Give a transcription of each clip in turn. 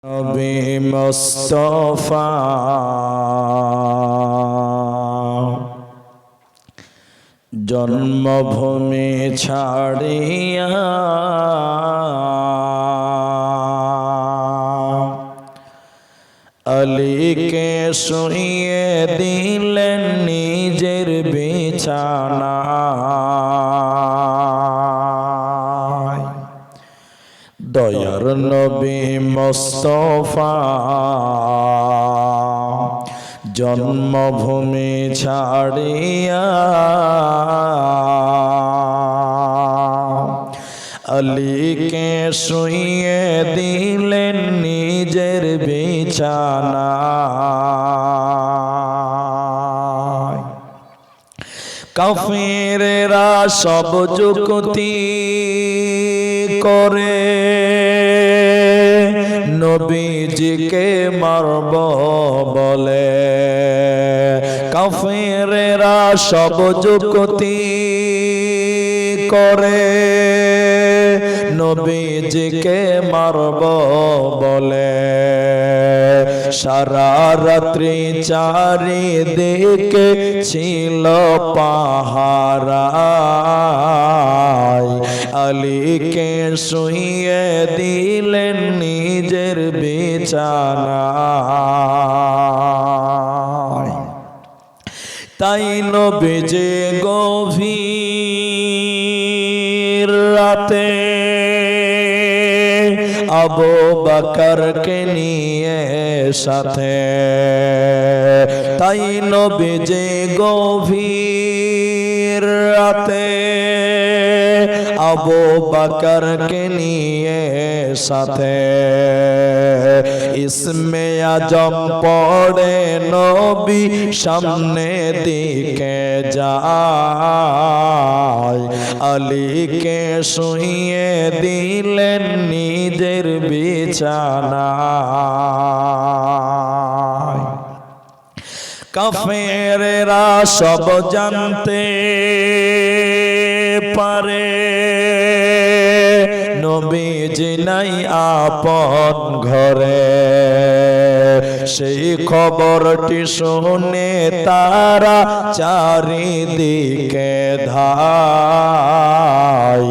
নবী মুস্তাফা জন্মভূমি ছাড়িয়া আলীকে শুইয়ে দিলেন নিজের বিছানা। দয়ার নবী মুস্তাফা জন্মভূমি ছাড়িয়া আলীকে শুইয়ে দিলেন নিজের বিছানা। কাফিরেরা সব যুক্তি করে নবীজিকে মারব বলে। কাফিরেরা সব যুক্তি করে নবীজিকে মারব বলে। সারা রাত্রি চারিদিকে ছিল পাহারা, আলীকে শুইয়ে দিলেন নিজের বিছানায়। তাই নবীজি গভীর রাতে আবু বকরকে নিয়ে সাথে, তাই নবীজি গভীর রাতে আবু বকরকে নিয়ে সাথে ইসমে আজম পড়ে নবী সামনে দিকে যায়। আলীকে শুইয়ে দিলেন নিজের বিছানায়। কাফেরেরা সব জানতে পারে নবীজি নাই আপন ঘরে। সেই খবরটি শুনে তারা চারিদিকে ধায়।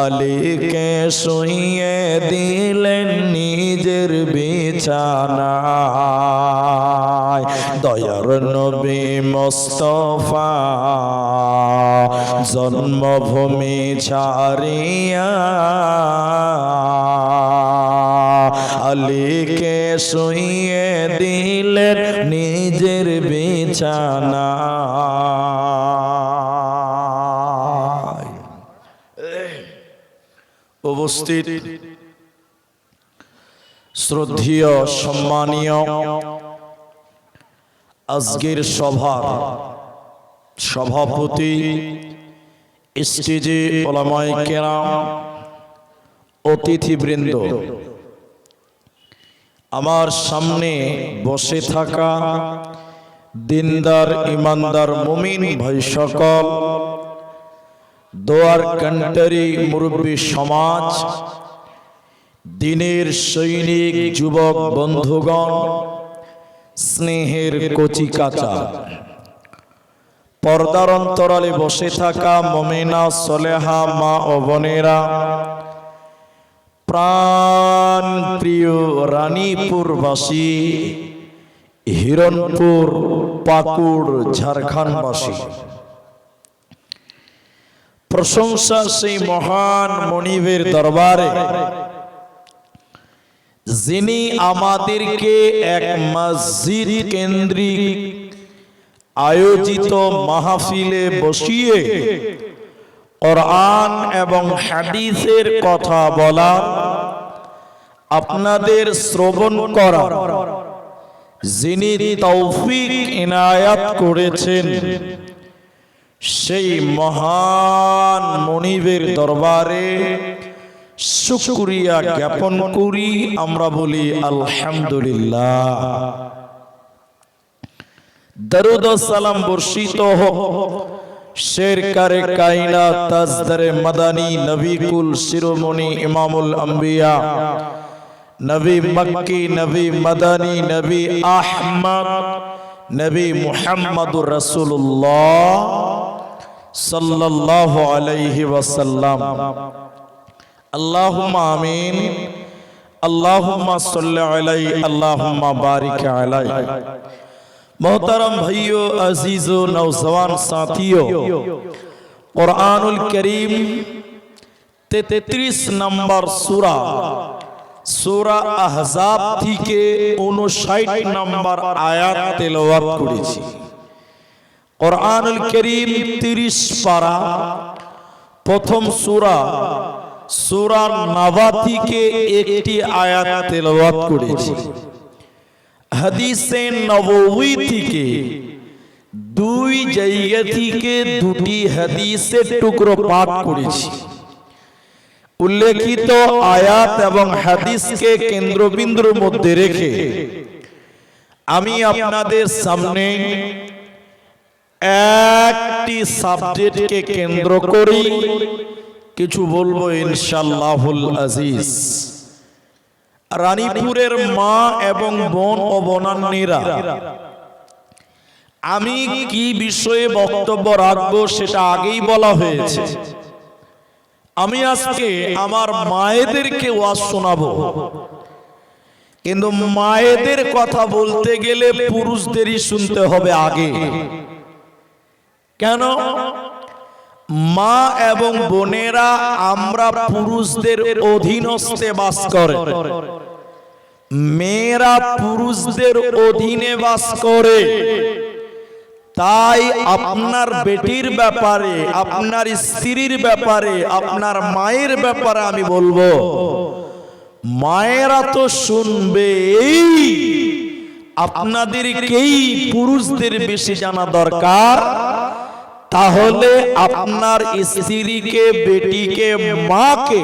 আলীকে শুইয়ে দিলেন নিজের বিছানায়। দয়ার নবী মুস্তাফা জন্মভূমি ছাড়িয়া আলীকে শুইয়ে দিলেন নিজের বিছানায়। উপস্থিত শ্রদ্ধেয় সম্মানীয় আজকের সভার সভাপতি, স্টেজে উলামায়ে কেরাম, অতিথিবৃন্দ, আমার সামনে বসে থাকা দিনদার ইমানদার মুমিন ভাই সকল, দোয়ার কান্ট্রি মুরব্বী সমাজ, দিনের সৈনিক যুবক বন্ধুগণ, স্নেহের কচি কাঁচা, পর্দার অন্তরালে বসে থাকা মুমিনা সলেহা মা ও বোনেরা, প্রাণ প্রিয় রানীপুরবাসী, হিরণপুর পাকুড় ঝাড়খণ্ডবাসী, প্রশংসা সেই মহান মনিবের দরবারে যিনি আমাদেরকে এক মসজিদ কেন্দ্রিক আয়োজিত মাহফিলে বসিয়ে কোরআন এবং হাদিসের কথা বলা, আপনাদের শ্রবণ করা যিনি তৌফিক ইনায়াত করেছেন, সেই মহান মনিবের দরবারে শুকরিয়া জ্ঞাপন করি। আমরা বলি আলহামদুলিল্লাহ। দরুদ ও সালাম বর্ষিত হোক শেরকারে কায়নাত তাজদারে মাদানী নবী কুল শিরোমণি ইমামুল আম্বিয়া নবী মক্কি, নবী মদনী, নবী আহমদ, নবী মুহাম্মদুর রাসূলুল্লাহ সাল্লাল্লাহু আলাইহি ওয়াসাল্লাম। আল্লাহুম্মা আমিন। আল্লাহুম্মা সাল্লি আলাইহি, আল্লাহুম্মা বারিক আলাইহি। मोहतरम भाइयों, अजीजों, नौजवान साथियों, कुरानुल करीम 33 नंबर सूरा सूरा अहजाब থেকে 59 নম্বর আয়াত তেলাওয়াত করেছি। কুরআনুল করিম 30 পারা, প্রথম সূরা সূরা নাবা থেকে একটি আয়াত তেলাওয়াত করেছি। হাদিসে নববী থেকে দুই জায়গা থেকে দুটি হাদিসের টুকরো পাঠ করেছি। উল্লেখিত আয়াত এবং হাদিসকে কেন্দ্রবিন্দুর মধ্যে রেখে আমি আপনাদের সামনে একটি সাবজেক্টকে কেন্দ্র করে কিছু বলবো ইনশাআল্লাহুল আজিজ। রানীপুরের মা এবং বোন ও বোনান্নীরা, আমি কি বিষয়ে বক্তব্য রাখবো সেটা আগেই বলা হয়েছে। আমি আজকে আমার মায়েদেরকে ওয়াজ শোনাবো, কিন্তু মায়েদের কথা বলতে গেলে পুরুষদেরই শুনতে হবে আগে। কেন? মা এবং বোনেরা আমরা পুরুষদের অধীনস্থে বাস করে, মেয়েরা পুরুষদের অধীনে বাস করে। তাই আপনার বেটির ব্যাপারে, আপনার স্ত্রীর ব্যাপারে, আপনার মায়ের ব্যাপারে আমি বলবো, মায়েরা তো শুনবেই, আপনাদেরকেই পুরুষদের বেশি জানা দরকার। তাহলে আপনার স্ত্রীকে, বেটিকে, মাকে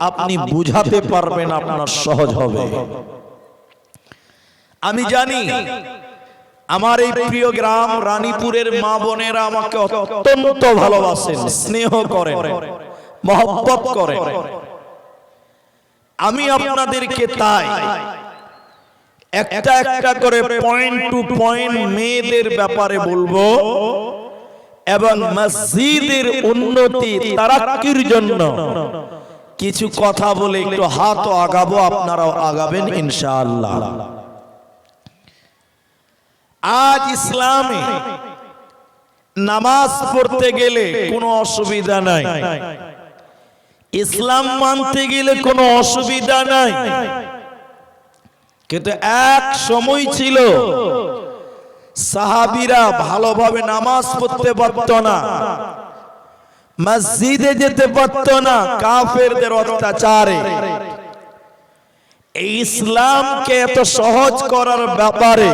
আপনি বুঝাতে পারবেন, আপনার সহজ হবে। আমি জানি আমার এই প্রিয় গ্রাম রানীপুরের মা বোনেরা আমাকে অত্যন্ত ভালোবাসেন, স্নেহ করেন, মহব্বত করেন। আমি আপনাদেরকে তাই একটা একটা করে পয়েন্ট টু পয়েন্ট মেয়েদের ব্যাপারে বলবো এবং মসজিদের উন্নতি তারাক্কির জন্য কিছু কথা বলে একটু হাত আগাবো, আপনারাও আগাবেন ইনশাআল্লাহ। আজ ইসলামে নামাজ পড়তে গেলে কোনো অসুবিধা নাই, ইসলাম মানতে গেলে কোনো অসুবিধা নাই। কিন্তু এক সময় ছিল সাহাবীরা ভালোভাবে নামাজ পড়তে পারত না, মসজিদে যেতে পারত না, কাফেরদের অত্যাচারে। এই ইসলামকে এত সহজ করার ব্যাপারে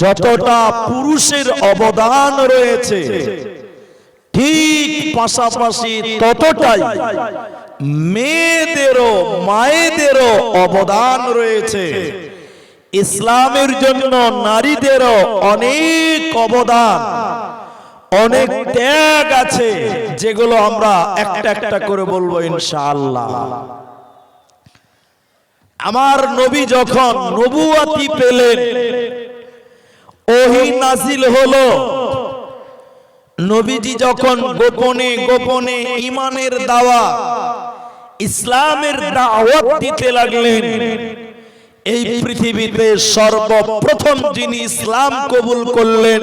যতটা পুরুষের অবদান রয়েছে, ঠিক পাশাপাশি ততটাই মেয়েদেরও, মায়েদেরও অবদান রয়েছে। ইসলামের জন্য নারীদেরও অনেক অবদান, অনেক ত্যাগ আছে, যেগুলো আমরা একটা একটা করে বলবো ইনশাআল্লাহ। আমার নবী যখন নবুয়াতি পেলেন, ওহী নাজিল হলো, নবীজি যখন গোপনে গোপনে ঈমানের দাওয়াত, ইসলামের দাওয়াত দিতে লাগলেন, এই পৃথিবীতে সর্বপ্রথম যিনি ইসলাম কবুল করলেন,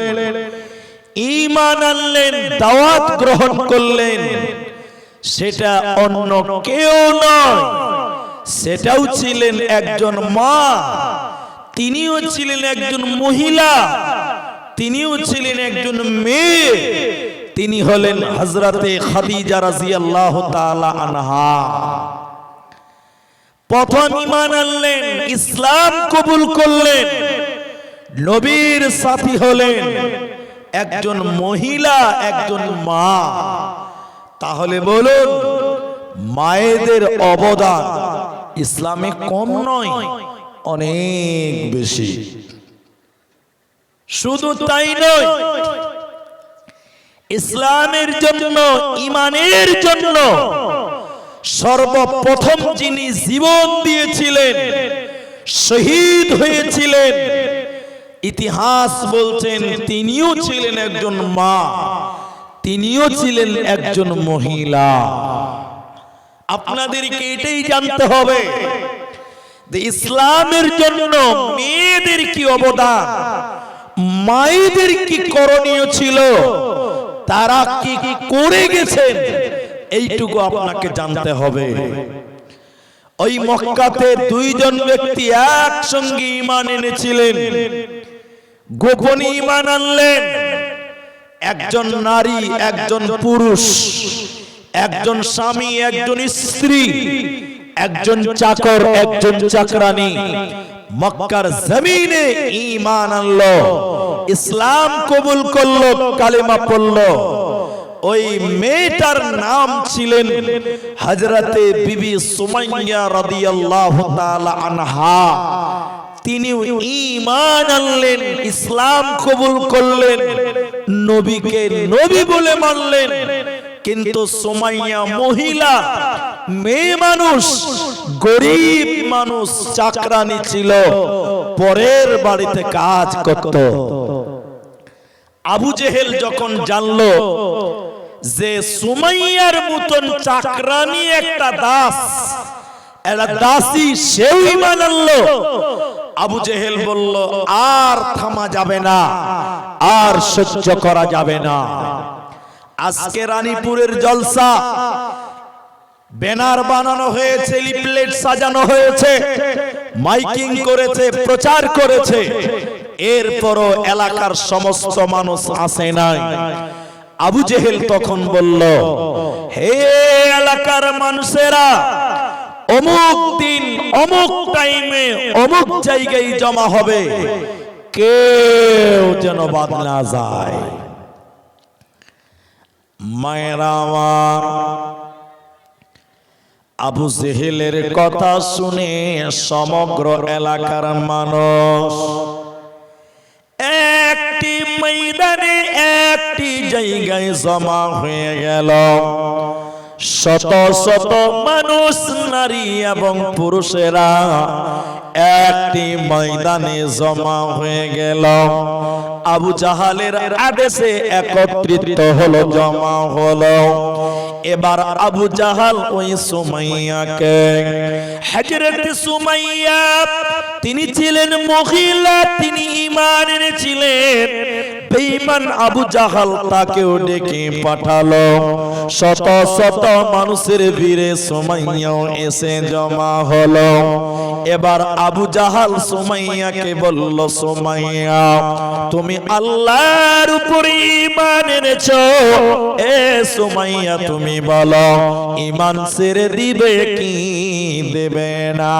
ঈমান আনলেন, দাওয়াত গ্রহণ করলেন, সেটা অন্য কেউ নয়, সেটাও ছিলেন একজন মা, তিনিও ছিলেন একজন মহিলা, তিনিও ছিলেন একজন মেয়ে, তিনি হলেন হযরতে খাদিজা রাদিয়াল্লাহু তাআলা আনহা। প্রথম ঈমান আনলেন, ইসলাম কবুল করলেন, নবীর সাথী হলেন একজন মহিলা, একজন মা। তাহলে বলুন, মায়েদের অবদান ইসলামে কম নয়, অনেক বেশি। শুধু তাই নয়, ইসলামের জন্য, ঈমানের জন্য সর্বপ্রথম যিনি জীবন দিয়েছিলেন, শহীদ হয়েছিলেন, ইতিহাস বলছেন তিনিও ছিলেন একজন মা, তিনিও ছিলেন একজন মহিলা। আপনাদেরকে এটাই জানতে হবে যে ইসলামের জন্য মেয়েদের কি অবদান, মায়েদের কি করণীয় ছিল, তারা কি কি করে গেছেন, এইটুকু আপনাকে জানতে হবে। ওই মক্কাতে দুইজন ব্যক্তি একসঙ্গে ঈমান এনেছিলেন, গোপনে ঈমান আনলেন। একজন নারী, একজন পুরুষ, একজন স্বামী, একজন স্ত্রী, একজন চাকর, একজন চাকরানী মক্কার জমিনে ঈমান আনলো, ইসলাম কবুল করলো, কালেমা পড়লো। ওই মেয়েটার নাম ছিলেন হযরতে বিবি সুমাইয়া রাদিয়াল্লাহু তাআলা আনহা। তিনি ঈমান আনলেন, ইসলাম কবুল করলেন, নবীকে নবী বলে মানলেন। কিন্তু সুমাইয়া মহিলা, মেয়ে মানুষ, গরিব মানুষ, চাকরানী ছিল, পরের বাড়িতে কাজ করত। আবু জেহেল যখন জানলো যে সুমাইয়ার মতন চাকরানী একটা দাস, একটা দাসী, সেও ঈমান আনলো, আবু জেহেল বলল আর থামা যাবে না, আর সহ্য করা যাবে না। আজকে রানীপুরের জলসা, ব্যানার বানানো হয়েছে, লিফলেট সাজানো হয়েছে, মাইকিং করেছে, প্রচার করেছে, এরপরও এলাকার সমস্ত মানুষ আসে নাই। আবু জেহেল তখন বলল, হে এলাকার মানুষেরা, অমুক দিন অমুক টাইমে অমুক জায়গায় জমা হবে, কেউ যেন বাদ না যায়। মায়েরা আমার, আবু জেহেলের কথা শুনে সমগ্র এলাকার মানুষ একটি ময়দানে, একটি জায়গায় জমা হয়ে গেল। শত শত মানুষ, নারী এবং পুরুষেরা একটি ময়দানে জমা হয়ে গেল। আবু জাহালের আদেশে একত্রিত হলো, জমা হলো। এবার আবু জাহাল ওই সুমাইয়াকে, হযরত সুমাইয়া তিনি ছিলেন মহিলা, তিনি ঈমান এনেছিলেন। বেঈমান আবু জাহাল তাকেও ডেকে পাঠালো। শত শত মানুষের ভিড়ে সুমাইয়াও এসে জমা হলো। এবার আবু জাহাল সুমাইয়াকে বলল, সুমাইয়া তুমি আল্লাহর উপরে ঈমান এনেছো, এ সুমাইয়া তুমি বলো ঈমান ছেড়ে দিবে কি দেবে না?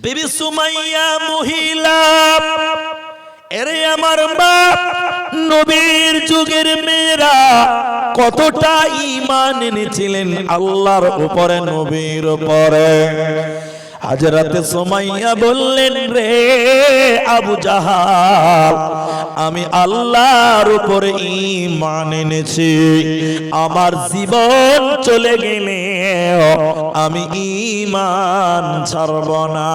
বিবি সুমাইয়া মহিলা, এরে আমার মা, নবীর যুগের মেয়েরা কতটা ঈমান এনেছিলেন আল্লাহর উপরে, নবীর উপরে। হযরতে সুমাইয়া বললেন, রে আবু জাহাল, আমি আল্লাহর উপরে ঈমান এনেছি, আমার জীবন চলে গেলে আমি ঈমান ছাড়ব না।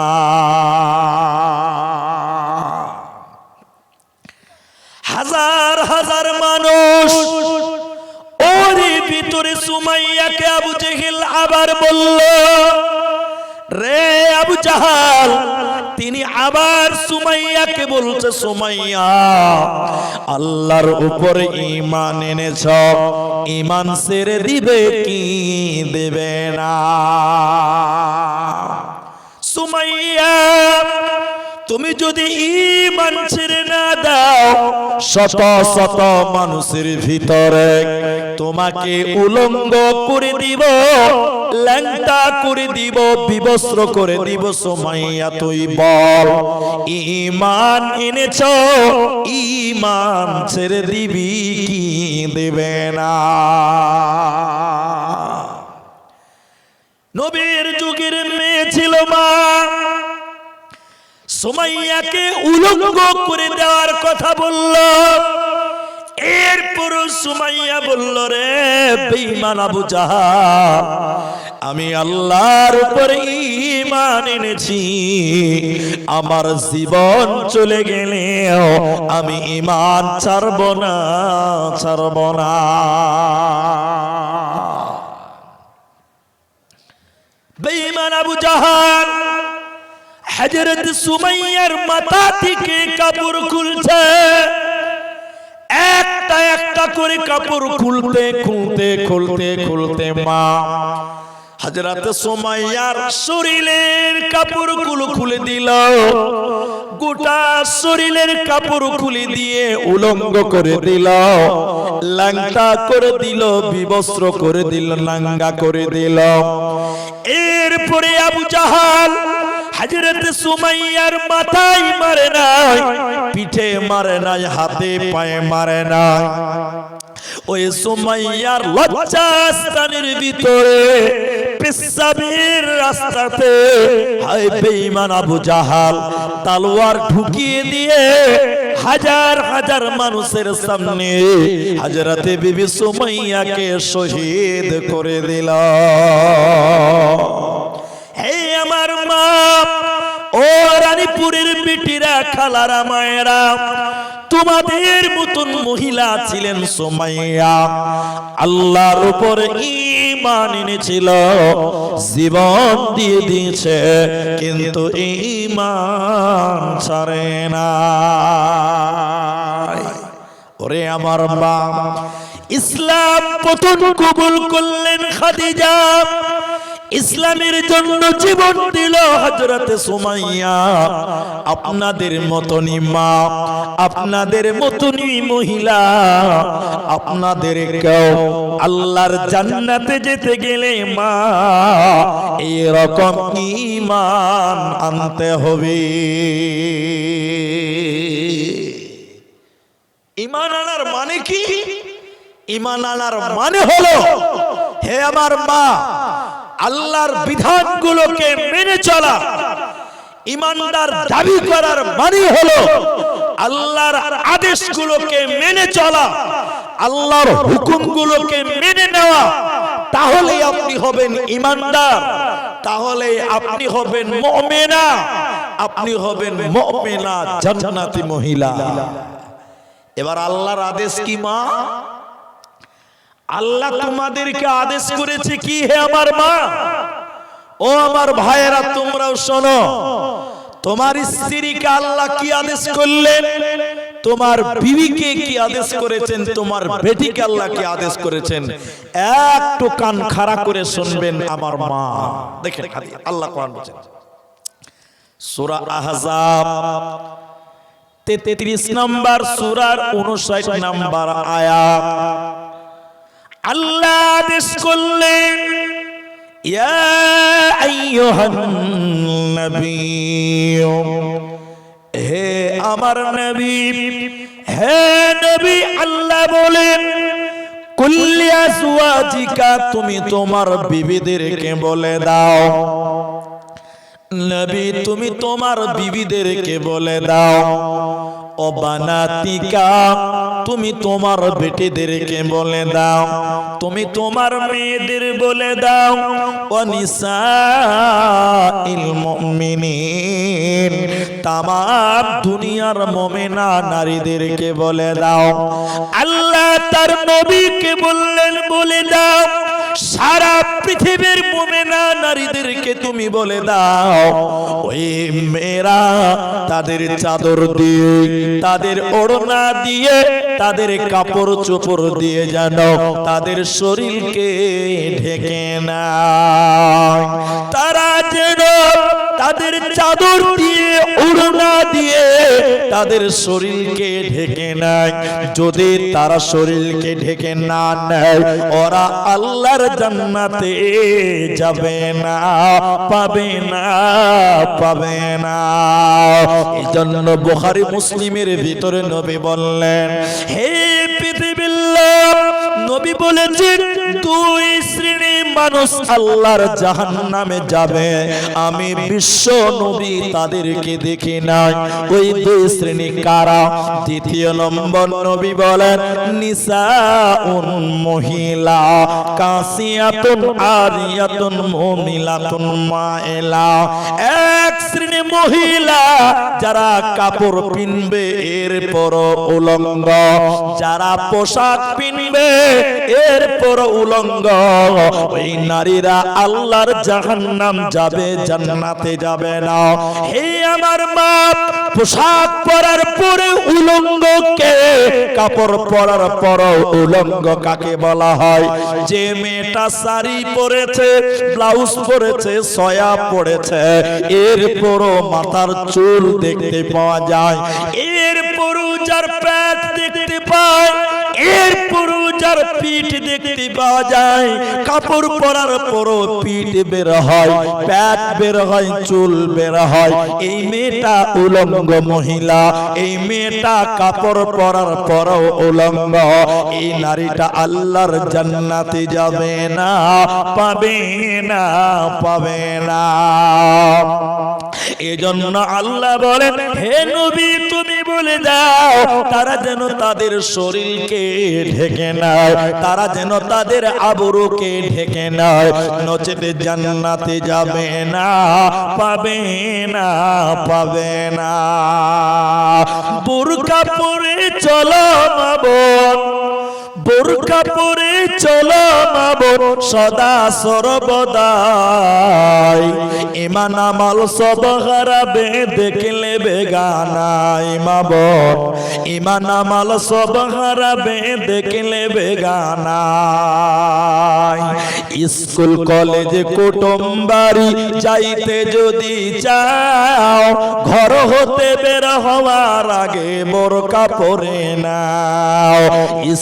হাজার হাজার মানুষ, ওর ভিতরে সুমাইয়াকে আবু জেহেল আবার বলল, রে আবু জাহাল, তিনি আবার সুমাইয়াকে বলছে, সুমাইয়া আল্লাহর উপরে ঈমান এনেছ, ঈমান ছেড়ে দিবে কি দেবে না? সুমাইয়া তুমি যদি ঈমান ছেড়ে না দাও, শত শত মানুষের ভিতরে তোমাকে উলঙ্গ করে দিব, ল্যাংটা করে দিব, বিবস্ত্র করে দিব। সুমাইয়া তুই বল, ঈমান এনেছো, ঈমান ছেড়ে দিবি কি দেবে না? নবীর যুগের মেয়ে ছিল মা, সুমাইয়াকে উলঙ্গ করে দেওয়ার কথা বলল। এরপর সুমাইয়া বলল, রে বেঈমান আবু জাহাল, আমি আল্লাহর উপরে ঈমান এনেছি, আমার জীবন চলে গেলেও আমি ঈমান ছাড়ব না, ছাড়ব না। বেঈমান আবু জাহাল হযরত সুমাইয়ার মাথা থেকে কাপড় খুলছে, একটা একটা করে কাপড় খুলতে খুলতে খুলতে খুলতে মা হযরত সুমাইয়ার শরীরের কাপড়গুলো খুলে দিল, গোটা শরীরের কাপড় খুলে দিয়ে উলঙ্গ করে দিল, ল্যাংটা করে দিল, বিবস্ত্র করে দিল, নাঙ্গা করে দিল। এরপরে আবু জাহাল হযরত সুমাইয়ার মাথায় মারে নাই, পিঠে মারে নাই, হাতে পায়ে মারে নাই, ওই সুমাইয়ার লজ্জাস্থানের ভিতরে পেশাবের রাস্তাতে হায় বেঈমান আবু জাহাল তলোয়ার ঢুকিয়ে দিয়ে হাজার হাজার মানুষের সামনে হযরতে বিবি সুমাইয়াকে শহীদ করে দিল। হে আমার মা, ও রানীপুরের বিটিরা, খালারা, মায়েরা, তোমাদের মতন মহিলা ছিলেন সুমাইয়া, আল্লাহর উপরে ঈমান এনেছিল, জীবন দিয়ে দিয়েছে, কিন্তু ঈমান ছাড়ে না। ওরে আমার মা, ইসলাম প্রথম কবুল করলেন খাদিজা, ইসলামের জন্য জীবন দিল হযরতে সুমাইয়া। আপনাদের মতনই মা, আপনাদের মতনই মহিলা, আপনাদেরকেও আল্লাহর জান্নাতে যেতে গেলে মা এরকম ঈমান আনতে হবে। ঈমান আনার মানে কি? ঈমান আনার মানে হলো, হে আমার মা, আল্লাহর বিধানগুলোকে মেনে চলা। ঈমানদার দাবি করার মানে হলো আল্লাহর আদেশগুলোকে মেনে চলা, আল্লাহর হুকুমগুলোকে মেনে নেওয়া। তাহলে আপনি হবেন ঈমানদার, তাহলে আপনি হবেন মুমিনা, আপনি হবেন মুমিনা জান্নাতি মহিলা। এবার আল্লাহর আদেশ কি মা? আল্লাহ তোমাদেরকে আদেশ করেছে কি হে আমার মা? ও আমার ভাইয়েরা, তোমরাও শোনো, তোমার স্ত্রীকে আল্লাহ কি আদেশ করলেন, তোমার বিবিকে কি আদেশ করেছেন, তোমার বেটিকে আল্লাহ কি আদেশ করেছেন, একটু কান খাড়া করে শুনবেন আমার মা। দেখেন আল্লাহ কোরআন বলেন, সূরা আহজাব 33 নম্বর সূরার 59 নম্বর আয়াত। আল্লাহ আদেশ করলেন, ইয়া আইয়ুহান নবী, হে আমার নবী, হে নবী, আল্লাহ বলেন, কুল্লি আজওয়াজিকা, তুমি তোমার বিবিদেরকে বলে দাও, নবী তুমি তোমার বিবিদেরকে বলে দাও, ও বানাতিকা, তুমি তোমার বেটিদেরকে বলে দাও, তুমি তোমার মেয়েদের বলে দাও, ও নিসাইল মুমিনিন, তামাম দুনিয়ার মুমিনা নারীদেরকে বলে দাও। আল্লাহ তার নবীকে বললেন, বলে দাও সারা পৃথিবীর মুমিনা নারীদেরকে তুমি বলে দাও, ওই মেয়েরা তাদের চাদর দিয়ে, তাদের ওড়না দিয়ে, তাদের কাপড় চোপড় দিয়ে যেন তাদের শরীরকে ঢেকে নেয়, তারা যেন তাদের চাদর দিয়ে, ওড়না দিয়ে তাদের শরীরকে ঢেকে নেয়। যদি তারা শরীরকে ঢেকে না নেয়, ওরা আল্লাহর জান্নাতে যাবে না, পাবে না, পাবে না। এই জন্য বুখারী মুসলিমের ভিতরে নবী বললেন, হে পৃথিবীর লোক, নবী বলেছেন দুই শ্রেণীর মানুষ আল্লাহর জাহান্নামে যাবে, আমি বিশ্ব নবী তাদেরকে দেখি নাই। ওই দুই শ্রেণী কারা? দ্বিতীয় নম্বর নবী বলেন নিসাউন, মহিলা, কাসিয়াতুন আরিয়াতুন মুমিলাতুন মাইলা। এক শ্রেণী মহিলা যারা কাপড় পিনবে এরপর উলঙ্গ, যারা পোশাক পিনবে এরপর উলঙ্গ, ওই নারীরা আল্লাহর জাহান্নাম যাবে, জান্নাতে যাবে না। হে আমার মা, পোশাক পরার পরে উলঙ্গ কে? কাপড় পরার পর উলঙ্গ কাকে বলা হয়? যে মেয়েটা শাড়ি পরেছে, ব্লাউজ পরেছে, সয়া পরেছে, এরপরও মাথার চুল দেখতে পাওয়া যায়, এরপরও যার পেট দেখতে পায়, এরপরও যার পিঠ দেখতে পাওয়া যায়, কাপড় পরার পরও পিঠ বের হয়, পেট বের হয়, চুল বের হয়, এই মেয়েটা উলঙ্গ মহিলা। এই মেয়েটা কাপড় পরার পরও উলঙ্গ, এই নারীটা আল্লাহর জান্নাতে যাবে না, পাবে না, পাবে না। এজন্য আল্লাহ বলেন, হে নবী তুমি বলে দাও তারা যেন তাদের শরীরকে ঢেকে নেয়, তারা যেন তাদের আবরুকে ঢেকে নেয়, নচেত জান্নাতে যাবে না, পাবে না, পাবে না। বুরকা পরে চলো মা বোন, বুরকা পরে চলো মা বোন, সদা সর্বদাই ঈমান আমল সব হারাবে দেখলে বেগানাই। মা বোন ঈমান আমল সব হারাবে দেখলে বেগানাই। স্কুল কলেজ কুটুম বাড়ি যাইতে যদি চাও, ঘর হতে বের হওয়ার আগে বোরকা পরে নাও।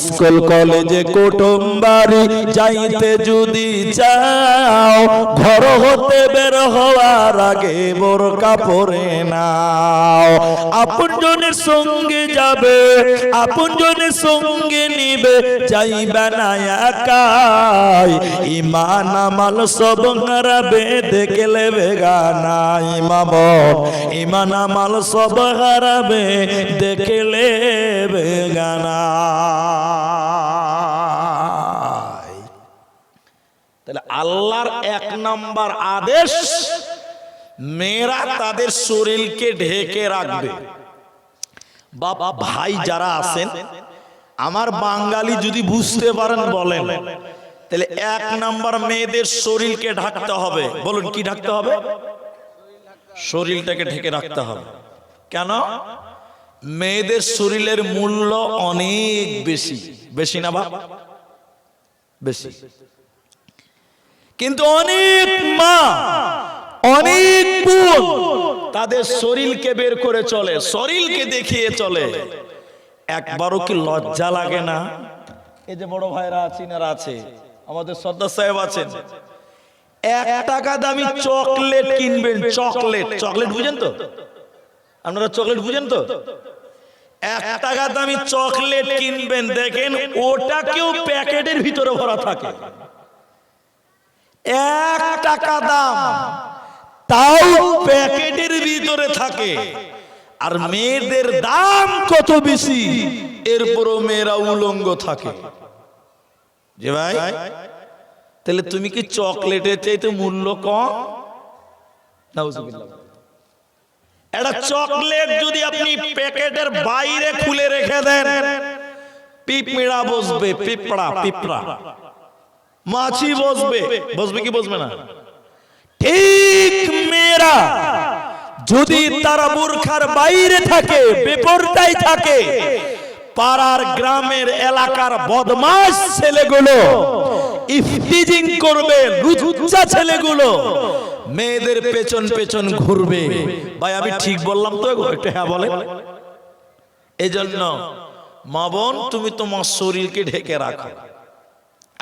স্কুল কলেজে কুটুম বাড়ি যাইতে যদি চাও, ঘর হতে বের হওয়ার আগে বোরকা পরে নাও। আপনজনের সঙ্গে যাবে, আপনজনের সঙ্গে নিবে, যাইবে না একাই। ঈমান আমল সব হারাবে দেখলে বেগানাই। মা বোন ঈমান আমল সব হারাবে দেখলে বেগানাই। তাহলে আল্লাহর এক নাম্বার আদেশ, মেয়েরা তাদের শরীরকে ঢেকে রাখবে। বাবা ভাই যারা আছেন, আমার বাঙালি যদি বুঝতে পারেন বলেন, তাহলে এক নাম্বার মেয়েদের শরীরকে ঢাকতে হবে। বলুন কি ঢাকতে হবে? শরীরটাকে ঢেকে রাখতে হবে। কেন? মেয়েদের শরীরের মূল্য অনেক বেশি, বেশি না বাপ? বেশি। কিন্তু অনেক মা, অনেক বোন তাদের শরীরকে বের করে চলে, শরীরকে দেখিয়ে চলে। একবারও কি লজ্জা লাগে না? এই যে বড় ভাইরা আছেন আর আছে, আমাদের সর্দার সাহেব আছেন, 1 টাকা দামি চকলেট কিনবেন, চকলেট, চকলেট বুঝেন তো আপনারা? চকলেট বুঝেন তো? 1 টাকা দামি চকলেট কিনবেন, দেখেন ওটাকেও প্যাকেটের ভিতরে ভরা থাকে। 1 টাকা দাম, তাও প্যাকেটের ভিতরে থাকে। আর মেয়েদের দাম কত বেশি, এরপরও মেয়েরা উলঙ্গ থাকে। যে ভাই, তাহলে তুমি কি চকলেটের চাইতে মূল্য কম? নাউজুবিল্লাহ। একটা চকলেট যদি আপনি প্যাকেটের বাইরে খুলে রেখে দেন, পিঁপড়া বসবে, পিঁপড়া, পিঁপড়া, মাছি বসবে, বসবে কি বসবে না? ঠিক মেয়েরা যদি তারা বোরখার বাইরে থাকে, বেপরদায় থাকে, পাড়ার গ্রামের এলাকার বদমাশ ছেলেগুলো ইফতিজিং করবে, লুচ্চা ছেলেগুলো মেয়েদের পেছন পেছন ঘুরবে। ভাই আমি ঠিক বললাম তো? একটু হ্যাঁ বলে। এজন্য মা বোন তুমি তোমার শরীরকে ঢেকে রাখো।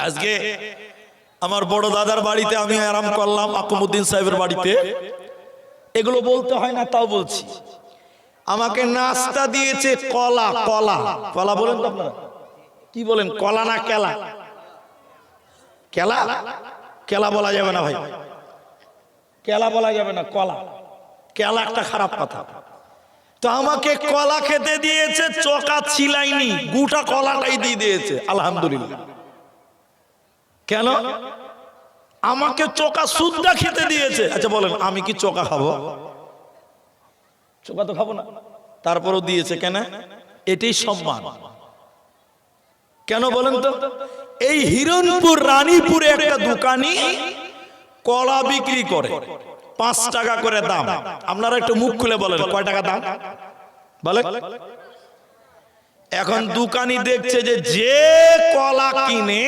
আজকে আমার বড় দাদার বাড়িতে আমি আরাম করলাম, আকমউদ্দিন সাহেবের বাড়িতে। এগুলো বলতে হয় না, তাও বলছি। আমাকে নাস্তা দিয়েছে কলা, কলা, কলা বলেন তো আপনারা? কি বলেন, কলা না কেলা? কেলা? কেলা বলা যাবে না ভাই, কেলা বলা যাবে না, কলা। কেলা একটা খারাপ কথা। তো আমাকে কলা খেতে দিয়েছে, চোকা ছিলাইনি, গোটা কলাটাই দিয়ে দিয়েছে, আলহামদুলিল্লাহ। কেন? আমাকে চোকা সুদ্ধা খেতে দিয়েছে। আচ্ছা বলেন, আমি কি চোকা খাবো? চোকা তো খাবো না, তারপরও দিয়েছে কেন? এটাই সম্মান। কেন বলেন তো? এই হিরণপুর রানীপুরে একটা দোকানি কলা বিক্রি করে, 5 টাকা করে দাম। আপনারা একটু মুখ খুলে বলেন কয় টাকা দাম বলে। এখন দোকানি দেখছে যে যে কলা কিনে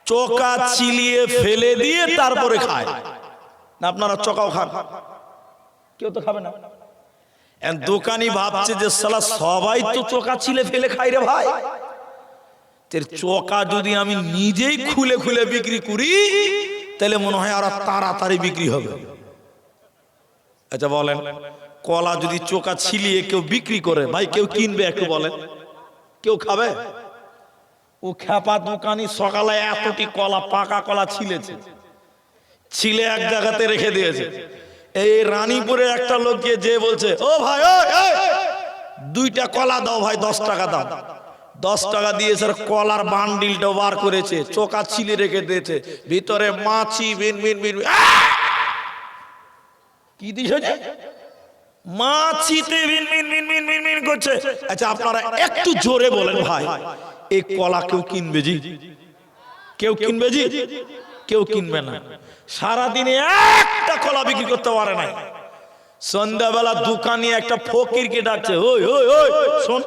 চোকা চিলিয়ে ফেলে দিয়ে তারপরে খায় না। আপনারা চোকাও খান? কেউ তো খাবে না। দোকানি ভাবছে যে শালা সবাই তো চোকা ছিলে ফেলে খাই রে ভাই, চোকা যদি আমি নিজেই খুলে খুলে বিক্রি করি তাহলে মনে হয় আরো তাড়াতাড়ি বিক্রি হবে। আচ্ছা বলেন, কলা যদি চোকা ছিলিয়ে কেউ বিক্রি করে, ভাই কেউ কিনবে? একটু বলেন, কেউ খাবে? ও খ্যাপা দোকানি সকালে এতটি কলা, পাকা কলা ছিলেছে, ছিলে এক জায়গাতে রেখে দিয়েছে। এই রানীপুরে একটা লোক গিয়ে যে বলছে, ও ভাই ওই 2টা কলা দাও ভাই, 10 টাকা দাও। 10 টাকা দিয়েছে, কলার বান্ডিলটা বার করেছে, চোকা ছিলে রেখে দিয়েছে, ভিতরে মাছি বিন বিন বিন। কি দিয়েছে? মাছিতে বিন বিন বিন বিন বিন বিন করছে। আচ্ছা আপনারা একটু জোরে বলেন ভাই, এই কলা কেউ কিনবে জি? কেউ কিনবে জি? কেউ কিনবে না। সারাদিনে একটা কলা বিক্রি করতে পারে না। সন্ধ্যাবেলা দোকানি একটা ফকিরকে ডাকছে, ওই ওই ওই শোন।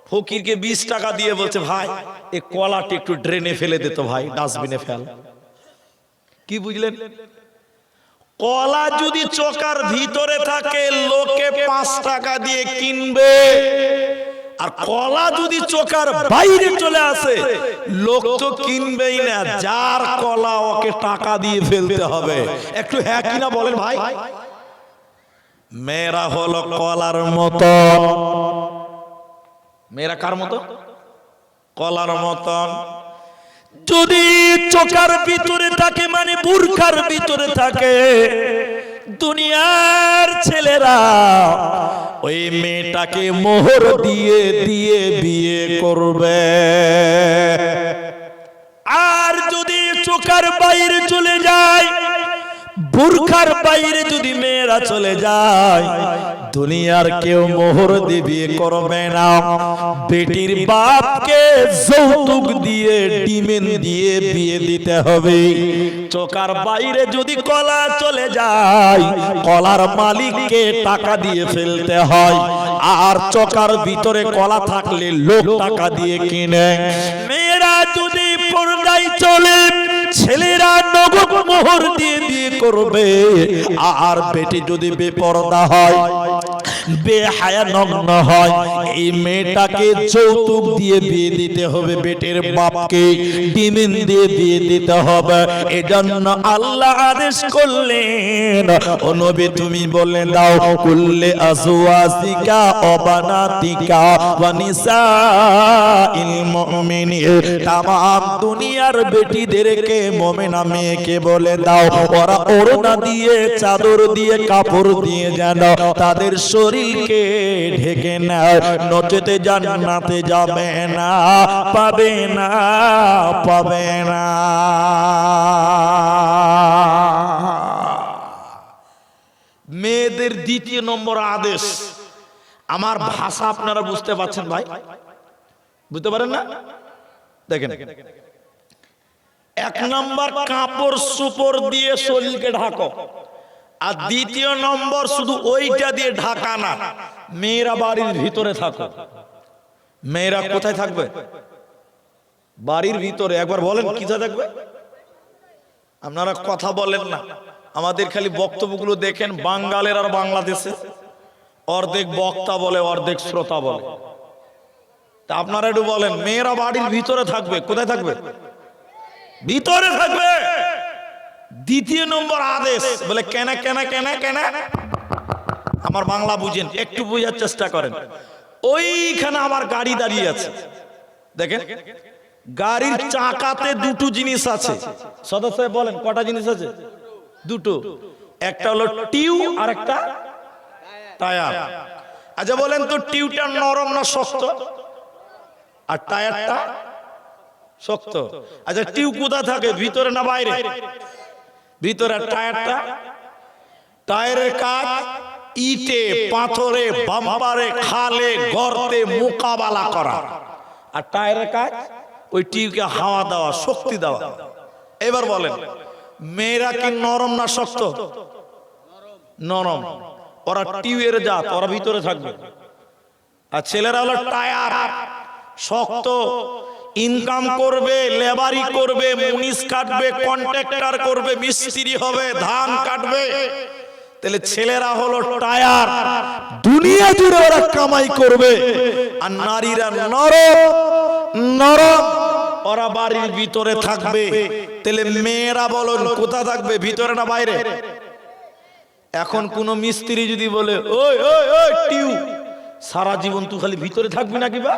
ফকিরকে 20 টাকা দিয়ে বলছে, ভাই এই কলাটা একটু ড্রেনে ফেলে দে তো ভাই, ডাস্টবিনে ফেল। কি বুঝলেন? কলা যদি চোকার ভিতরে থাকে লোকে 5 টাকা দিয়ে কিনবে, আর কলা যদি চোকার বাইরে চলে আসে লোক তো কিনবেই না, যার কলা ওকে টাকা দিয়ে ফেলতে হবে। একটু হ্যাঁ কিনা বলেন ভাই। মেয়েরা হলো কলার মতো। মেয়েরা কার মতো? কলার মতন। যদি চোকার ভিতরে থাকে মানে বুরখার ভিতরে থাকে, দুনিয়ার ছেলেরা ওই মেয়েটাকে মোহর দিয়ে দিয়ে বিয়ে করবে। আর যদি চোকার বাইরে চলে যায়, বুরখার বাইরে যদি মেয়েরা চলে যায়, দুনিয়ার কেউ মোহর দিয়ে বিয়ে করবে না। বেটির বাপকে যৌতুক দিয়ে ডিমেন দিয়ে বিয়ে দিতে হবে। চোকার বাইরে যদি কলা চলে যায়, কলার মালিককে টাকা দিয়ে ফেলতে হয়। আর চোকার ভিতরে কলা থাকলে লোক টাকা দিয়ে কিনে। মেয়েরা যদি পর্দায় চলে, ছেলেরা নগদ মোহর দিয়ে বিয়ে করবে। আর বেটি যদি বেপরদা হয়, বেহায়া নগ্ন হয়, এই মেয়েটাকে যৌতুক দিয়ে বিয়ে দিতে হবে। বেটির বাপকে ডিমেন দিয়ে বিয়ে দিতে হবে। এজন্য আল্লাহ আদেশ করলেন, ও নবী তুমি বলে দাও, কুল্লে আজওয়াজিকা ওয়া বানাতিকা ওয়া নিসাইল মুমিনিন, তামাম দুনিয়ার বেটিদেরকে মুমিনা মেয়েকে বলে দাও, ওরা ওড়না দিয়ে, চাদর দিয়ে, কাপড় দিয়ে যেন তাদের শরীরকে ঢেকে নেয়, নচেতে জান্নাতে যাবে না, পাবে না, পাবে না। মেয়েদের 2 নম্বর আদেশ। আমার ভাষা আপনারা বুঝতে পারছেন ভাই? বুঝতে পারেন না? দেখেন, 1 নম্বর কাপড় সুপড় দিয়ে শরীরকে ঢাকো। আর 2 নম্বর শুধু ওইটা দিয়ে ঢাকা না, মেয়েরা বাড়ির ভিতরে থাকো। মেয়েরা কোথায় থাকবে? বাড়ির ভিতরে। একবার বলেন কোথায় থাকবে? আপনারা কথা বলেন না। আমাদের খালি বক্তব্যগুলো দেখেন, বাঙালের আর বাংলাদেশে অর্ধেক বক্তা বলে, অর্ধেক শ্রোতা বলে। তা আপনারা একটু বলেন, মেয়েরা বাড়ির ভিতরে থাকবে। কোথায় থাকবে? ভিতরে থাকবে। 2 নম্বর আদেশ। বলে কেন কেন কেন কেন? আমার বাংলা বুঝেন, একটু বোঝার চেষ্টা করেন। ওইখানে আমার গাড়ি দাঁড়িয়ে আছে, দেখেন গাড়ির চাকাতে দুটো জিনিস আছে। সদস্য বলেন কটা জিনিস আছে? দুটো। একটা হলো টিউ আর একটা টায়ার। আচ্ছা বলেন তো টিউটা নরম না শক্ত? আর টায়ারটা শক্ত। আচ্ছা টিউ কোথা থাকে, ভিতরে না বাইরে? ভিতরে। টায়ারটা, টায়ারের কাজ ইটে, পাথরে, বাম্পারে, খালে, গর্তে মোকাবেলা করা। আর টায়ারের কাজ ওই টিউকে হাওয়া দেওয়া, শক্তি দেওয়া। এবার বলেন মেয়েরা কি নরম না শক্ত? নরম। ওরা টিউয়ের জাত, ওরা ভিতরে থাকবে। আর ছেলেরা হলো টায়ার, শক্ত। ইনকাম করবে, লেবারি করবে, মুনিশ কাটবে, কন্ট্রাক্টর করবে, মিস্ত্রি হবে, ধান কাটবে। তাহলে ছেলেরা হলো টায়ার, দুনিয়া জুড়ে ওরা কামাই করবে। আর নারীরা নরম নরম, ওরা বাড়ির ভিতরে থাকবে। তাহলে মেয়েরা বলুন কোথা থাকবে, ভিতরে না বাইরে? এখন কোন মিস্ত্রি যদি বলে ওই ওই ওই টিউ, সারা জীবন তুই খালি ভিতরে থাকবি নাকি বা,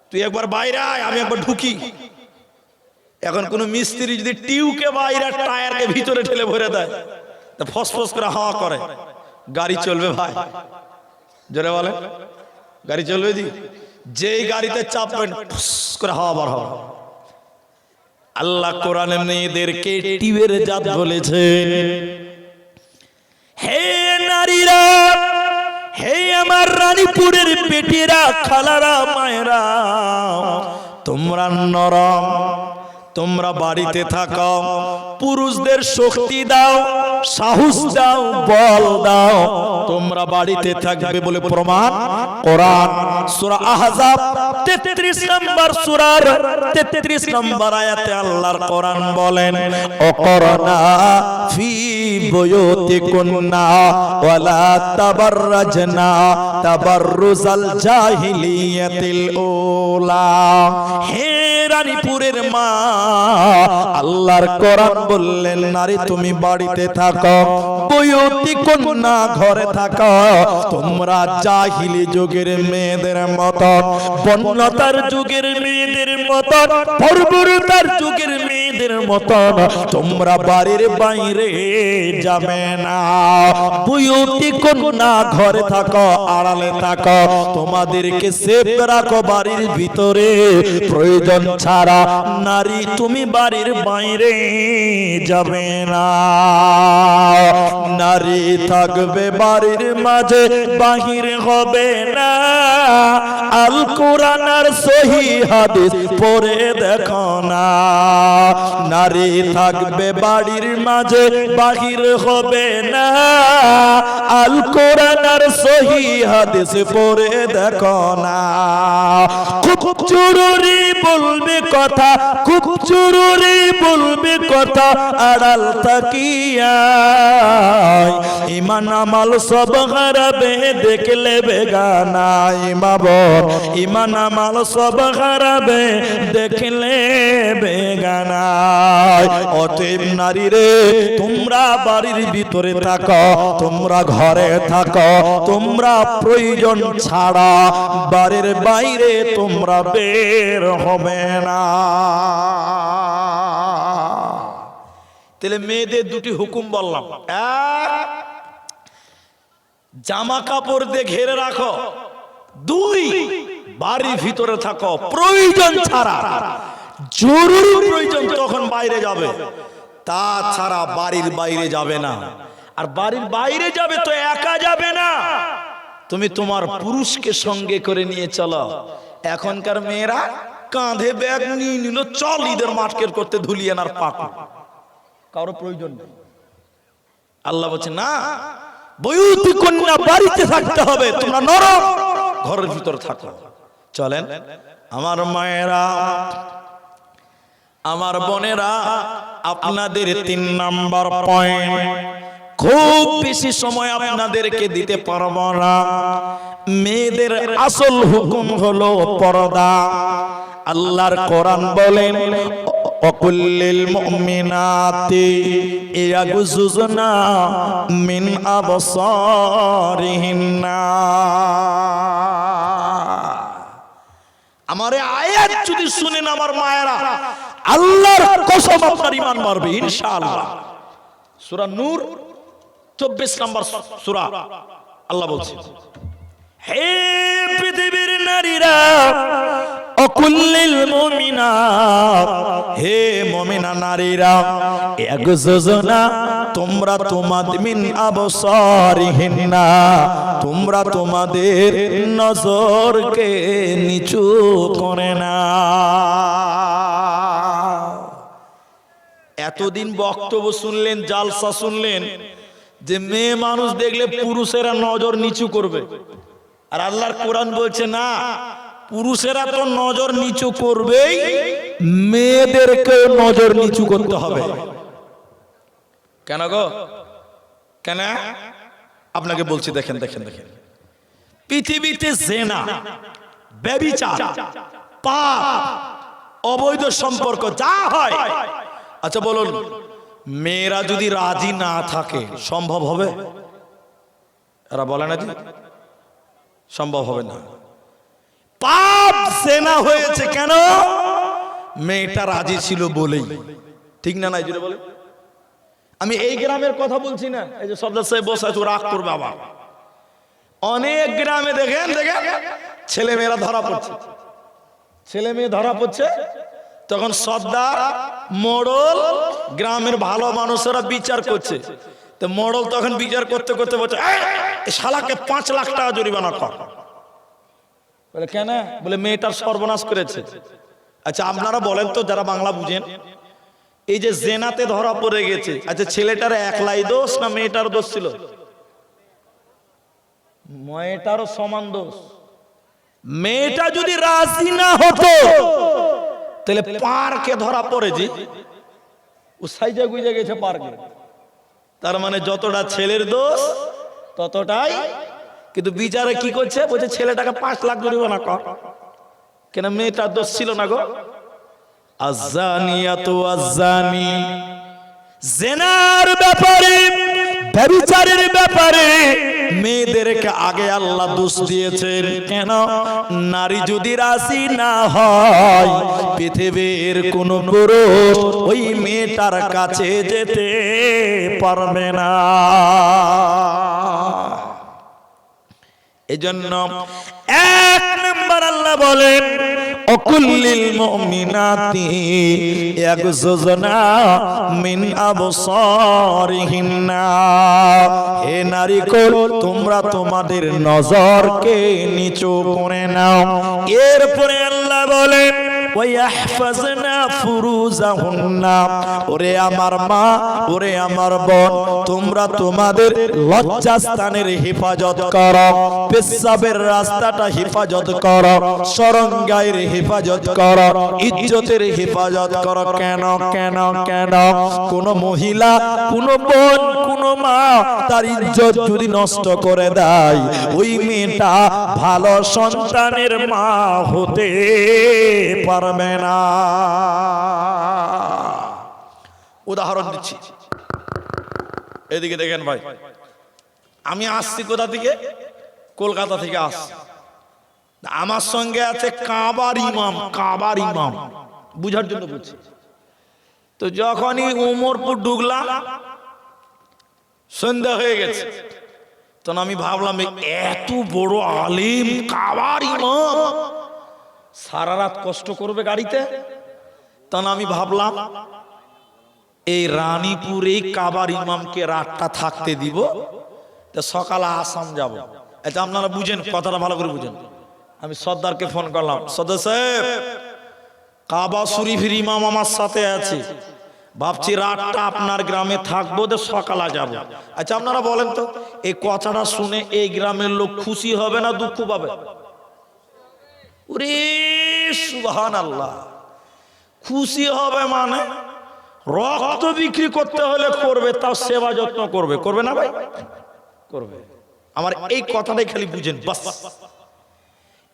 তুই একবার বাইরে আয়, আমি একবার ঢুকি। এখন কোন মিস্ত্রি যদি টিউকে বাইরে, টায়ারকে ভিতরে ঠেলে ভরে দেয়, তা ফসফস করে হাওয়া করে, গাড়ি চলবে ভাই? জোরে বলে গাড়ি চলবে? জি। যেই গাড়িতে চাপবেন ফুস করে হাওয়া বার হবে। আল্লাহ কোরআনে মেয়েদেরকে টিউয়ের জাত বলেছে। হে নারীরা, হে আমার রানীপুরের বেটিরা, খালারা, মায়েরা, তোমরা নরম, তোমরা বাড়িতে থাকো, পুরুষদের শক্তি দাও, সাহস দাও, বল দাও, তোমরা বাড়িতে থাকবে বলে প্রমাণ কোরআন সূরা আহজাব 33 নম্বর সূরার 33 নম্বর আয়াতে আল্লাহর কোরআন বলেন, অকরনা ফি বুয়ুতিকুন্না ওয়ালা তাবাররাজনা তাবাররুজাল জাহিলিয়াতিল উলা। হে রানীপুরের মা, আল্লাহর কোরআন বললেন নারী তুমি বাড়িতে থাকো, বুয়ুতিকুন্না ঘরে থাকো, তোমরা জাহিলি যুগের মেয়েদের মতো, বন্যতার যুগের মেয়েদের মতো, বর্বরতার যুগের মেয়েদের মতো তোমরা বাড়ির বাইরে যাবে না। বুয়ুতিকুন্না ঘরে থাকো, আড়ালে থাকো, তোমাদেরকে সেফ রাখো বাড়ির ভিতরে, প্রয়োজন ছাড়া নারী তুমি বাড়ির বাইরে যাবে না। নারী থাকবে বাড়ির মাঝে, বাহির হবে না। আল কোরআন আর সহি হাদিস পড়ে দেখো না। নারী থাকবে বাড়ির মাঝে, বাহির হবে না। আল কোরআন আর সহি হাদিস পড়ে দেখো না। খুব জরুরি বলবে কথা, খুব জরুরি বলবে কথা, আড়াল তাকিয়া ইমান আমাল সব হারাবে দেখলে বেগানা। ইমাবর ইমান আমাল সব হারাবে দেখলে বেগানা। অতএব নারী রে, তোমরা বাড়ির ভিতরে থাকো, তোমরা ঘরে থাকো, তোমরা প্রয়োজন ছাড়া বাড়ির বাইরে তোমরা বের হবে না। তাহলে মেয়েদের দুটি হুকুম বললাম, এক জামা কাপড় দিয়ে ঘিরে রাখো, দুই বাড়ির ভিতরে থাকো, প্রয়োজন ছাড়া, জরুরি প্রয়োজন তখন বাইরে যাবে, তাছাড়া বাড়ির বাইরে যাবে না। আর বাড়ির বাইরে যাবে তো একা যাবে না, তুমি তোমার পুরুষকে সঙ্গে করে নিয়ে চলো। এখনকার মেয়েরা কাঁধে ব্যাগ নিয়ে নিল, চল ঈদের মার্কেট করতে, ধুলিয়ানার পাক, কারো প্রয়োজন নেই। আল্লাহ বলছে না, বুয়ুতিকুন্না বাড়িতে থাকতে হবে, তোমরা নরম ঘরের ভিতর থাকো। চলেন আমার মায়েরা, আমার বোনেরা, আপনাদের 3 নাম্বার পয়েন্ট, খুব বেশি সময় আপনাদেরকে দিতে পারবো না। মেয়েদের আসল হুকুম হলো পর্দা। আল্লাহর কোরআন বলেন, অকুল্লিল মুমিনাতি ইয়াগুযুজনা মিন আবসারিহিন্না। আমার এই আয়াত যদি শুনেন আমার মায়েরা, আল্লাহর কসম আপনার ঈমান বাড়বে ইনশাআল্লাহ। সূরা নূর 24 নম্বর সূরা, আল্লাহ বলছে, হে পৃথিবীর নারীরা, অকুল্লিল মুমিনাত, হে মুমিনা নারীরা, ইয়াগযুজনা, তোমরা তোমাদের মিন আবসারিহিন্না, তোমরা তোমাদের নজরকে নিচু করে না। এতদিন বক্তব্য শুনলেন, জালসা শুনলেন যে মেয়ে মানুষ দেখলে পুরুষেরা নজর নিচু করবে, আর আল্লাহর কোরআন বলছে না, পুরুষেরা তো নজর নিচু করবেই, মেয়েদেরকে নজর নিচু করতে হবে। কেন গো, কেন? আপনাকে বলছি, দেখেন দেখেন দেখেন, পৃথিবীতে জিনা, ব্যভিচার, পাপ, অবৈধ সম্পর্ক যা হয়, আচ্ছা বলুন, মেয়েরা যদি রাজি না থাকে সম্ভব হবে? এরা বলে না যে সম্ভব হবে না। পাপ জিনা হয়েছে কেন? মেয়েটা রাজি ছিল বলেই, ঠিক না? নাই জুড়ে বলে। আমি এই গ্রামের কথা বলছি না, এই যে সর্দার সাহেব বসে আছে, রাগ করবে আবার। অনেক গ্রামে দেখেন দেখেন ছেলে মেয়েরা ধরা পড়ছে, ছেলে মেয়ে ধরা পড়ছে, তখন সর্দার, মোড়ল, গ্রামের ভালো মানুষেরা বিচার করছে। তো মোড়ল তখন বিচার করতে করতে বলছে, এই শালাকে 5 লাখ টাকা জরিমানা কর। বলে কেন? বলে মেয়েটার সর্বনাশ করেছে। আচ্ছা আপনারা বলেন তো, যারা বাংলা বুঝেন, এই যে জেনাতে ধরা পড়ে গেছে, আচ্ছা ছেলেটার একলাই দোষ না মেয়েটার দোষ ছিল? মেয়েটারও সমান দোষ। মেয়েটা যদি রাজি না হতো তাহলে পার্কে ধরা পড়েছে, ও সাইজা গুইজা গেছে পার্কে, তার মানে যতটা ছেলের দোষ ততটাই। কিন্তু বিচারে কি করছে? বলছে ছেলেটাকে 5 লাখ জরিমানা কর। কেন? মেয়েটার দোষ ছিল না গো। আযানিয়াতু আযানি, জিনার ব্যাপারে, ব্যভিচারের ব্যাপারে মেয়েদেরকে আগে আল্লাহ দোষ দিয়েছেন। কেন? নারী যদি রাজি না হয়, পৃথিবীর কোন পুরুষ ওই মেয়েটার কাছে যেতে পারবে না। এজন্য 1 নম্বর আল্লাহ বলেন, অকুল্লিল মুমিনাতি ইয়াগযুজনা মিন আবসারিহিন্না, হে নারীকুল, তোমরা তোমাদের নজরকে নিচু করে নাও। এরপরে আল্লাহ বলেন, ওয়াহফাজনা ফুরুজাহুন্না, ওরে আমার মা, ওরে আমার বোন, তোমরা তোমাদের লজ্জাস্থানের হেফাজত করো, পেশাবের রাস্তাটা হেফাজত করো, শরঙ্গাইয়ের হেফাজত করো, ইজ্জতের হেফাজত করো। কেন কেন কেন? কোন মহিলা, কোন বোন, কোন মা তার ইজ্জত যদি নষ্ট করে দেয়, ওই মেয়েটা ভালো সন্তানের মা হতে পারবে না। উদাহরণ দিচ্ছি, এদিকে দেখেন ভাই, আমি আসছি কোথা থেকে? কলকাতা থেকে আসছি। আমার সঙ্গে আছে কাবার ইমাম, কাবার ইমাম, বুঝার জন্য বলছি। তো যখনই উমরপুর ঢুকলাম, সন্ধ্যা হয়ে গেছে, তখন আমি ভাবলাম এত বড় আলিম, কাবার ইমাম, সারা রাত কষ্ট করবে গাড়িতে। তখন আমি ভাবলাম এই রানীপুরে কাবার ইমামকে রাতটা থাকতে দিব, তো সকালে আসাম যাব। আচ্ছা আপনারা বুঝেন, কথাটা ভালো করে বুঝেন। আমি সর্দারকে ফোন করলাম, সর্দার সাহেব, কাবা শরীফের ইমাম আমার সাথে আছে, ভাবছি রাতটা আপনার গ্রামে থাকবো, তো সকালে যাব। আচ্ছা আপনারা বলেন তো, এই কথাটা শুনে এই গ্রামের লোক খুশি হবে না দুঃখ পাবে? ওরে সুবহানাল্লাহ, খুশি হবে মানে রক্ত বিক্রি করতে হলে করবে, তাও সেবা যত্ন করবে, করবে না ভাই? করবে। আমার এই কথাটাই খালি বুঝেন বাস।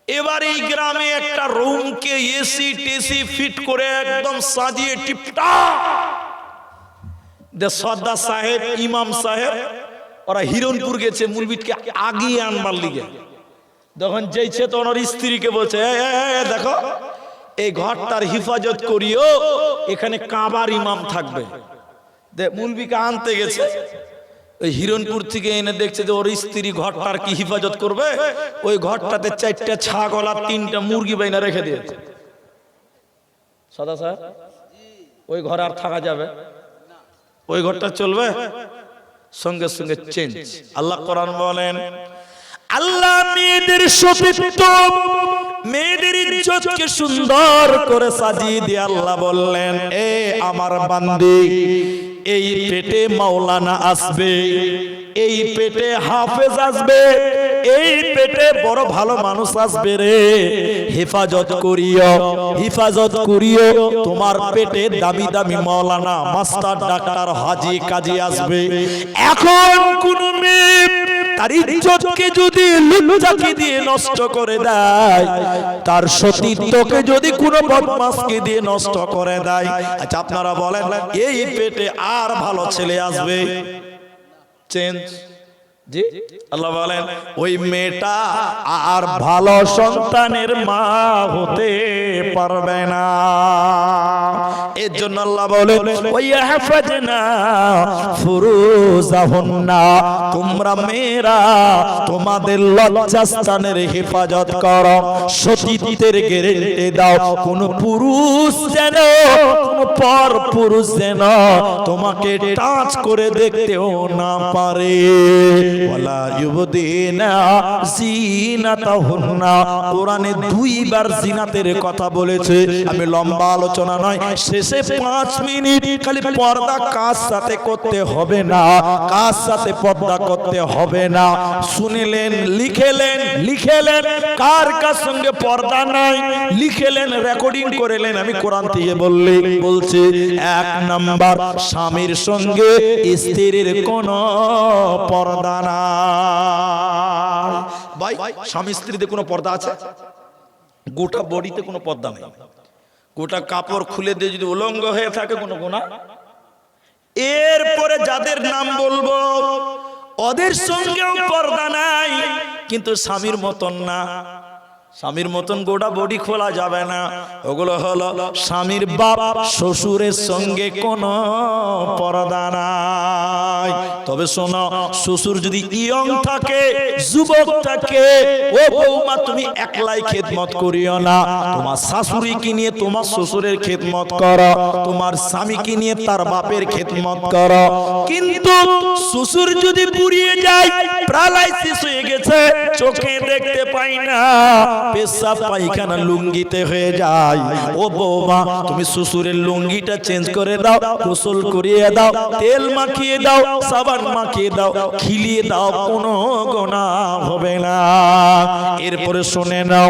এবার এই গ্রামে একটা রুমকে এসি টেসি ফিট করে একদম সাজিয়ে টিপটপ, সর্দার সাহেব, ইমাম সাহেব, ওরা হিরণপুর গেছে মুলবিদকে আগিয়ে আনবার লিগে। তখন যেইছে তখন ওর স্ত্রীকে বলছে দেখো এই ঘরটার হিফাজত করিও, এখানে কাবার ইমাম থাকবে। মুলবিকে আনতে গেছে, ওই হিরণপুর থেকে এনে দেখছে যে ওর স্ত্রী ঘরটার কি হিফাজত করবে, ওই ঘরটাতে 4টা ছাগল আর 3টা মুরগি বাইনা রেখে দিয়েছে। সদা স্যার ওই ঘর আর থাকা যাবে? ওই ঘরটা চলবে? সঙ্গে সঙ্গে চেঞ্জ। আল্লাহ কোরআন বলেন, আল্লাহ মেয়েদের সতীত্ব, মেয়েদের ইজ্জতকে সুন্দর করে সাজিয়ে দিয়ে আল্লাহ বললেন, এ আমার বান্দি, এই পেটে মাওলানা আসবে, এই পেটে হাফেজ আসবে, এই পেটে বড় ভালো মানুষ আসবে রে, হেফাজত করিও, হেফাজত করিও। তোমার পেটে দামি দামি মাওলানা, মাস্টার, ডাক্তার, হাজি, কাজী আসবে। এখন কোন মেয়ে তার ইজ্জতকে যদি লজ্জাকে দিয়ে নষ্ট করে দেয়, তার সতীত্বকে যদি কোনো বদমাশকে দিয়ে নষ্ট করে দেয়, আচ্ছা আপনারা বলেন এই পেটে আর ভালো ছেলে আসবে? চেঞ্জ। জি আল্লাহ বলেন ওই মেয়েটা আর ভালো সন্তানের মা হতে পারবে না। এর জন্য আল্লাহ বলেন ওয়াহফাজনা ফুরুজাহুন্না, তোমরা মেয়েরা তোমাদের লজ্জাস্থানের হেফাজত করো, সতীত্বের গ্যারান্টি দাও। কোন পুরুষ যেন, কোন পর পুরুষ যেন তোমাকে টাচ করে দেখতেও না পারে। ওয়ালা ইউবদিনা জিনাতাহুন্না, কোরআনে 2বার জিনাতের কথা বলেছে। আমি লম্বা আলোচনা নয়, শেষে 5 মিনিট খালি পর্দা কার সাথে করতে হবে না, কার সাথে পর্দা করতে হবে না শুনিলেন, লিখেলেন, লিখেলেন কার কার সঙ্গে পর্দা নাই, লিখেলেন, রেকর্ডিং করেলেন। আমি কোরআন থেকে বলছি 1 নাম্বার, স্বামীর সঙ্গে স্ত্রীর কোন পর্দা নাই। ভাই স্বামী স্ত্রীতে কোনো পর্দা আছে? গোটা বডিতে কোনো পর্দা নেই। গোটা কাপড় খুলে দিয়ে যদি উলঙ্গ হয়ে থাকে কোনো গুনাহ। এরপরে যাদের নাম বলবো ওদের সঙ্গেও পর্দা নাই, কিন্তু স্বামীর মতন না। স্বামীর মতন গোটা বডি খোলা যাবে না। ওগুলো হলো স্বামীর বাপ, শ্বশুরের সঙ্গে কোনো পর্দা নাই। তবে শোনো, শ্বশুর যদি ইয়ং থাকে, যুবক থাকে, ও বৌমা তুমি একলাই খেদমত করিও না। তোমার শাশুড়িকে নিয়ে তোমার শ্বশুরের খেদমত করো, তোমার স্বামীকে নিয়ে তার বাপের খেদমত করো। কিন্তু শ্বশুর যদি বুড়িয়ে যায়, প্যারালাইসিস হয়ে গেছে, চোখে দেখতে পাই না, পেশাব পায়খানা লুঙ্গিতে হয়ে যায়, ও বৌমা তুমি শ্বশুরের লুঙ্গিটা চেঞ্জ করে দাও, গোসল করিয়ে দাও, তেল মাখিয়ে দাও, সাবান মাখিয়ে দাও, খিলিয়ে দাও, কোনো গুনাহ হবে না। এরপরে শুনে নাও,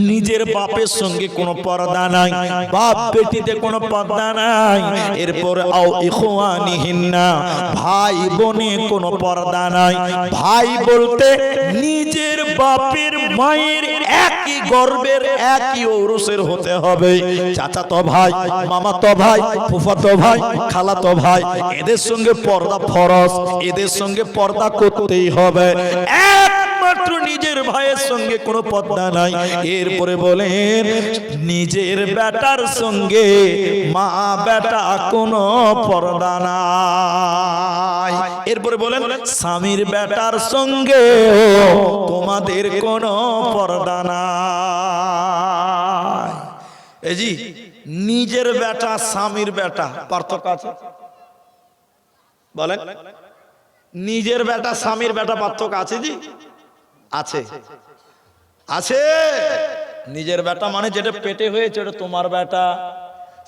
নিজের বাপের সঙ্গে কোনো পর্দা নাই, বাপ বেটিতে কোনো পর্দা নাই। এরপরে আও ইখওয়ানিহিন্না, ভাই বোনে কোনো পর্দা নাই। ভাই বলতে নিজের বাপের মায়ের একই গর্বের একই ঔরসের হতে হবে। চাচাতো ভাই, মামাতো ভাই, ফুফাতো ভাই, খালাতো ভাই, এদের সঙ্গে পর্দা ফরজ, এদের সঙ্গে পর্দা করতেই হবে। একমাত্র নিজের ভাইয়ের সঙ্গে কোনো পর্দা নাই। এরপরে বলেন নিজের বেটার সঙ্গে মা বেটা কোনো পর্দা নাই। এরপরে বলেন স্বামীর বেটার সঙ্গে তোমাদের কোনো পর্দা নাই। এই জি নিজের বেটা স্বামীর বেটা পার্থক্য আছে? বলেন নিজের বেটা স্বামীর বেটা পার্থক্য আছে? জি আছে, আছে। নিজের বেটা মানে যেটা পেটে হয়েছে ওটা তোমার বেটা।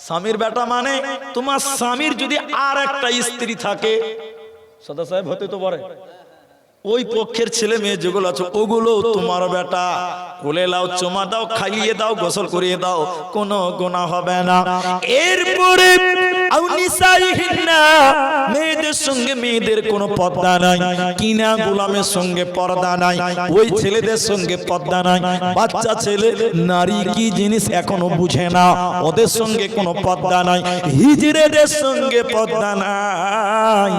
স্বামীর বেটা মানে তোমার স্বামীর যদি আর একটা স্ত্রী থাকে, সদা সাহেব হতে তো পারে, ওই পক্ষের ছেলে মেয়ে যেগুলো আছে ওগুলো তোমার বেটা। কোলে লাও, চুমা দাও, খাইয়ে দাও, গোসল করিয়ে দাও, কোনো গুনাহ হবে না। এরপরে মেয়েদের সঙ্গে মেয়েদের কোনো পর্দা নাই, কিনা গোলামের সঙ্গে পর্দা নাই, ওই ছেলেদের সঙ্গে পর্দা নাই। বাচ্চা ছেলে নারী কি জিনিস এখনো বুঝে না, ওদের সঙ্গে কোনো পর্দা নাই। হিজড়েদের সঙ্গে পর্দা নাই।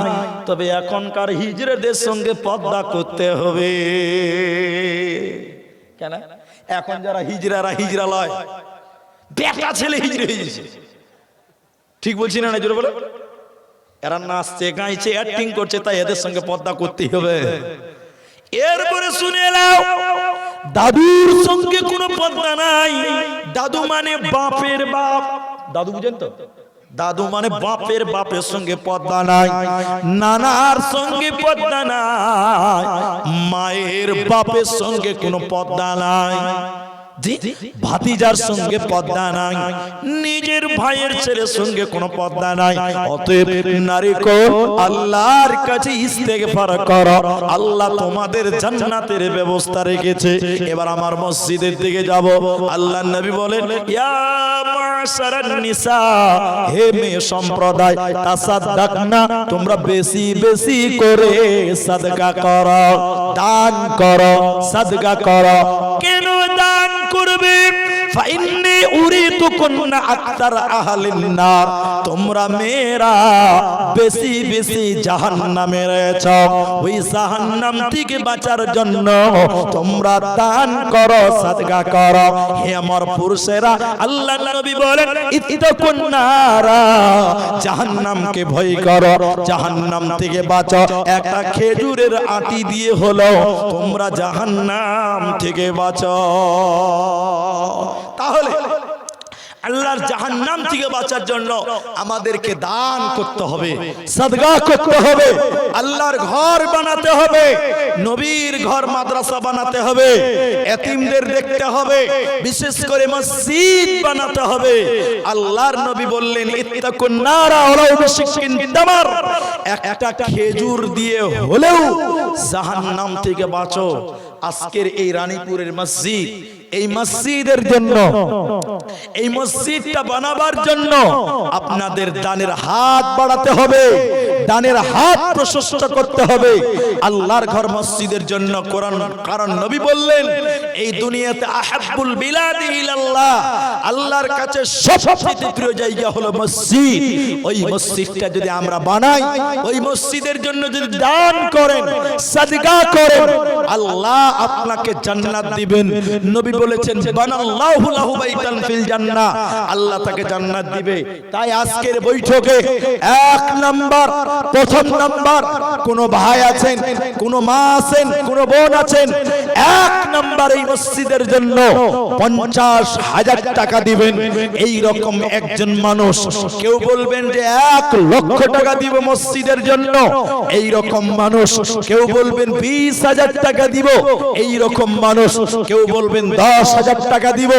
তবে এখনকার হিজড়েদের সঙ্গে পর্দা করতে হবে। কেন? এখন যারা হিজড়া লয়, বেটা ছেলে হিজড়ে হয়ে গেছে। ঠিক বলছি না? জোরে বলে। এরা নাচছে, গাইছে, অ্যাক্টিং করছে, তাই এদের সঙ্গে পর্দা করতেই হবে। এরপরে শুনে নাও, দাদুর সঙ্গে কোনো পর্দা নাই। দাদু মানে বাপের বাপ। দাদু বুঝেন তো? দাদু মানে বাপের সঙ্গে পর্দা নাই। নানার সঙ্গে পর্দা নাই। মায়ের বাপের সঙ্গে কোনো পর্দা নাই। ভাতিজার সঙ্গে পর্দা নাই। নিজের ভাইয়ের ছেলের সঙ্গে কোনো পর্দা নাই। অতএব নারীকে আল্লাহর কাছে ইস্তেগফার করো, আল্লাহ তোমাদের জান্নাতের ব্যবস্থা রেখেছে। এবার আমার মসজিদের দিকে যাব। আল্লাহর নবী বলেন, ইয়া মাশারান নিসা, হে মেয়ে সম্প্রদায়, তাসাদদাকনা, তোমরা বেশি বেশি করে সাদকা করো, দান করো, সাদকা করো। কেন দান করবে? ফাইন্নী উরিতুকুন্না আকতার আহলিন নার, তোমরা মেয়েরা বেশি বেশি জাহান্নামে রয়েছো। ওই জাহান্নাম থেকে বাঁচার জন্য তোমরা দান করো, সাদকা করো। হে আমার পুরুষেরা, আল্লাহর নবী বলেন, ইত্তাকুন্নারা, জাহান্নামকে ভয় করো, জাহান্নাম থেকে বাঁচো। একটা খেজুরের আটি দিয়ে হলো তোমরা জাহান্নাম থেকে বাঁচো। তাহলে আল্লাহর জাহান্নাম থেকে বাঁচার জন্য আমাদেরকে দান করতে হবে, সাদকা করতে হবে, আল্লাহর ঘর বানাতে হবে, নবীর ঘর মাদ্রাসা বানাতে হবে, এতিমদের দেখতে হবে, বিশেষ করে মসজিদ বানাতে হবে। আল্লাহর নবী বললেন, ইত্তাকুন নারা ওয়ালাউ বিশিক্কিন তামার, একটা খেজুর দিয়ে হলেও জাহান্নাম থেকে বাঁচো। আজকের এই রানীপুরের মসজিদ, এই মসজিদের জন্য, এই মসজিদটা বানাবার জন্য আপনাদের দানের হাত বাড়াতে হবে, দানের হাত প্রশস্ত করতে হবে আল্লাহর ঘর মসজিদের জন্য। কোরআন, কারণ নবী বললেন, এই দুনিয়াতে আহাব্বুল বিলাদি ইলাল্লাহ, আল্লাহর কাছে সবচেয়ে প্রিয় জায়গা হলো মসজিদ। ওই মসজিদটা যদি আমরা বানাই, ওই মসজিদের জন্য যদি দান করেন, সাদকা করেন, আল্লাহ আপনাকে জান্নাত দিবেন। নবী বলেছেন, বানাল্লাহু লাহু বাইতান ফিল জান্নাহ, আল্লাহ তাকে জান্নাত দিবে। তাই আজকের বৈঠকে এক নাম্বার, প্রথম নাম্বার, কোন ভাই আছেন, কোন মা আছেন, কোন বোন আছেন, এক নাম্বার এই মসজিদের জন্য 50,000 টাকা দিবেন। এই রকম একজন মানুষ, কেউ বলবেন যে 1 লক্ষ টাকা দিব মসজিদের জন্য, এই রকম মানুষ, কেউ বলবেন 20,000 টাকা দিব, এই রকম মানুষ, কেউ বলবেন 10,000 টাকা দিব।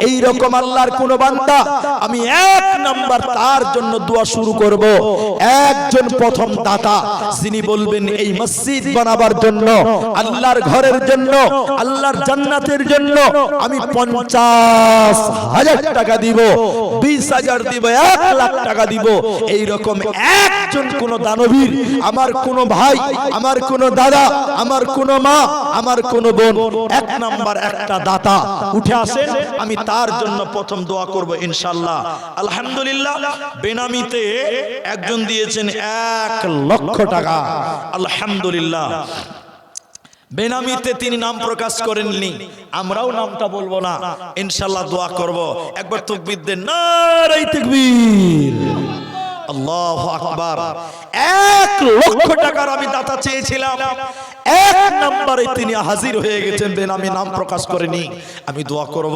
এই রকম আল্লাহর কোন বান্দা, আমি এক নাম্বার তার জন্য দোয়া শুরু করব। একজন প্রথম দাতা, যিনি বলবেন এই মসজিদ বানাবার জন্য, আল্লাহর ঘরের জন্য, আল্লাহর জান্নাতের জন্য আমি 50,000 টাকা দিব, 20,000 দিব, 1 লাখ টাকা দিব। এই রকম একজন কোন দানবীর, আমার কোন ভাই, আমার কোন দাদা, আমার কোন মা, আমার কোন বোন, এক নাম্বার একটা দাতা উঠে আসেন, আমি তার জন্য প্রথম দোয়া করব ইনশাআল্লাহ। আলহামদুলিল্লাহ, বেনামিতে একজন দিয়েছেন 1 লক্ষ টাকা। আলহামদুলিল্লাহ, বেনামিতে তিনি নাম প্রকাশ করেননি, আমরাও নামটা বলবো না, ইনশাআল্লাহ দোয়া করব। একবার তাকবীর দেন, নারে তাকবীর, আল্লাহু আকবার। 1 লক্ষ টাকার আমি দাতা চেয়েছিলাম, 1 নম্বরে তিনি হাজির হয়ে গেছেন, বেনামি নাম প্রকাশ করেনি। আমি দোয়া করব,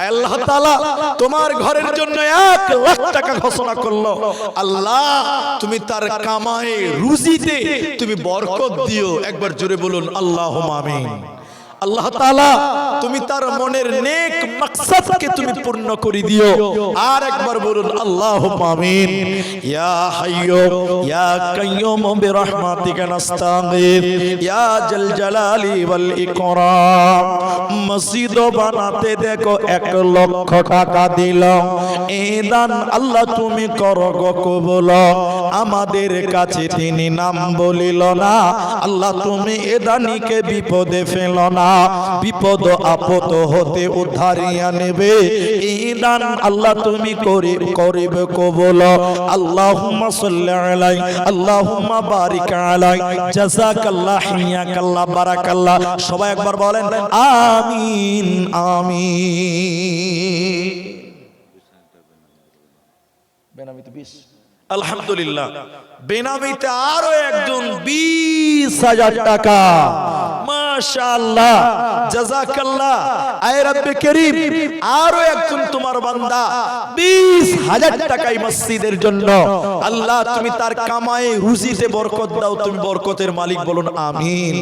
আল্লাহ তাআলা তোমার ঘরের জন্য 1 লাখ টাকা ঘোষণা করলো, আল্লাহ তুমি তার কামায়ে রুজিতে তুমি বরকত দিও। একবার জোরে বলুন আল্লাহুম্মা আমিন। আল্লাহ তাআলা তুমি তার মনের নেক মাকসাদকে তুমি পূর্ণ করে দিও। আর একবার বলুন আল্লাহুম্মা আমিন। ইয়া হাইয়্যু ইয়া কাইয়্যুম বিরহমাতিকা নাস্তাগীথ ইয়া জাল জালালি ওয়াল ইকরাম। মসজিদ বানাতে দেখো 1 লক্ষ টাকা দিল, এই দান আল্লাহ তুমি করো গো কবুল। আমাদের কাছে তিনি নাম বলিল না, আল্লাহ তুমি এ দানিকে বিপদে ফেলো না। বিপদ আপদ হতে উদ্ধারিয়া নেবে। এই দান আল্লাহ তুমি করিবে কবুল। আল্লাহুম্মা সাল্লি আলাই, আল্লাহুম্মা বারিক আলাই, জাযাকাল্লাহ, হিয়াকাল্লাহ, বারাকাল্লাহ। সবাই একবার বলেন আমিন আমিন। বেনামিতে 20, আলহামদুলিল্লাহ। বেনামিতে আরো একজন 20,000 টাকা, মাশাআল্লাহ, জাযাকাল্লাহ। আয় রব্বে করিম, আরো একজন তোমার বান্দা 20,000 টাকা এই মসজিদের জন্য। আল্লাহ তুমি তার কামায়ে রুজিতে বরকত দাও, তুমি বরকতের মালিক, বলুন আমিন।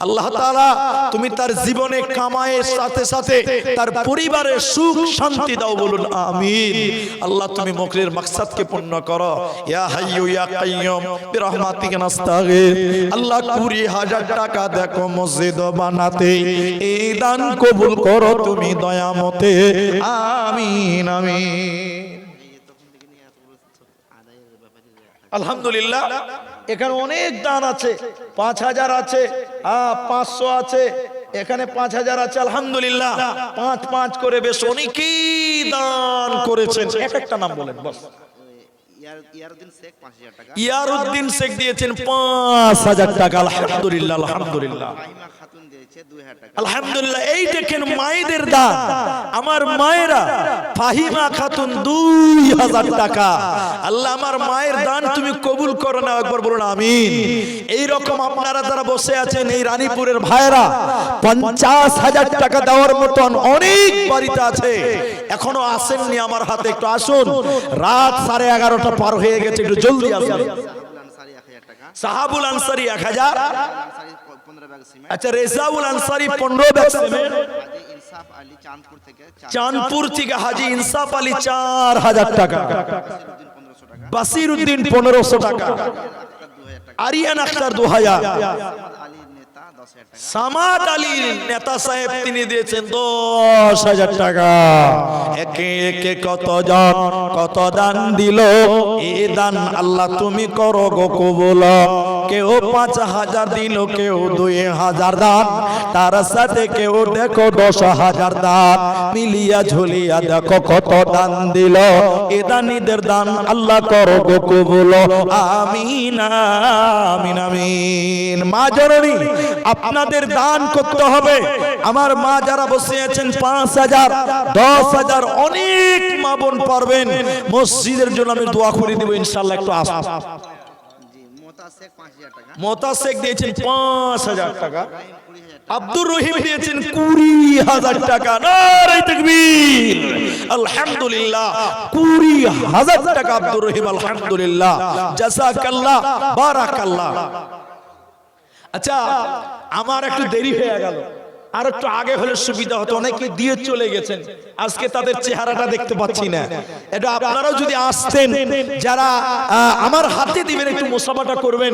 আল্লাহ তাআলা তুমি তার জীবনে কামায়ের সাথে সাথে তার পরিবারে সুখ শান্তি দাও, বলুন আমিন। আল্লাহ তুমি মকরের মাকসাদকে পূর্ণ করো। ইয়া হাইয়ু ইয়া কাইয়ুম বিরহমাতিকা নাস্তাগীর। আল্লাহ 20,000 টাকা দেখো মসজিদ বানাতে, এই দান কবুল করো তুমি দয়ামতে, আমিন আমিন। আলহামদুলিল্লাহ। এখানে অনেক দান আছে, 5,000 আছে, 500 আছে, এখানে 5,000 আছে। আলহামদুলিল্লাহ, 5 করে বেশ অনেকেই দান করেছেন। এক একটা নাম বলেন বস। ইয়ারউদ্দিন শেখ 5,000 টাকা, ইয়ারউদ্দিন শেখ দিয়েছেন 5,000 টাকা। আলহামদুলিল্লাহ আলহামদুলিল্লাহ ফাহিমা খাতুন দিয়েছে 2,000 টাকা। আলহামদুলিল্লাহ। এই দেখেন মায়েদের দান, আমার মায়েরা ফাহিমা খাতুন 2,000 টাকা। আল্লাহ আমার মায়ের দান তুমি কবুল করো না, একবার বলুন আমিন। এই রকম আপনারা যারা বসে আছেন এই রানীপুরের ভাইরা 50,000 টাকা দেওয়ার মতন অনেক বাড়িতে আছে, এখনো আসেননি আমার হাতে, একটু আসুন। রাত 11:30 পার হয়ে গেছে, একটু জলদি আসুন। সাহাবুল আনসারি 1,000 টাকা, সাহাবুল আনসারি 1,000। আনসারি 15 ব্যাগ সিমেন্ট, আচ্ছা, রেজাউল আনসারি 15 ব্যাগ সিমেন্ট। হাজী ইনসাফ আলী চাঁদপুর থেকে চাঁদপুর থেকে হাজী ইনসাফ আলী 4,000 টাকা। বাসিরউদ্দিন 1500 টাকা, বাসিরউদ্দিন 1500 টাকা। আক্তার 2,000 টাকা, আরিয়ান আখতার 2,000। সামাদ আলী নেতা 10,000 টাকা, সামাদ আলী নেতা সাহেব তিনি দিয়েছেন 10,000 টাকা। একে একে কত দান দিল, এই দান আল্লাহ তুমি করো গো কবুল। কেউ 5,000 দিল, কেউ 2,000 দান, তার সাথে কেউ দেখো 10,000 দান, মিলিয়া ঝুলিয়া দেখো কত দান দিল। এ দানিদের দান আল্লাহ করো গো কবুল, আমিন আমিন আমিন। মা জননী, আপনাদের দান করতে হবে। আমার মা যারা বসে আছেন 5,000, 10,000, অনেক মা বোন পারবেন। মসজিদের জন্য আমি দোয়া করে দেব ইনশাআল্লাহ। একটু আসুন। জি মোতা শেখ 5,000 টাকা, মোতা শেখ দিয়েছেন 5,000 টাকা। রহিম 20,000 টাকা, আব্দুর রহিম দিয়েছেন 20,000 টাকা। নারে তাকবীর, আলহামদুলিল্লাহ। 20,000 টাকা আব্দুর রহিম, আলহামদুলিল্লাহ, জাযাকাল্লাহ, বারাকাল্লাহ। আচ্ছা, আমার একটু দেরি হয়ে গেল, আর একটু আগে হলে সুবিধা হতো। অনেকে দিয়ে চলে গেছেন, আজকে তাদের চেহারাটা দেখতে পাচ্ছি না। এটা আপনারাও যদি আসতেন, যারা আমার হাতে দিবেন, একটু মুসাফাটা করবেন।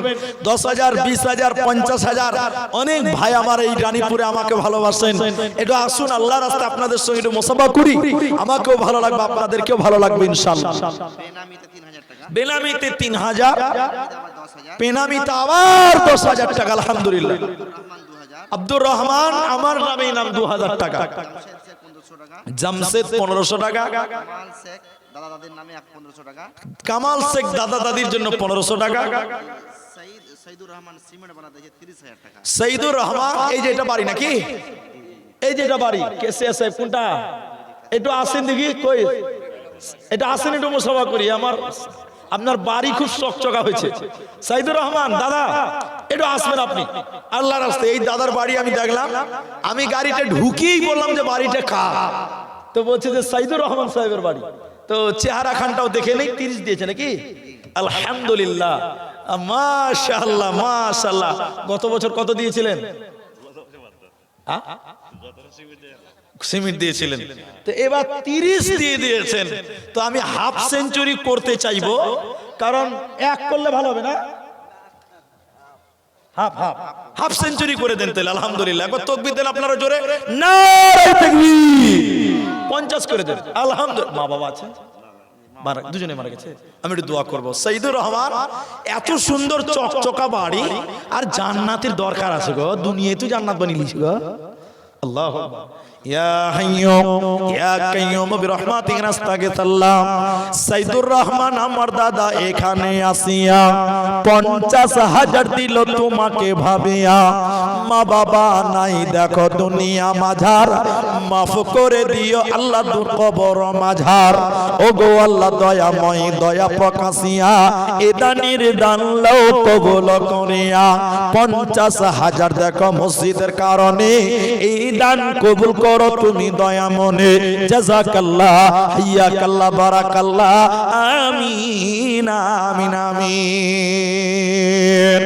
10,000, 20,000, 50,000, অনেক ভাই আমার এই রানীপুরে আমাকে ভালোবাসেন। একটু আসুন, আল্লাহর রাস্তায় আপনাদের সঙ্গে একটু মুসাফা করি, আমাকেও ভালো লাগবে, আপনাদেরকেও ভালো লাগবে ইনশাআল্লাহ। বেনামিতে 3,000 টাকা, বেনামিতে 3,000, আবার 10,000, পেনামিতে আবার 10,000 টাকা। আলহামদুলিল্লাহ। রহমান 2,000, আব্দুর রহমান আমার নামে নাম 2,000 টাকা। জামশেদ শেখ 1,500 টাকা, জামশেদ 1,500 টাকা। কামাল শেখ দাদা দাদির নামে 1,500 টাকা, কামাল শেখ দাদা দাদির জন্য 1,500 টাকা। সঈদুর রহমান সিমেন্ট বানাতে 30,000 টাকা, সঈদুর রহমান, এই যে এটা বাড়ি নাকি, এই যে এটা বাড়ি, কেসে আছে কোনটা, একটু আসেন দেখি কই, এটা আসেন, একটু মুসাফা করি। আপনার বাড়ি খুব চকচকা হয়েছে। সঈদুর রহমান দাদা, একটু আসবেন আপনি আল্লাহর রাস্তায়। এই দাদার বাড়ি আমি দেখলাম, আমি গাড়িতে ঢুকিয়েই বললাম যে বাড়িটা কার, তো বলছে যে সঈদুর রহমান সাহেবের বাড়ি। তো চেহারা খানটাও দেখে নেই, 30 দিয়েছে নাকি, আলহামদুলিল্লাহ, মাশাআল্লাহ মাশাআল্লাহ। গত বছর কত দিয়েছিলেন? সিমেন্ট দিয়েছিলেন, তো এবার 30 দিয়ে দিয়েছেন। তো আমি হাফ সেঞ্চুরি করতে চাইবো, কারণ এক করলে ভালো হবে না, হাফ সেঞ্চুরি করে দেন তাহলে। আলহামদুলিল্লাহ, একবার তাকবীর দেন আপনারা জোরে, নারে তাকবীর। 50 করে দেন, আলহামদুলিল্লাহ। মা বাবা আছে? দুজনে মারা গেছে। আমি একটু দোয়া করবো। সঈদুর রহমান, এত সুন্দর চকচকা বাড়ি, আর জান্নাতের দরকার আছে গো, দুনিয়ায় তো জান্নাত বানিয়েছিস গো। আল্লাহু আকবার। ইয়া হাইয়্যু ইয়া কাইয়্যুম বিরহমাতিকা নাস্তাগিথুল্লাহ। সাইদুর রহমান আমার দাদা এখানে আসিয়া 50,000 দিল তোমাকে ভাবিয়া। মা বাবা নাই দেখো দুনিয়া মাঝার, মাফ করে দিও আল্লাহ দূর কবর মাঝার। ও গো আল্লাহ দয়াময় দয়া প্রকাশিয়া এ দানির দান লও কবুল করিয়া। 50,000 দেখো মসজিদের কারণে এই দান কবুল করো তুমি দয়া মনে। জাযাকাল্লাহ হাইয়াকাল্লাহ বারাকাল্লাহ আমিন আমিন আমিন।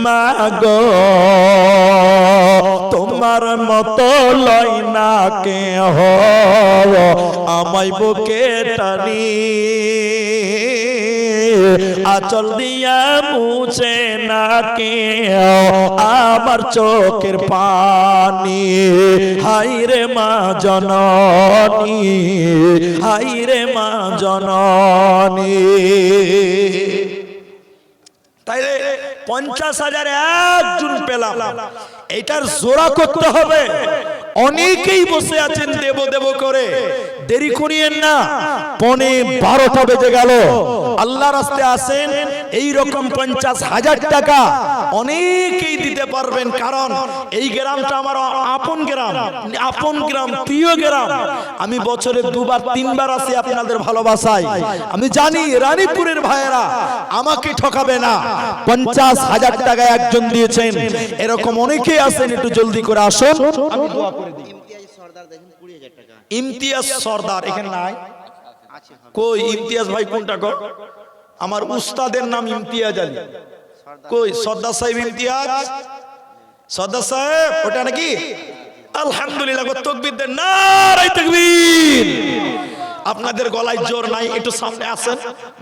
মাগো তোমার মতো লয় না কেহ আমায় বুকে টানি, আঁচল দিয়া মুছে না কেউ আমার চোখের পানি। হাইরে মা জননী, হাইরে মা জননী। তাইলে 50,000 একজন পেলাম, এটার জোড়া করতে হবে। অনেকেই বসে আছেন দেব দেব করে, দেরি করিয়েন না। 12টা বেজে গেল। আল্লাহ রাস্তায় আসেন, এই রকম 50,000 টাকা অনেকেই দিতে পারবেন, কারণ এই গ্রামটা আমার আপন গ্রাম, আপন গ্রাম, প্রিয় গ্রাম। আমি বছরে 2বার 3বার আসি আপনাদের ভালোবাসায়। আমি জানি রানীপুরের ভাইয়েরা আমাকে ঠকাবে না। 50,000 টাকা একজন দিয়েছেন, এরকম অনেকেই আছেন, একটু জলদি করে আসুন। আমি দোয়া করে দিই। ইমতিয়াজ সর্দার দেখেন 20,000 টাকা ইমতিয়াজ সর্দার এখানে নাই? আছে। কই ইমতিয়াজ ভাই কোনটা গো? আমার উস্তাদের নাম ইমতিয়াজ আলী। কই সর্দার সাহেব ইমতিয়াজ? সর্দার সাহেব ওটা নাকি? আলহামদুলিল্লাহ, তাকবীর দেন, নারে তাকবীর। আপনাদের গলায় জোর নাই, একটু সামনে আসেন।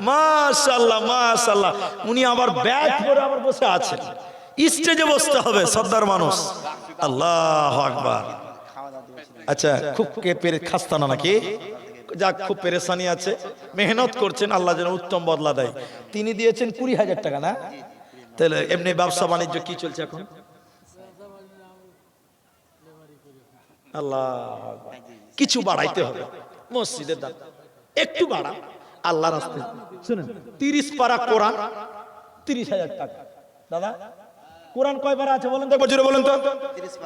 মাশাআল্লাহ মাশাআল্লাহ। উনি আবার ব্যাগ পরে আবার বসে আছেন, স্টেজে বসতে হবে, সর্দার মানুষ। আল্লাহু আকবার। আচ্ছা, খুব খাস্তা না নাকি? যাক, খুব পেরেশানি আছে, মেহনত করছেন, আল্লাহ যেন উত্তম বদলা দেয়। তিনি দিয়েছেন 20,000 টাকা না? তাহলে এমনি ব্যবসা বাণিজ্য কি চলছে এখন? আল্লাহ কিছু বাড়াইতে হবে, মসজিদের দাম একটু বাড়া, আল্লাহ রাস্তায়। শুনেন, 30 পারা কোরআন 30,000 টাকা। দাদা কোরআন কয় পারা আছে বলেন তো, জোরে বলেন তো।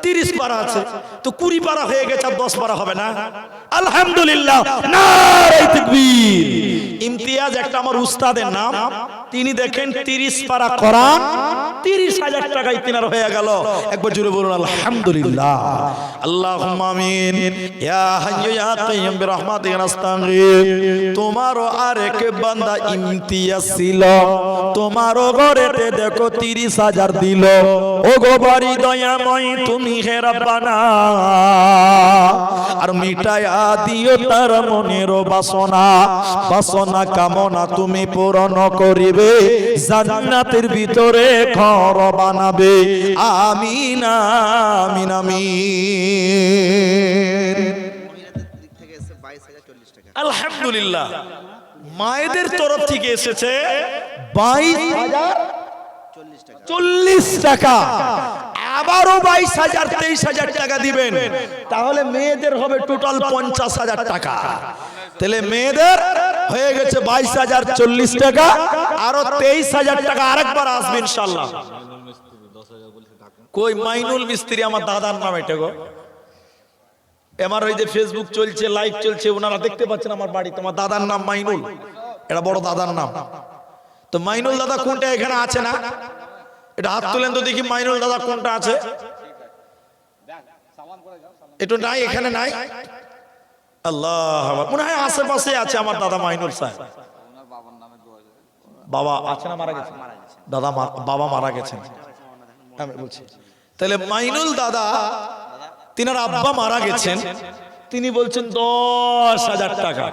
30 পারা আছে, তো 20 পারা হয়ে গেছে, আর 10 পারা হবে না? আলহামদুলিল্লাহ, নারে তাকবীর। ইমতিয়াজ একটা আমার উস্তাদের নাম, তিনি দেখেন 30 পারা কোরআন 30,000 টাকায় তিনার হয়ে গেল। একবার জোরে বলুন আলহামদুলিল্লাহ। আল্লাহুম্মা আমিন। ইয়া হাইয়্যু ইয়া কাইয়্যুম বিরহমাতিকা নাস্তাগীথ। তোমারও আরেক বান্দা ইমতিয়াজ ছিল, তোমারও ঘরেতে দেখো 30,000 দিল। ও গো বাড়ি দয়াময় তুমি হে রাব্বানা, আর মিটায়া দিও তার মনের বাসনা। বাসনা কামনা তুমি পূরণ করিবে, জান্নাতের ভিতরে ঘর বানাবে। আমিন আমিন আমিন। মহিলাদের দিক থেকে এসে 22,040 টাকা। আলহামদুলিল্লাহ, মায়েদের তরফ থেকে এসেছে 22,040 টাকা। আবারও 22,000 23,000 টাকা দিবেন, তাহলে মেয়েদের হবে টোটাল 50,000 টাকা। তাহলে মেয়েদের হয়ে গেছে 22,040 টাকা, আরো 23,000 টাকা আরেকবার আসবে ইনশাআল্লাহ। কই মাইনুল মিস্ত্রি? আমার দাদার নাম এটা গো। আমার ওই যে ফেসবুক চলছে, লাইভ চলছে, ওনারা দেখতে পাচ্ছেন আমার বাড়ি। তোমার দাদার নাম মাইনুল, এটা বড় দাদার নাম। তো মাইনুল দাদা কোনটা এখানে আছে না? এটা হাত তুলেন তো দেখি, মাইনুল দাদা কোনটা আছে? একটু নাই, এখানে নাই। আল্লাহ, মনে হয় আশেপাশে আছে আমার দাদা মাইনুল সাহেব। বাবা আছে না মারা গেছেন? দাদা বাবা মারা গেছেন, আমি বলছি। তাহলে মাইনুল দাদা, তিনার আব্বা মারা গেছেন, তিনি বলছেন 10,000 টাকা।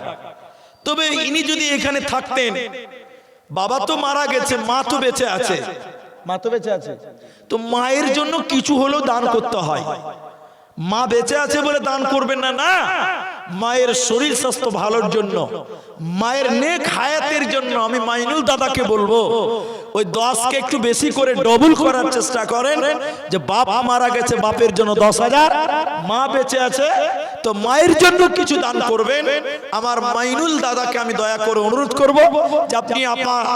তবে ইনি যদি এখানে থাকতেন, বাবা তো মারা গেছে, মা তো বেঁচে আছে, মা তো বেঁচে আছে, তো মায়ের জন্য কিছু হলেও দান করতে হয়। মা বেঁচে আছে বলে দান করবেন না, না, মায়ের শরীর স্বাস্থ্য ভালোর জন্য, মায়ের নেক হায়াতের জন্য আমি মাইনুল দাদাকে বলবো ওই 10কে একটু বেশি করে ডবল করার চেষ্টা করেন। যে বাপ মারা গেছে, বাপের জন্য 10,000, মা বেঁচে আছে তো মায়ের জন্য কিছু দান করবেন। আমার মাইনুল দাদাকে আমি দয়া করে অনুরোধ করব যে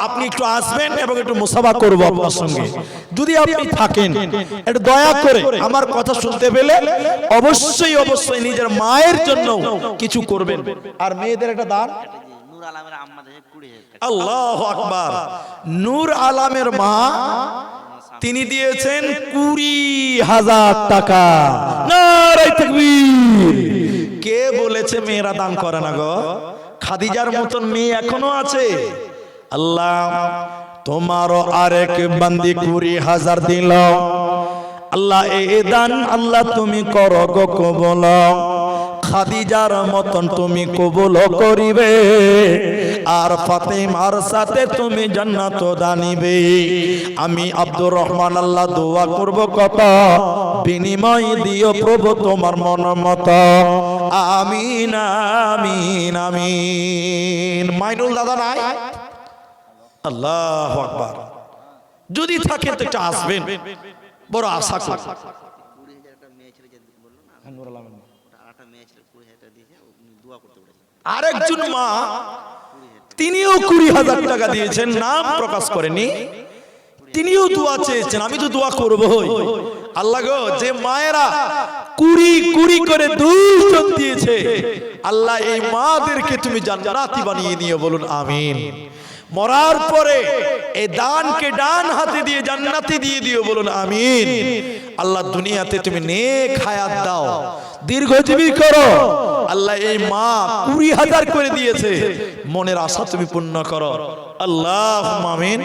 আপনি একটু আসবেন এবং একটু মুসাফা করব আপনার সঙ্গে, যদি আপনি থাকেন একটু দয়া করে আমার কথা শুনতে পেলে অবশ্যই নিজের মায়ের জন্য কিছু করবেন। আর মেয়েদের একটা দান, নূর আলমের আম্মা দেখে 20,000 টাকা। আল্লাহু আকবার, নূর আলমের মা তিনি দিয়েছেন 20,000 টাকা। নারে তাকবীর। কে বলেছে মেয়েরা দান করে না গো? খাদিজার মতন মেয়ে এখনো আছে। আল্লাহ তোমারও আরেক বান্দি 20,000 দিল। আল্লাহ এই দান আল্লাহ তুমি করো গো কবুল, খাদিজার মতন তুমি কবুল করিবে, আর ফাতেমার সাথে তুমি জান্নাত দানিবে। আমি আব্দুর রহমান আল্লাহ দোয়া করব কত, বিনিময় দিও প্রভু তোমার মন মতো। আমিন আমিন আমিন। মাইনুল দাদা নাই? আল্লাহু আকবার। যদি থাকে তো একটু আসবেন, বড় আশা করি। 20,000 একটা মেয়ে ছেলে যে বললো না, ওটা আরেকটা মেয়ে ছেলে 20,000 টাকা দিয়েছে, উনি দোয়া করতে বলেছেন। আরেকজন মা তিনিও 20,000 টাকা দিয়েছেন, নাম প্রকাশ করেনি, তিনিও দোয়া চেয়েছেন। আমি তো দোয়া করবই। আল্লাহ গো, যে মায়েরা 20 করে 2 জন দিয়েছে, আল্লাহ এই মাদেরকে তুমি জান্নাতি বানিয়ে নিও, বলুন আমিন। মরার পরে এই দানকে ডান হাতে দিয়ে জান্নাতি দিয়ে দিও, বলুন আমিন। আল্লাহ দুনিয়াতে তুমি নেক হায়াত দাও, দীর্ঘজীবী করো। আল্লাহ এই মা 20,000 করে দিয়েছে, মনের আশা তুমি পূর্ণ করো। আল্লাহুম্মা আমিন।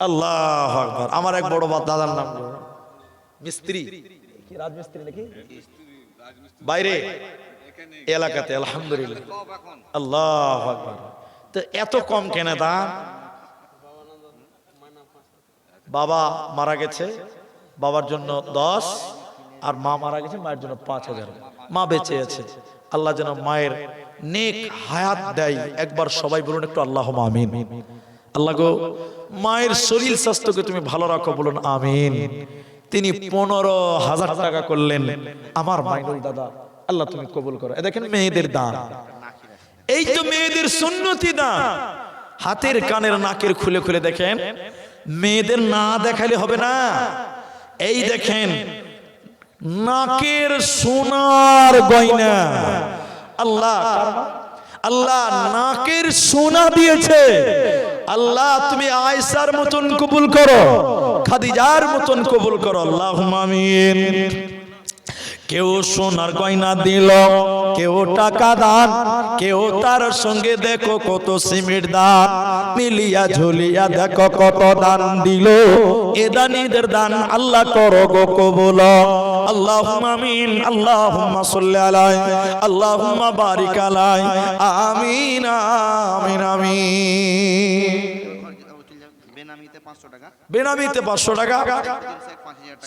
আল্লাহু আকবার। আমার এক বড় দাদার নাম মিস্ত্রি, কি রাজমিস্ত্রি নাকি বাইরে এলাকাতে, আলহামদুলিল্লাহ। আল্লাহু আকবার। তো এত কম কেন দাম? বাবা মারা গেছে, বাবার জন্য 10, আর মা মারা গেছে, মায়ের জন্য 5,000। মা বেঁচে আছে, আল্লাহ যেন মায়ের নেক হায়াত দেয়। একবার সবাই বলুন একটু আল্লাহুম্মা আমিন। আল্লাহ গো, মায়ের শরীর স্বাস্থ্যকে তুমি ভালো রাখো, বলুন আমিন। তিনি 15,000 টাকা করলেন আমার মাইনুল দাদা, আল্লাহ তুমি কবুল করো। দেখেন মেয়েদের দান, এই তো মেয়েদের সুন্নতি দান। হাতের কানের নাকের খুলে খুলে দেখেন, মেয়েদের না দেখালে হবে না। এই দেখেন নাকের সোনার গয়না, আল্লাহ নাকের সোনা দিয়েছে। আল্লাহ তুমি আয়েশার মতন কবুল করো, খাদিজার মতন কবুল করো, আল্লাহুম্মা আমিন। কেউ সোনার গয়না দিল, কেউ টাকা দান, কেউ তার সঙ্গে দেখো কত সিমেন্ট দান, মিলিয়া ঝুলিয়া দেখো কত দান দিল। এ দানিদের দান আল্লাহ করো গো কবুল। আল্লাহুম্মা আমিন। আল্লাহুম্মা সাল্লি আলাইহি, আল্লাহুম্মা বারিক আলাইহি। আমিন আমিন আমিন। বেনামিতে 500 টাকা, বেনামিতে 500 টাকা,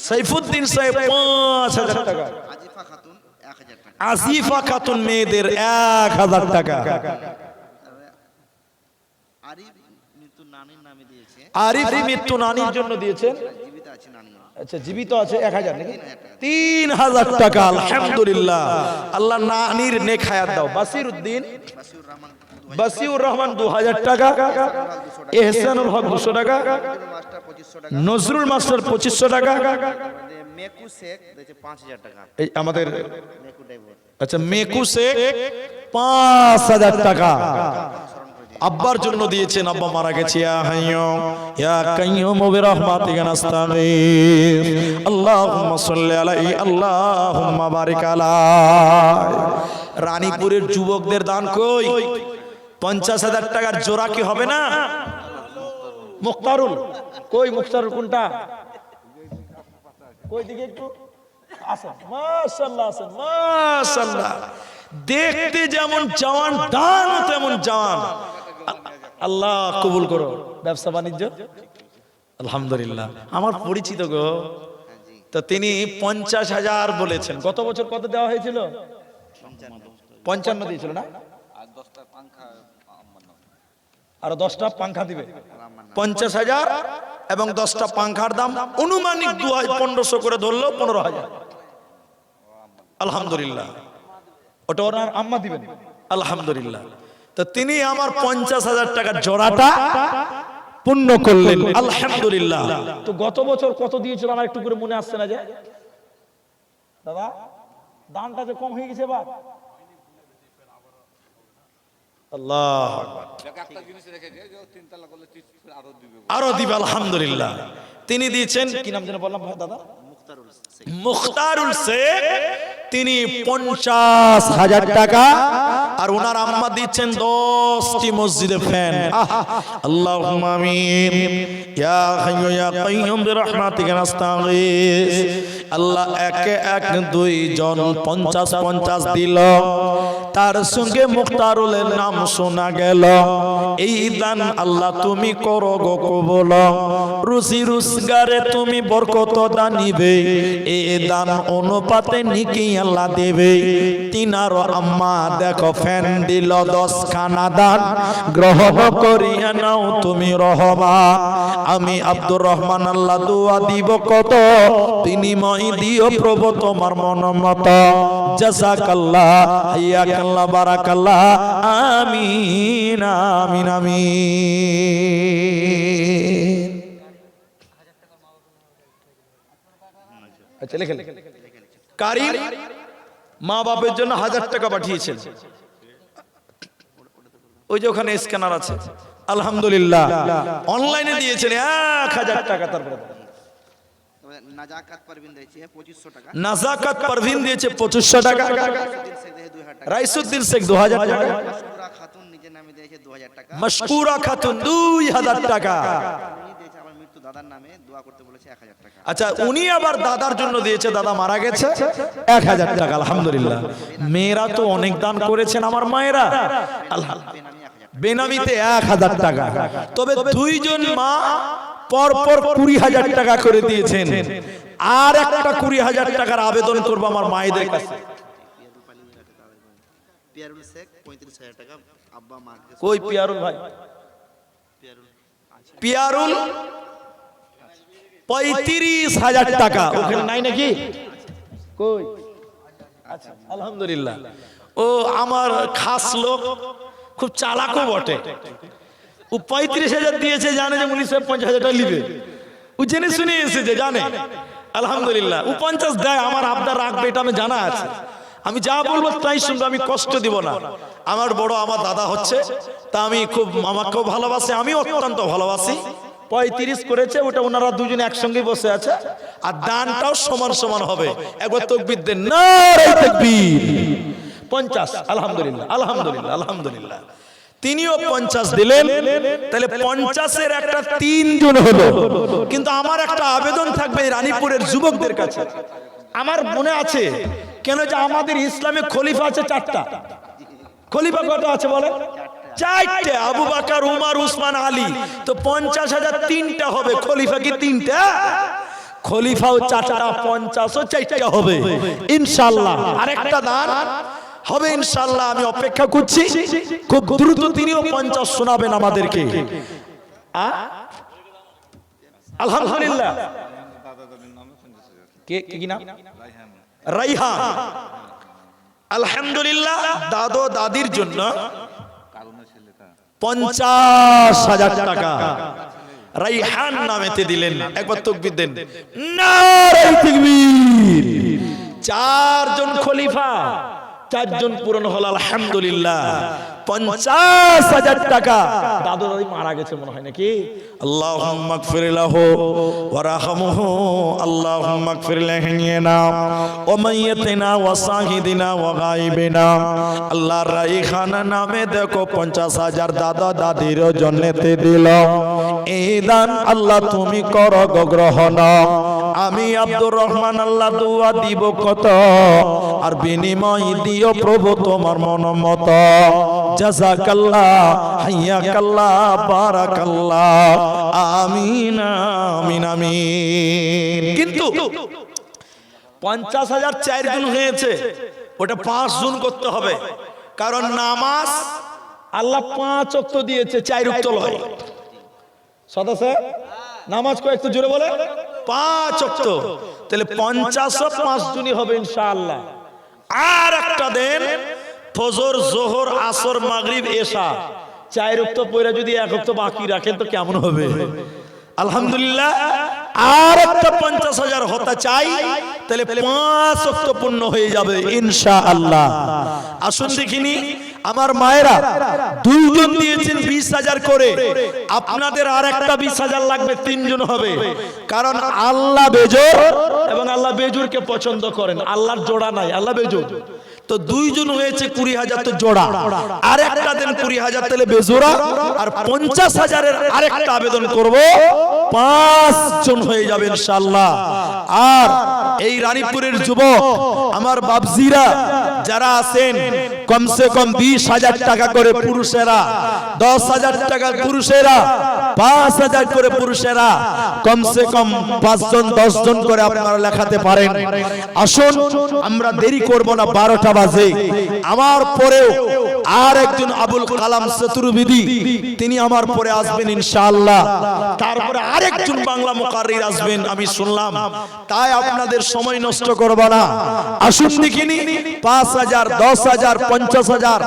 সাইফুদ্দিন সাহেব 5,000 টাকা, আজিফা খাতুন 1,000 টাকা, আসিফা খাতুন মেয়েদের 1,000 টাকা, আরিফ মৃত্যু নানির নামে দিয়েছে, আরিফ মৃত্যু নানির জন্য দিয়েছেন। জীবিত আছে নানি। আচ্ছা জীবিত আছে 1,000 নাকি? 3,000 টাকা, আলহামদুলিল্লাহ। আল্লাহ নানির নেক হায়াত দাও। বাসিরউদ্দিন, বাসিউর রহমান 2,000 টাকা, এহসানুল হক 200 টাকা, মাস্টার 2500 টাকা, নজরুল মাস্টার 2500 টাকা, মেকু শেখ দিয়েছে 5,000 টাকা, এই আমাদের মেকু ড্রাইভার আচ্ছা মেকু শেখ 5,000 টাকা আব্বার জন্য দিয়েছেন। আব্বা মারা গেছে। ইয়া হাইয়্যু ইয়া কাইয়্যুম বিরহমাতিকা নাস্তাগীথ, আল্লাহুম্মা সাল্লি আলাইহি, আল্লাহুম্মা বারিক আলাইহি। রানীপুরের যুবকদের দান কই? 50,000 টাকার জোড়া কি হবে না? মুখতারুল কই? মুখতারুল কোনটা? কই দিকে একটু আসেন। মাশাআল্লাহ, আসেন। মাশাআল্লাহ, দেখতে যেমন জওয়ান, দান তেমন জওয়ান। আল্লাহ কবুল করো। ব্যবসা বাণিজ্য আলহামদুলিল্লাহ। আমার পরিচিত গো, তো তিনি 50,000 বলেছেন। গত বছর কত দেওয়া হয়েছিল? 55 দিয়েছিল না, আর 10টা পাংখা দিবে 50,000 এবং 10টা পাংখার দাম অনুমানিক 1500 করে ধরলো 15,000। আলহামদুলিল্লাহ, ওটা ওনার আম্মা দিবেন। আলহামদুলিল্লাহ, তো তিনি আমার 50,000 টাকার জোড়াটা পূর্ণ করলেন। আলহামদুলিল্লাহ। তো গত বছর কত দিয়েছিল আমার একটু করে মনে আসছে না যে দাদা, দানটা যে কম হয়ে গেছে এবার। আল্লাহ আরো দিবে। আলহামদুলিল্লাহ, তিনি দিয়েছেন কি নাম যেন বললাম ভাই দাদা, মুখতারুল শেখ, তিনি 50,000 টাকা, আর ওনার আম্মা দিচ্ছেন 10টি মসজিদে ফ্যান। আল্লাহুম্মা আমিন। ইয়া হাইয়্যু ইয়া কাইয়্যুম বিরহমাতিকা নাস্তাগীস। আল্লাহ একে এক 2 জন 50 দিল, তার সঙ্গে মুখতারুলের নাম শোনা গেল। এই দান আল্লাহ তুমি করো গো কবুল, রুজি রোজগারে তুমি বরকত দানিবে, এই দান অনুপাতে নিকি আল্লাহ দেবে। তিনার আম্মা দেখো ফ্যান দিল 10 খানা দান, গ্রহণ করিয়া নাও তুমি রহমা। আমি আব্দুর রহমান আল্লাহ দোয়া দিব কত, বিনিময় দিও প্রভু তোমার মন মত। জাযাকাল্লাহ, হাইয়াকাল্লাহ, বারাকাল্লাহ, আমিন আমিন আমিন। আচ্ছা লিখে কারি মা বাপের জন্য 1000 টাকা পাঠিয়েছেন, ওই যে ওখানে স্ক্যানার আছে। আলহামদুলিল্লাহ, অনলাইনে দিয়েছেন 1000 টাকা। তারপরে নাজাকাত পারভিন দিয়েছে 2500 টাকা, নাজাকাত পারভিন দিয়েছে 2500 টাকা, রাইসুদ্দিন শেখ 2000 টাকা, মাশকুরা খাতুন নিজের নামে দিয়েছে 2000 টাকা, মাশকুরা খাতুন 2000 টাকা। উনি দিয়েছে আমার মৃত্যু দাদার নামে দোয়া করতে বলেছে 1000 টাকা। আচ্ছা, উনি আবার দাদার জন্য দিয়েছে, দাদা মারা গেছে, 1000 টাকা। আলহামদুলিল্লাহ, মেয়েরা তো অনেক দান করেছেন আমার মায়েরা। বেনামিতে 1000 টাকা। তবে 2 জন মা পর পর 20,000 টাকা করে দিয়েছেন। আর একটা 20,000 টাকার আবেদন করবো আমার মায়েদের কাছে। পিয়ারুল শেখ 35,000 টাকা, আব্বা মা কে। কই পিয়ারুল ভাই? পিয়ারুল 35,000 টাকা, ওখানে নাই নাকি? কই? আচ্ছা, আলহামদুলিল্লাহ। ও আমার খাস লোক, খুব চালাকও বটে। ও 35,000 দিয়েছে, জানে যে মুনি সাহেব 50,000 টাকা নিবে, ও জেনে শুনে এসেছে, জানে। আলহামদুলিল্লাহ, ও 50 দেয়, আমার আবদার রাখবে, এটা আমি জানা আছে। আমি যা বলবো তাই শুনবো, আমি কষ্ট দিব না। আমার বড় আমার দাদা হচ্ছে, তা আমি খুব, আমাকেও ভালোবাসে, আমি অত্যন্ত ভালোবাসি। 35 করেছে, ওটা ওনারা দুজনে একসঙ্গে বসে আছে, আর দানটাও সমান সমান হবে। একবার তাকবীর দেন, নারে তাকবীর। 50। আলহামদুলিল্লাহ, আলহামদুলিল্লাহ, আলহামদুলিল্লাহ। তিনিও 50 দিলেন, তাহলে 50-এর একটা 3 জন হলো। কিন্তু আমার একটা আবেদন থাকবে রানীপুরের যুবকদের কাছে। আমার মনে আছে কেন যে আমাদের ইসলামে খলিফা আছে 4টা। খলিফা কত আছে বলেন? 4টে, আবু বকর, উমর, উসমান, আলী। তো 50,000 3টা হবে, খলিফা কি 3টা? খলিফাও 4টা, 50ও 4টা হবে ইনশাআল্লাহ। আরেকটা দান হবে ইনশাআল্লাহ, আমি অপেক্ষা করছি। খুব দ্রুত তিনিও 50 শোনাবেন আমাদেরকে। আলহামদুলিল্লাহ। কে কি নাম? রাইহান। আলহামদুলিল্লাহ, দাদু দাদির জন্য 50,000 টাকা রাইহান নামেতে দিলেন। একবার তাকবীর দেন, নারে তাকবীর। 4 জন খলিফা, 4 জন পূরণ হলো। আলহামদুলিল্লাহ, 50,000 টাকা। দাদু দাদি মারা গেছে মনে হয় নাকি? আল্লাহুম্মা গফির লাহু ওয়ারহামহু, আল্লাহুম্মা গফির লানা ওয়া মাইয়াতিনা ওয়া শাহিদিনা ওয়া গায়বিনা। আল্লাহ রাইহান নামে দেখো 50,000 দাদা দাদির জন্নতে দিল। এই দান আল্লাহ তুমি করো গো গ্রহণ। আমি আব্দুর রহমান আল্লাহ দোয়া দিব কত, আর বিনিময় দিও প্রভু তোমার মন মত। জাযাকাল্লাহ, হাইয়াকাল্লাহ, বারাকাল্লাহ, আমিন আমিন আমিন। কিন্তু 50,000 4 জন হয়েছে, ওটা 5 জন করতে হবে। কারণ নামাজ আল্লাহ 5 ওয়াক্ত দিয়েছে, 4 ওয়াক্ত নয়। সদা স্যার নামাজ কয় একটু জোরে বলে? 5 ওয়াক্ত, তাহলে 50 ও 5 জনই হবে ইনশাআল্লাহ। আর একটা দেন ফজর, জোহর, আসর, মাগরিব, এশা, 4 ওয়াক্ত পড়ে যদি 1 ওয়াক্ত বাকি রাখেন তো কেমন হবে? আলহামদুলিল্লাহ। আর একটা 50,000 হতে চাই, তাহলে 5 ওয়াক্ত পূর্ণ হয়ে যাবে ইনশাআল্লাহ। আসুন দেখিনি আমার মায়েরা, দুইজন দিয়েছেন 20,000 করে, আপনাদের আর একটা 20,000 লাগবে, 3 জন হবে। কারণ আল্লাহ বেজোর এবং আল্লাহ বেজুরকে পছন্দ করেন, আল্লাহর জোড়া নাই, আল্লাহ বেজুর। তো 2 জন হয়েছে 20,000 তো জোড়া, আর একটা দেন 20,000 তাহলে বেজোড়া, আর 50,000-এর আরেকটা আবেদন করব, 5 জন হয়ে যাবে ইনশাআল্লাহ। আর এই রানীপুরের যুবক আমার বাবজিরা যারা আছেন, কমসে কম 20,000 টাকা করে পুরুষেরা, 10,000 টাকা পুরুষেরা, 5,000 করে পুরুষেরা, কমসে কম 5 জন 10 জন করে আপনারা লেখাতে পারেন। আসুন আমরা দেরি করব না, 12টা বাজে। আমার পরেও আর একজন আবুল কালাম চতুর্বেদী, তিনি আমার পরে আসবেন ইনশাআল্লাহ। তারপরে আরেকজন বাংলা মুকাররির আসবেন আমি শুনলাম, তাই আপনাদের সময় নষ্ট করব না। আসুন দেখিনি 5,000, 10,000, 50,000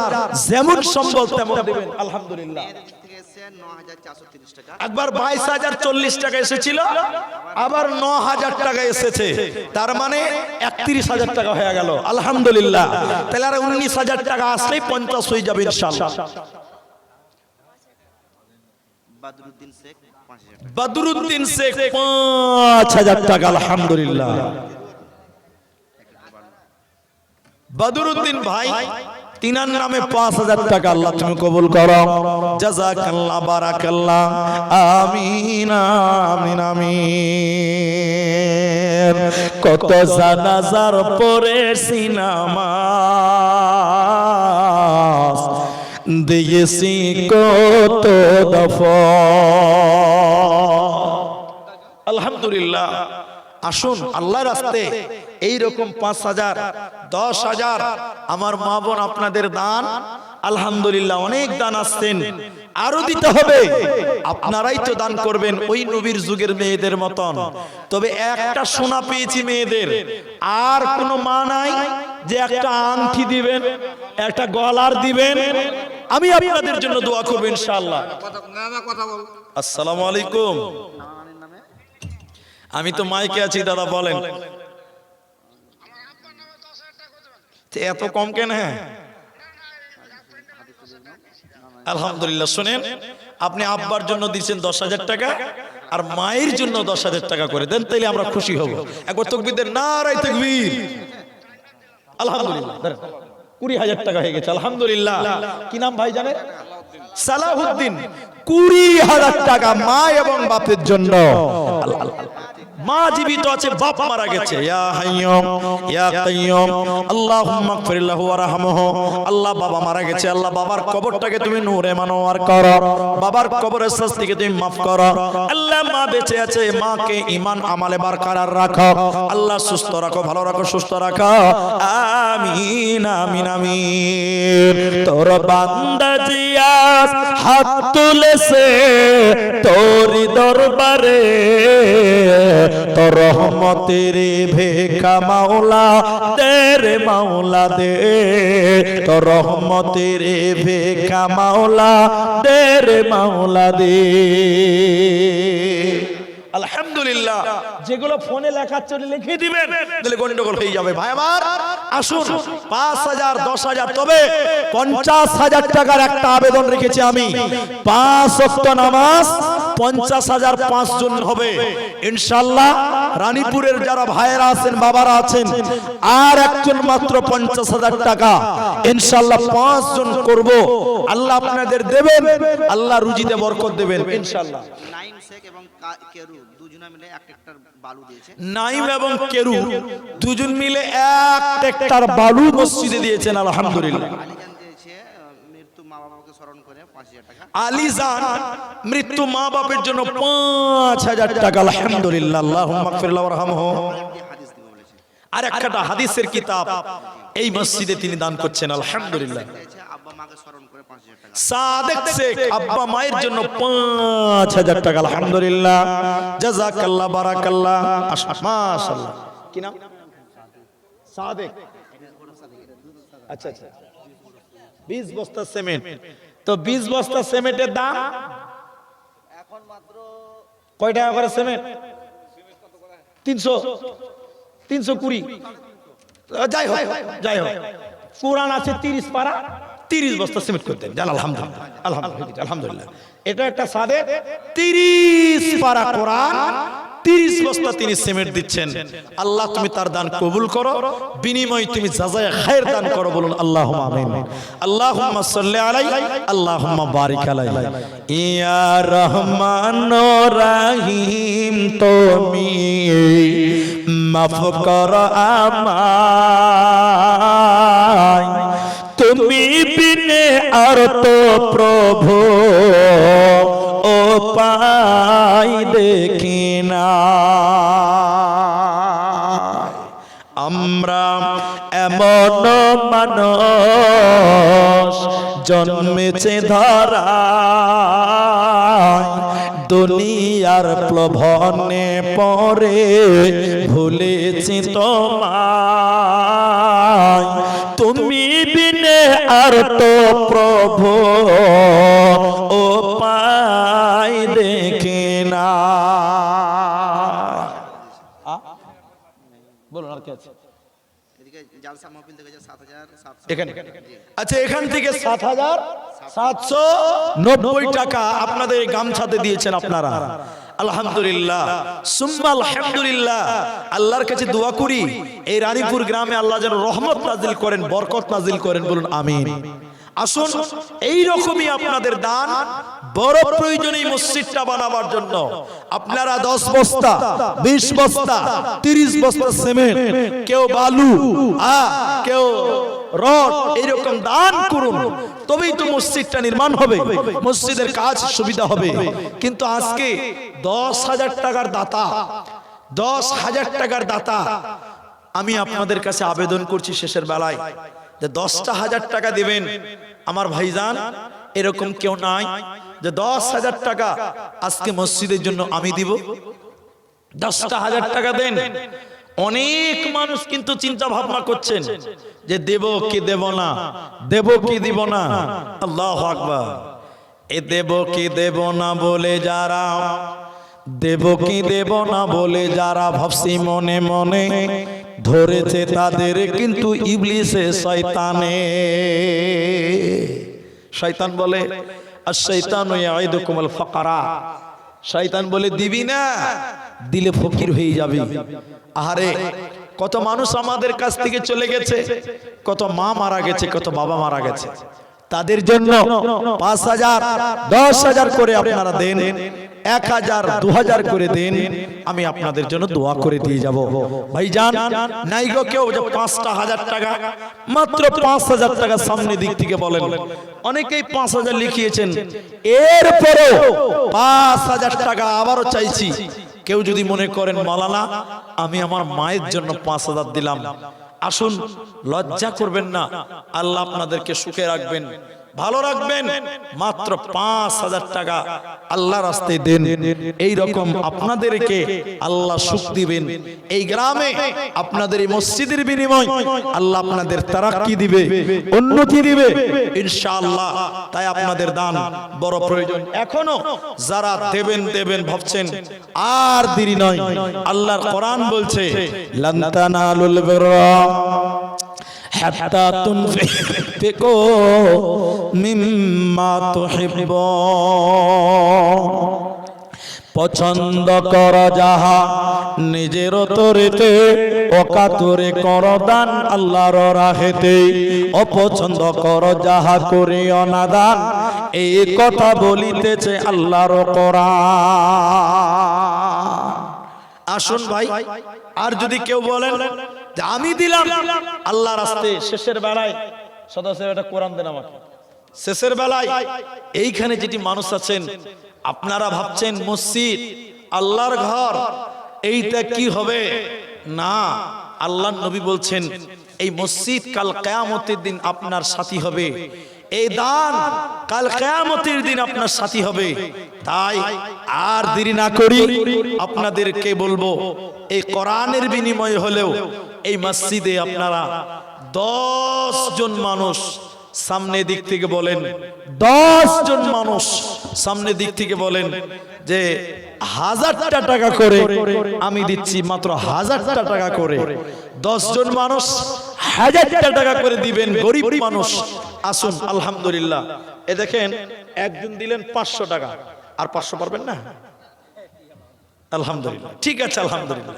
যেমন সম্ভব তেমন দেবেন আলহামদুলিল্লাহ। থেকে এসছে 9,430 টাকা। একবার 22,040 টাকা এসেছিল, আবার 9,000 টাকা এসেছে, তার মানে 31,000 টাকা হয়ে গেল আলহামদুলিল্লাহ। তাহলে আর 19,000 টাকা আসলেই 50 হয়ে যাবে ইনশাআল্লাহ। বাদরুদ্দিন শেখ 5,000 টাকা। বদরুদ্দিন শেখ 5,000 টাকা আলহামদুলিল্লাহ। বদরুদ্দিন ভাই, তিনার নামে 5,000 টাকা, আল্লাহ তুমি কবুল করো, জাযাকাল্লাহ, বারাকাল্লাহ, আমিন আমিন আমিন। কত জানাজার পড়েছি নামাজ, দিয়েছি কত দফা, আলহামদুলিল্লাহ। আসুন আল্লাহর রাস্তে এইরকম 5,000, 10,000 আমার মা বোন আপনাদের দান, আলহামদুলিল্লাহ অনেক দান আসছেন, আরো দিতে হবে। আপনারাই তো দান করবেন ওই নবীর যুগের মেয়েদের মতন। তবে একটা সোনা পেয়েছি মেয়েদের, আর কোনো মা নাই যে একটা আংটি দিবেন, একটা গলার দিবেন। আমি আপনাদের জন্য দোয়া করব ইনশাআল্লাহ। আসসালামু আলাইকুম। আমি তো মাইকে আছি দাদা, বলেন এত কম কেন? হ্যাঁ আলহামদুলিল্লাহ। শুনেন, আপনি আব্বার জন্য দিচ্ছেন 10,000 টাকা, আর মায়ের জন্য 10,000 টাকা করে দেন, তাইলে আমরা খুশি হব। একবার তাকবীর দেন, নারায়ে তাকবীর। আলহামদুলিল্লাহ 20,000 টাকা হয়ে গেছে আলহামদুলিল্লাহ। কি নাম ভাই জানেন? সালাহুদ্দিন। 20,000 টাকা মা এবং বাপের জন্য। মা জীবিত আছে, বাপ মারা গেছে। ইয়া হাইয়ুম ইয়া কাইয়ুম আল্লাহুম্মা গফির লাহু ওয়ারহামহু। আল্লাহ বাবা মারা গেছে, আল্লাহ বাবার কবরটাকে তুমি নূরে মানওয়ার করো, বাবার কবরের শাস্তিকে তুমি মাফ করো। আল্লাহ মা বেঁচে আছে, মাকে ঈমান আমলে বরকরার রাখো, আল্লাহ সুস্থ রাখো, ভালো রাখো, সুস্থ রাখো, আমিন আমিন আমিন। তোর বান্দা জিয়াস হাত তুলেছে তোর দরবারে, তোর রহমতের ভিক্ষা মাওলা দে রে মাওলা দে, তোর রহমতের ভিক্ষা মাওলা দে রে মাওলা দে। আলহামদুলিল্লাহ। যেগুলো ফোনে লেখার জন্য লিখে দিবেন, তাহলে গন্ডগোল হয়ে যাবে ভাই আমার। আসুন 5,000, 10,000, তবে 50,000 টাকার একটা আবেদন রেখেছি আমি। 5 ওয়াক্ত নামাজ, 50,000, 5 জন হবে ইনশাআল্লাহ। রানীপুরের যারা ভাইয়েরা আছেন, বাবারা আছেন, আর একজন মাত্র 50,000 টাকা ইনশাআল্লাহ 5 জন করব। আল্লাহ আপনাদের দেবেন, আল্লাহ রুজিতে বরকত দেবেন ইনশাআল্লাহ। নাইম শেখ এবং কেরু দুজনে মিলে এক ট্রাক্টর বালু দিয়েছে। নাইম এবং কেরু দুজন মিলে 1 ট্রাক্টর বালু মসজিদে দিয়েছেন আলহামদুলিল্লাহ। আলীজান দিয়েছে মৃত্যু মা বাবাকে স্মরণ করে 5,000 টাকা। আলীজান মৃত্যু মা বাপের জন্য 5,000 টাকা আলহামদুলিল্লাহ। আল্লাহুম্মা গফির লাহু ওয়ারহামহু। হাদিস দিব বলেছে। আর একটা হাদিসের কিতাব এই মসজিদে তিনি দান করছেন আলহামদুলিল্লাহ। দিয়েছে মাকে স্মরণ করে 5000 টাকা। সাদেক শেখ আব্বা মায়ের জন্য 5000 টাকা। আলহামদুলিল্লাহ, জাযাকাল্লাহ, বারাকাল্লাহ, মাশাআল্লাহ। কি নাম? সাদেক। আচ্ছা আচ্ছা, 20 বস্তা সিমেন্ট। তো 20 বস্তা সিমেন্টের দাম এখন মাত্র কয় টাকা করে সিমেন্ট? 320। যাই হোক যাই হোক, কোরআন আছে 30 পারা, 30 বস্তা সিমেন্ট করতে জান। আলহামদুলিল্লাহ, আলহামদুলিল্লাহ, আলহামদুলিল্লাহ। এটা একটা সাদেক, 30 পারা কোরআন, 30 বস্তা তিনি সিমেন্ট দিচ্ছেন। আল্লাহ তুমি তার দান কবুল করো, বিনিময় তুমি জাযায়ে খায়ের দান করো। বলুন আল্লাহুম্মা আমিন। আল্লাহুম্মা সাল্লি আলাইহি, আল্লাহুম্মা বারিক আলাইহি। ইয়া রহমান রহিম তুমি মাফ করো আমায়, তুমি বিনে আর তো প্রভু ও পাই দেখি না। আমরা এমন মানুষ জন্মেছে ধরায়, দুনিয়ার প্রলোভনে পরে ভুলেছি তোমায়, তুমি বিনে আর তো প্রভু ও পাই দেখি না। বলুন আর কি আছে এদিকে জালসা মাহফিল থেকে 7700 এখানে? আচ্ছা, এখান থেকে 7790 টাকা আপনাদের গামছাতে দিয়েছেন আপনারা। আলহামদুলিল্লাহ, সুম্মা আলহামদুলিল্লাহ। আল্লাহর কাছে দোয়া করি এই রানীপুর গ্রামে আল্লাহ যেন রহমত নাজিল করেন, বরকত নাজিল করেন। বলুন আমিন। আসুন, এই রকমই আপনাদের দান বড় প্রয়োজনীয় মসজিদটা বানাবার জন্য আপনারা 10 বস্তা, 20 বস্তা, 30 বস্তা সিমেন্ট, কেউ বালু, কেউ রড, এরকম দান করুন, তবেই তো মসজিদটা নির্মাণ হবে, মসজিদের কাজ সুবিধা হবে। কিন্তু আজকে 10,000 টাকার দাতা, 10,000 টাকার দাতা, আমি আপনাদের কাছে আবেদন করছি শেষের বেলায় যে 10,000 টাকা দিবেন। আমার ভাইজান এরকম কেউ নাই যে 10,000 টাকা আজকে মসজিদের জন্য আমি দিব? 10,000 টাকা দেন। অনেক মানুষ কিন্তু চিন্তা ভাবনা করছেন যে দেব কি দেব না, দেব কি দিব না। আল্লাহু আকবার। এ দেব কি দেব না বলে যারা, দেব কি দেব না বলে যারা ভাবছি মনে মনে, ধরেছে তাদের কিন্তু ইবলিসে শয়তানে। শয়তান বলে আশ-শাইতানু ইয়াইদুকুমুল ফাকরা, শয়তান বলে দিবি না, দিলে ফকির হয়ে যাবি। আহারে, কত মানুষ আমাদের কাছ থেকে চলে গেছে, কত মা মারা গেছে, কত বাবা মারা গেছে, তাদের জন্য 5,000, 10,000 করে আপনারা দেন, 1,000, 2,000 করে দেন, আমি আপনাদের জন্য দোয়া করে দিয়ে যাব। ভাইজান নাই গো কেউ যে 5,000 টাকা, মাত্র 5,000 টাকা সামনে দিক থেকে বলেন। অনেকেই 5,000 লিখিয়েছেন, এরপরও 5,000 টাকা আবারও চাইছি। কেউ যদি মনে করেন মাওলানা আমি আমার মায়ের জন্য 5,000 দিলাম, আসুন, লজ্জা করবেন না, আল্লাহ আপনাদেরকে সুখে রাখবেন, ভালো রাখবেন। মাত্র 5,000 টাকা আল্লাহর রাস্তায় দেন, এই রকম আপনাদেরকে আল্লাহ সুখ দিবেন। এই গ্রামে আপনাদের এই মসজিদের বিনিময় আল্লাহ আপনাদের তারাক্কি দিবে, উন্নতি দিবে ইনশাআল্লাহ। তাই আপনাদের দান বড় প্রয়োজন। এখনো যারা দেবেন দেবেন ভাবছেন, আর দেরি নয়। আল্লাহর কোরআন বলছে লান তানালুল বিররা হাত্তা তুনফিকু মিম্মা তুহিব্বুন, পছন্দ কর যাহা নিজের তরিতে, অকাতরে কর দান আল্লাহর রাহেতে, অপছন্দ কর যাহা করিও না দান, এই কথা বলিতেছে আল্লাহর কোরআন। আসুন ভাই, আর যদি কেউ বলেন যে আমি দিলাম আল্লাহ রাস্তায়, শেষের বেলায় সদস্য একটা কোরআন দেন আমাকে। শেষের বেলায় এইখানে যেটি মানুষ আছেন, আপনারা ভাবছেন মসজিদ আল্লাহর ঘর, এইটা কি হবে না। আল্লাহর নবী বলছেন এই মসজিদ কাল কিয়ামতের দিন আপনার সাথী হবে। এই দান কাল কিয়ামতের দিন আপনার সাথী হবে। তাই আর দেরি না করি আপনাদেরকে বলবো, এই কোরআনের বিনিময়ে হলেও এই মসজিদে আপনারা 10 জন মানুষ সামনে দিক থেকে বলেন, 10 জন মানুষ সামনে দিক থেকে বলেন যে 1000টা টাকা করে আমি দিচ্ছি, মাত্র 1000টা টাকা করে। 10 জন মানুষ 1000টা টাকা করে দিবেন, গরিব মানুষ। আসুন, আলহামদুলিল্লাহ। এ দেখেন, একজন দিলেন 500 টাকা, আর 500 পারবেন না? আলহামদুলিল্লাহ, ঠিক আছে, আলহামদুলিল্লাহ।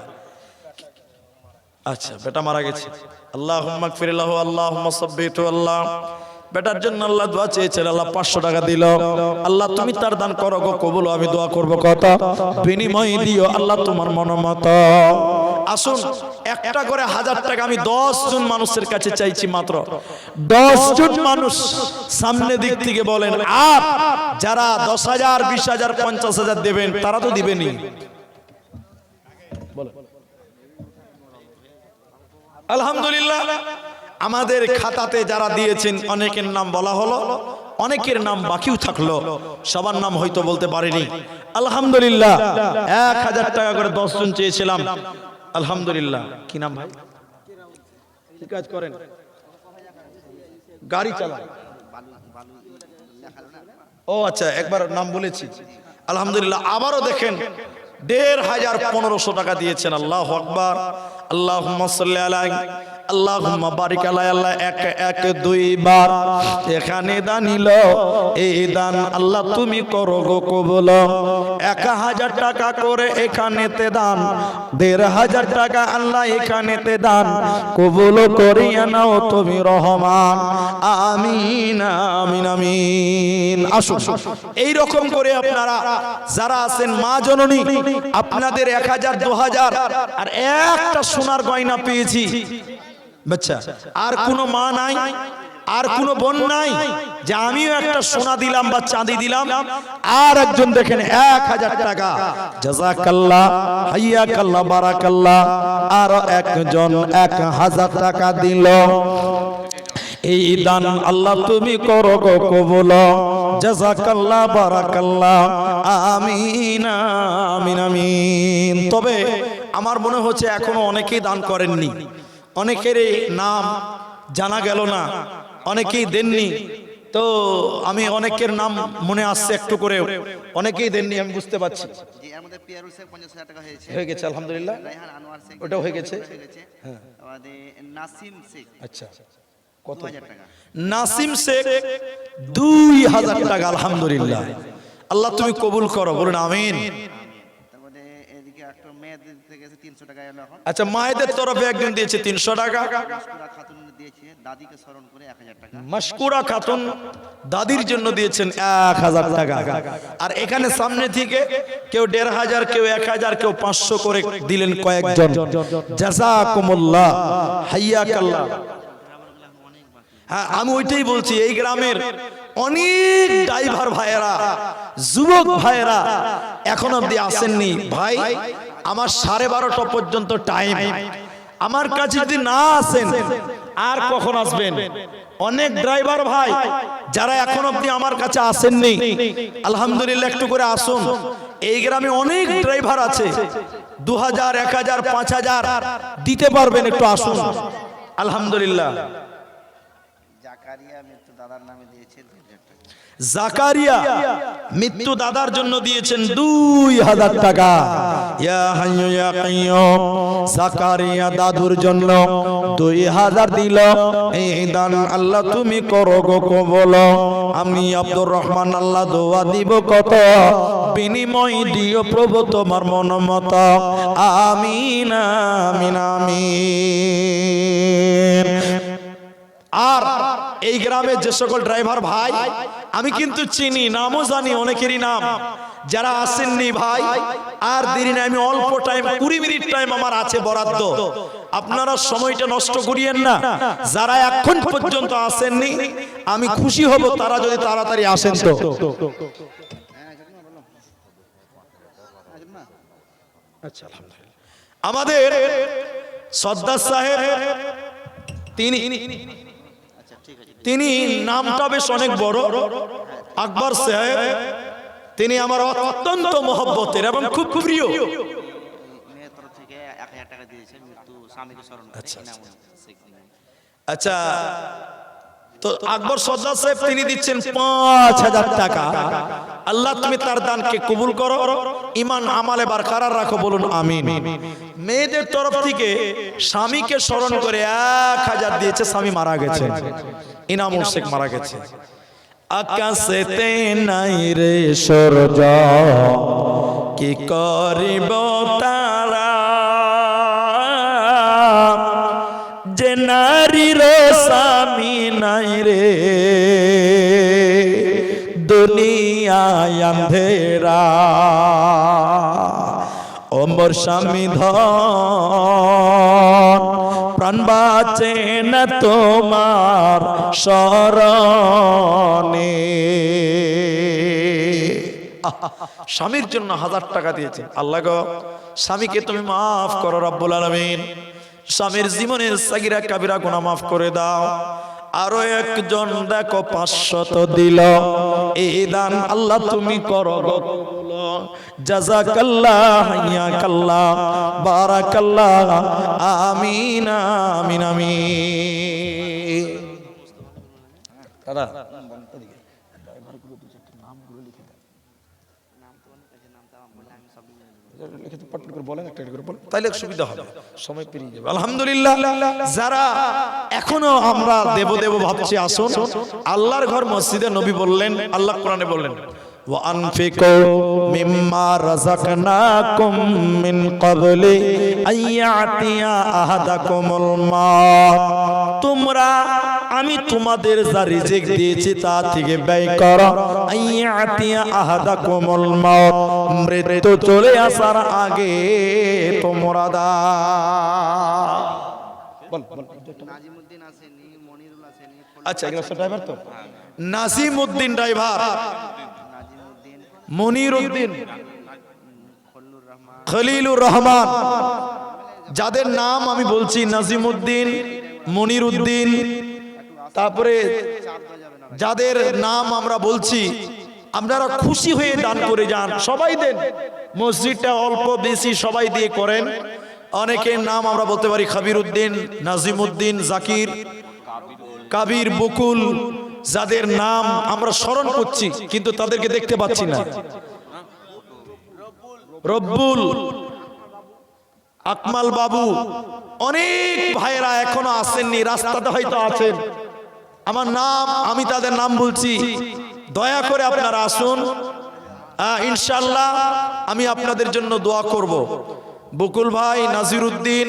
আচ্ছা, বেটা মারা গেছে, আল্লাহুম্মা গফির লাহু, আল্লাহুম্মা সাব্বিতু। আল্লাহ বেটার জন্য আল্লাহ দোয়া চেয়েছেন, আল্লাহ 500 টাকা দিল। আল্লাহ তুমি তার দান করো গো কবুল। আমি দোয়া করব কত বিনিময় দিও আল্লাহ তোমার মনোমত। আসুন, একটা করে 1000 টাকা আমি 10 জন মানুষের কাছে চাইছি, মাত্র 10 জন মানুষ সামনে দিক থেকে বলেন। আর যারা 10,000, 20,000, 50,000 দেবেন তারা তো দিবেনই। আলহামদুলিল্লাহ, আমাদের খাতাতে যারা দিয়েছেন অনেকের নাম বলা হলো, অনেকের নাম বাকিও থাকলো, সবার নাম হয়তো বলতে পারিনি। আলহামদুলিল্লাহ, 1000 টাকা করে 10 জন চেয়েছিলাম। আলহামদুলিল্লাহ। কি নাম ভাই? কি কাজ করেন? গাড়ি চালান? ও আচ্ছা, একবার নাম বলেছি। আলহামদুলিল্লাহ। আবারও দেখেন, 1500, 1500 টাকা দিয়েছেন। আল্লাহু আকবার। আল্লাহুম্মা সাল্লি আলাইহি, আল্লাহুম্মা বারিক আলাই। আল্লাহ 1 2 বার এখানে দানিল, এই দান আল্লাহ তুমি করো গো কবুল। 1000 টাকা করে এখানেতে দান, 1500 টাকা আল্লাহ এখানেতে দান, কবুল করিয়া নাও তুমি রহমান। আমিন আমিন আমিন। আসুন, এই রকম করে আপনারা যারা আছেন মা জননী, আপনাদের 1000, 2000 আর একটা সোনার গয়না পেয়েছি। বাচ্চা, আর কোনো মা নাই, আর কোনো বোন নাই যে আমিও একটা সোনা দিলাম বা চাঁদি দিলাম। আর একজন দেখেন 1000 টাকা, জাযাকাল্লাহ, হাইয়াকাল্লাহ, বারাকাল্লাহ। আর একজন 1000 টাকা দিল। এই দান আল্লাহ তুমি করো গো কবুল। জাযাকাল্লাহ, বারাকাল্লাহ, আমিন আমিন আমিন। তবে আমার মনে হচ্ছে এখনো অনেকেই দান করেননি, অনেকেরই নাম জানা গেল না, অনেকেই দেননি। তো আমি অনেকের নাম মনে আসছে একটু করে, অনেকেই দেননি, আমি বুঝতে পারছি। জি, আমাদের পিয়ারুল শেখ 50,000 টাকা হয়েছে। হয়ে গেছে, আলহামদুলিল্লাহ। রায়হান আনোয়ার শেখ ওটাও হয়ে গেছে। হ্যাঁ। আমাদের নাসিম শেখ আচ্ছা, কত? 2000 টাকা। নাসিম শেখ 2000 টাকা। আলহামদুলিল্লাহ, আল্লাহ তুমি কবুল করো, বলুন আমিন। তারপরে এদিকে একটা মেয়েদের থেকে 300 টাকা এলো এখন। আচ্ছা, মায়েদের তরফে একজন দিয়েছে 300 টাকা। মাসকুরা খাতুন দিয়েছে দাদিকে স্মরণ করে 1000 টাকা। মাসকুরা খাতুন দাদির জন্য দিয়েছেন 1000 টাকা। আর এখানে সামনে থেকে কেউ 1500, কেউ 1000, কেউ 500 করে দিলেন কয়েকজন। জাযাকুমুল্লাহ, হাইয়াকাল্লাহ। হ্যাঁ, আমি ওইটাই বলছি, এই গ্রামের অনেক ড্রাইভার ভাইয়েরা, যুবক ভাইয়েরা এখন অবধি আসেননি। ভাই, আমার 12:30 পর্যন্ত টাইম, আমার কাছে যদি না আসেন আর কখন আসবেন? অনেক ড্রাইভার ভাই যারা এখন অবধি আমার কাছে আসেননি, আলহামদুলিল্লাহ, একটু করে আসুন। এই গ্রামে অনেক ড্রাইভার আছে, 2000, 1000, 5000 দিতে পারবেন, একটু আসুন। আলহামদুলিল্লাহ। জাকারিয়া মৃত্যু দাদার নামে দিয়েছে 2000 টাকা। জাকারিয়া মৃত্যু দাদার জন্য দিয়েছেন 2000 টাকা। ইয়া হাইয়্যু ইয়া কাইয়্যুম, জাকারিয়া দাদুর জন্য 2000 দিল। এই দান আল্লাহ তুমি করো গো কবুল। আমি আব্দুর রহমান আল্লাহ দোয়া দিব কত বিনিময় দিও প্রভু তোমার মনোমত। আমিন আমিন আমিন। আর এই গ্রামের যে সকল ড্রাইভার ভাই আমি কিন্তু চিনি, নামও জানি অনেকেরই নাম, যারা আসেননি ভাই আর দেরি নাই, আমি অল্প টাইম 20 মিনিট টাইম আমার আছে বরাদ্দ, আপনারা সময়টা নষ্ট করিয়েন না। যারা এখন পর্যন্ত আসেননি আমি খুশি হব তারা যদি তাড়াতাড়ি আসেন। তো আচ্ছা, আলহামদুলিল্লাহ। আমাদের সর্দার সাহেব তিনি আচ্ছা, ঠিক আছে। তিনি নামটা বেশ অনেক বড়, আকবর সাহেব। তিনি আমার অত্যন্ত মহব্বতের এবং খুব প্রিয়। মেয়ের তরফ থেকে 1000 টাকা দিয়েছে মৃত্যু স্বামীকে স্মরণ করে ইনামুল শেখ ইনাম। আচ্ছা, তো আকবর সর্দার সাহেব তিনি দিচ্ছেন 5000 টাকা। আল্লাহ তুমি তার দানকে কবুল করো, ঈমান আমালে বারকরার রাখো, বলুন আমিন। মেয়েদের তরফ থেকে স্বামীকে স্মরণ করে 1000 দিয়েছে, স্বামী মারা গেছে, ইনামুল শেখ মারা গেছে। আকাশেতে নাই রে সূর্য, কি করিব তারা, যে নারীর স্বামী নাই রে, দুনিয়ায় আন্ধেরা। ও মোর স্বামী ধন, প্রাণ বাঁচে না তোমার শরণে। স্বামীর জন্য 1000 টাকা দিয়েছে। আল্লাহ গো, স্বামীকে তুমি মাফ করো রব্বুল আলামিন, স্বামীর জীবনের সাগিরা কাবিরা গুনাহ মাফ করে দাও। আরো একজন দেখো 500 দিল, এই দান আল্লাহ তুমি করো গো কবুল। জাযাকাল্লাহ, হাইয়াকাল্লাহ, বারাকাল্লাহ, আমিন আমিন আমিন। দাদা তাইলে সুবিধা হবে, সময় পেরিয়ে যাবে। আলহামদুলিল্লাহ, যারা এখনো আমরা দেব দেব ভাবছি, আসুন। আল্লাহর ঘর মসজিদে নবী বললেন, আল্লাহ কোরআনে বললেন, ওয়া আনফিকু মিম্মা রাযাকনাকুম মিন ক্বাবলি আইয়াতিয়া আহাদাকুমুল মাউত। তোমরা আমি তোমাদের যা রিজিক দিয়েছি তা থেকে ব্যয় করো, আইয়াতিয়া আহাদাকুমুল মাউত, মৃত্যু চলে আসার আগে তোমরা দাও। বল বল। নাজিমউদ্দিন আসেনি, মনিরুল আসেনি, আচ্ছা, এগুলো সব ড্রাইভার তো। নাজিমউদ্দিন ড্রাইভার, নাজিমউদ্দিন, মনিরউদ্দিন, খলিলুর রহমান, খলিলুর রহমান, যাদের নাম আমি বলছি, নাজিমউদ্দিন, মনিরউদ্দিন, তারপরে যাদের নাম আমরা বলছি, আপনারা খুশি হয়ে দান করে যান, সবাই দেন। মসজিদটা অল্প বেশি সবাই দিয়ে করেন। অনেকের নাম আমরা বলতে পারি, খাবির উদ্দিন, নাজিমউদ্দিন, জাকির, কাবির, বকুল, যাদের নাম আমরা স্মরণ করছি কিন্তু তাদেরকে দেখতে পাচ্ছি না। রব্বুল, আকমাল বাবু, অনেক ভাইরা এখনো আসেননি, রাস্তাতে হয়তো আছেন। আমার নাম, আমি তাদের নাম বলছি, দয়া করে আপনারা আসুন। ইনশাআল্লাহ আমি আপনাদের জন্য দোয়া করব। বকুল ভাই, নাজিরউদ্দিন,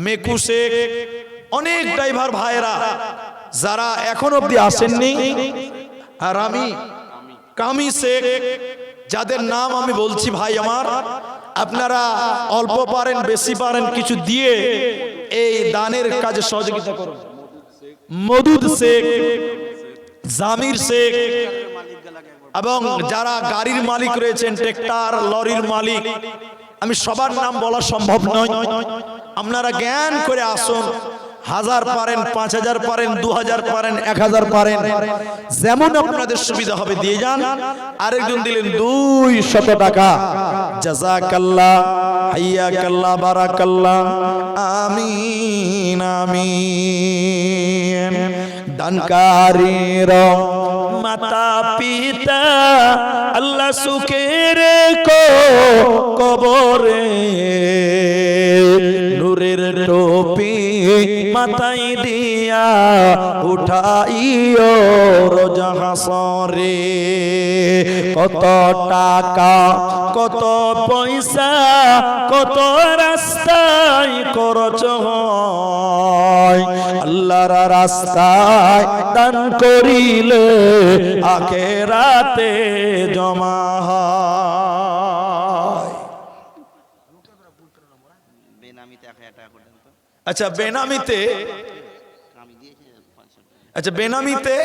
মেকু শেখ, অনেক ড্রাইভার ভাইরা যারা এখন অবধি আসেননি, আর আমি কামি শেখ, যাদের নাম আমি বলছি, ভাই আমার, আপনারা অল্প পারেন বেশি পারেন কিছু দিয়ে এই দানের কাজে সহযোগিতা করুন। মদুদ শেখ, জামির শেখ, এবং যারা গাড়ির মালিক রয়েছেন, ট্রাক্টর লরির মালিক, আমি সবার নাম বলা সম্ভব নয়। আপনারা জ্ঞান করে আসুন। 1000 পারেন, 5000 পারেন, 2000 পারেন, 1000 পারেন, যেমন আপনাদের সুবিধা হবে দিয়ে যান। আরেকজন দিলেন 200 টাকা। জাযাকাল্লাহ, হাইয়াকাল্লাহ, বারাকাল্লাহ, আমিন আমিন। দানকারীর মাতা পিতা আল্লাহ সুখের কবরে, নূরের টুপি মাথায় দিয়া উঠাইও রোজ হাসরে। কত টাকা, কত পয়সা, কত রাস্তায় খরচ হয়, আল্লাহর রাস্তায় দান করিলে আখিরাতে জমা হয়। বেনামিতে 1000 টাকা পর্যন্ত। আচ্ছা, বেনামিতে আমি দিয়েছি আচ্ছা, বেনামিতে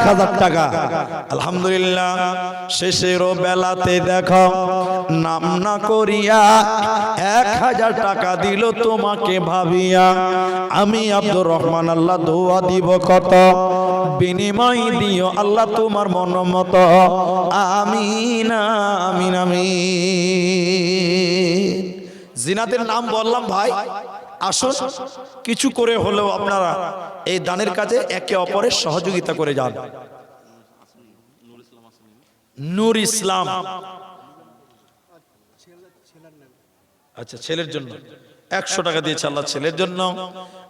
1000 টাকা। আলহামদুলিল্লাহ, শেষের বেলাতে দেখো নাম না করিয়া 1000 টাকা দিল তোমাকে ভাবিয়া। আমি আব্দুর রহমান আল্লাহ দোয়া দিব কত, বিনিময় দিও আল্লাহ তোমার মন মতো। আমিন আমিন আমিন। জিনাদের নাম বললাম ভাই, আসুন কিছু করে হলেও আপনারা এই দানের কাজে একে অপরের সহযোগিতা করে যান। নূর ইসলাম, আচ্ছা ছেলের জন্য 100 টাকা দিয়েছে আল্লাহ ছেলের জন্য।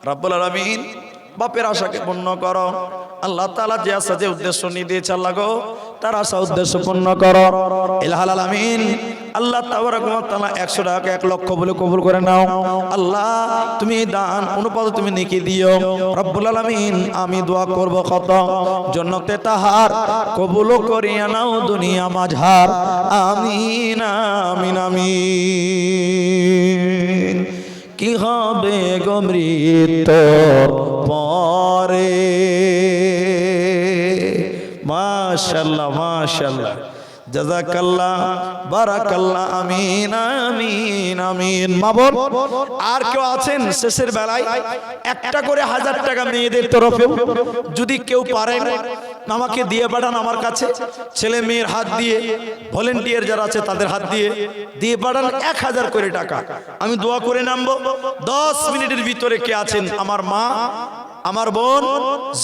রাব্বুল আলামিন বাপের আশাকে পূর্ণ করো আল্লাহ তাআলা, যে আশা যে উদ্দেশ্য নিয়ে দিয়েছে আল্লাহ গো তার আশা উদ্দেশ্য পূর্ণ করো ইলাহুল আলামিন। আল্লাহ তাবারক ওয়া তাআলা 100 টাকাকে 1 লক্ষ বলে কবুল করে নাও আল্লাহ। তুমি দান অনুপাত তুমি নেকি দিও রব্বুল আলামিন। আমি দোয়া করব কত, জান্নাতে তাহার কবুল করিয়া নাও দুনিয়া মাঝার। আমিন আমিন আমিন। কি হবে গো মৃত্যুর পরে, মাশাআল্লাহ মাশাআল্লাহ, জাযাকাল্লাহ বারাকাল্লাহ। আমিন আমিন আমিন। মাবুদ আর কেউ আছেন শেষের বেলায় একটা করে 1000 টাকা মেয়েদের তরফে যদি কেউ পারেন আমাকে দিয়ে পাঠান আমার কাছে, ছেলে মেয়ের হাত দিয়ে, ভলেন্টিয়ার যারা আছে তাদের হাত দিয়ে দিয়ে পাঠান 1000 করে টাকা। আমি দোয়া করে নামবো। 10 মিনিটের ভিতরে কে আছেন আমার মা আমার বোন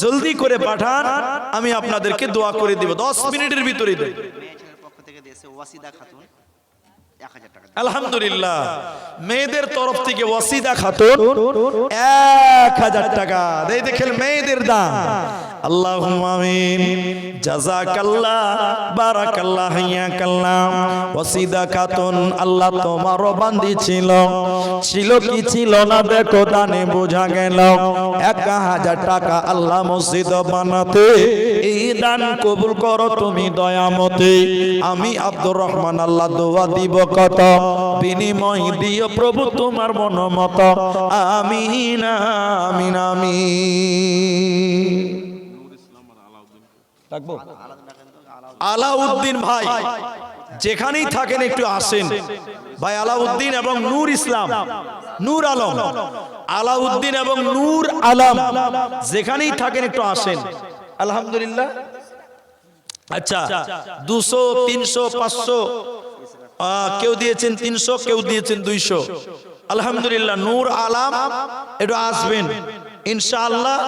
জলদি করে পাঠান, আমি আপনাদেরকে দোয়া করে দিব 10 মিনিটের ভিতরেই দেব। মেয়ে ছেলের পক্ষ থেকে দিয়েছে ওয়াসিদা খাতুন 1000 টাকা। আলহামদুলিল্লাহ, মেয়েদের তরফ থেকে ওয়াসিদা খাতুন 1000 টাকা। এই দেখেন মেয়েদের দান। আল্লাহুম্মা আমিন। জাযাকাল্লাহ বারাকাল্লাহ হাইয়াকাল্লাহ। ওয়াসিদা খাতুন আল্লাহ তোমারও বান্দি ছিল কি ছিল না দেখো দানে বোঝা গেল। 1000 টাকা আল্লাহ মসজিদ বানাতে এই দান কবুল করো তুমি দয়ামতে। আমি আব্দুর রহমান আল্লাহ দোয়া দিব কত, বিনিময় দিও প্রভু তোমার মন মতো। আমিন আমিন আমিন। থাকবো আলাউদ্দিন ভাই যেখানেই থাকেন একটু আসেন ভাই। আলাউদ্দিন এবং নূর ইসলাম, নূর আলম, আলাউদ্দিন এবং নূর আলম যেখানেই থাকেন একটু আসেন। আলহামদুলিল্লাহ। আচ্ছা 200 300 500 কেউ দিয়েছেন 300, কেউ দিয়েছেন 200। আলহামদুলিল্লাহ। নূর আলম একটু আসবেন ইনশাআল্লাহ।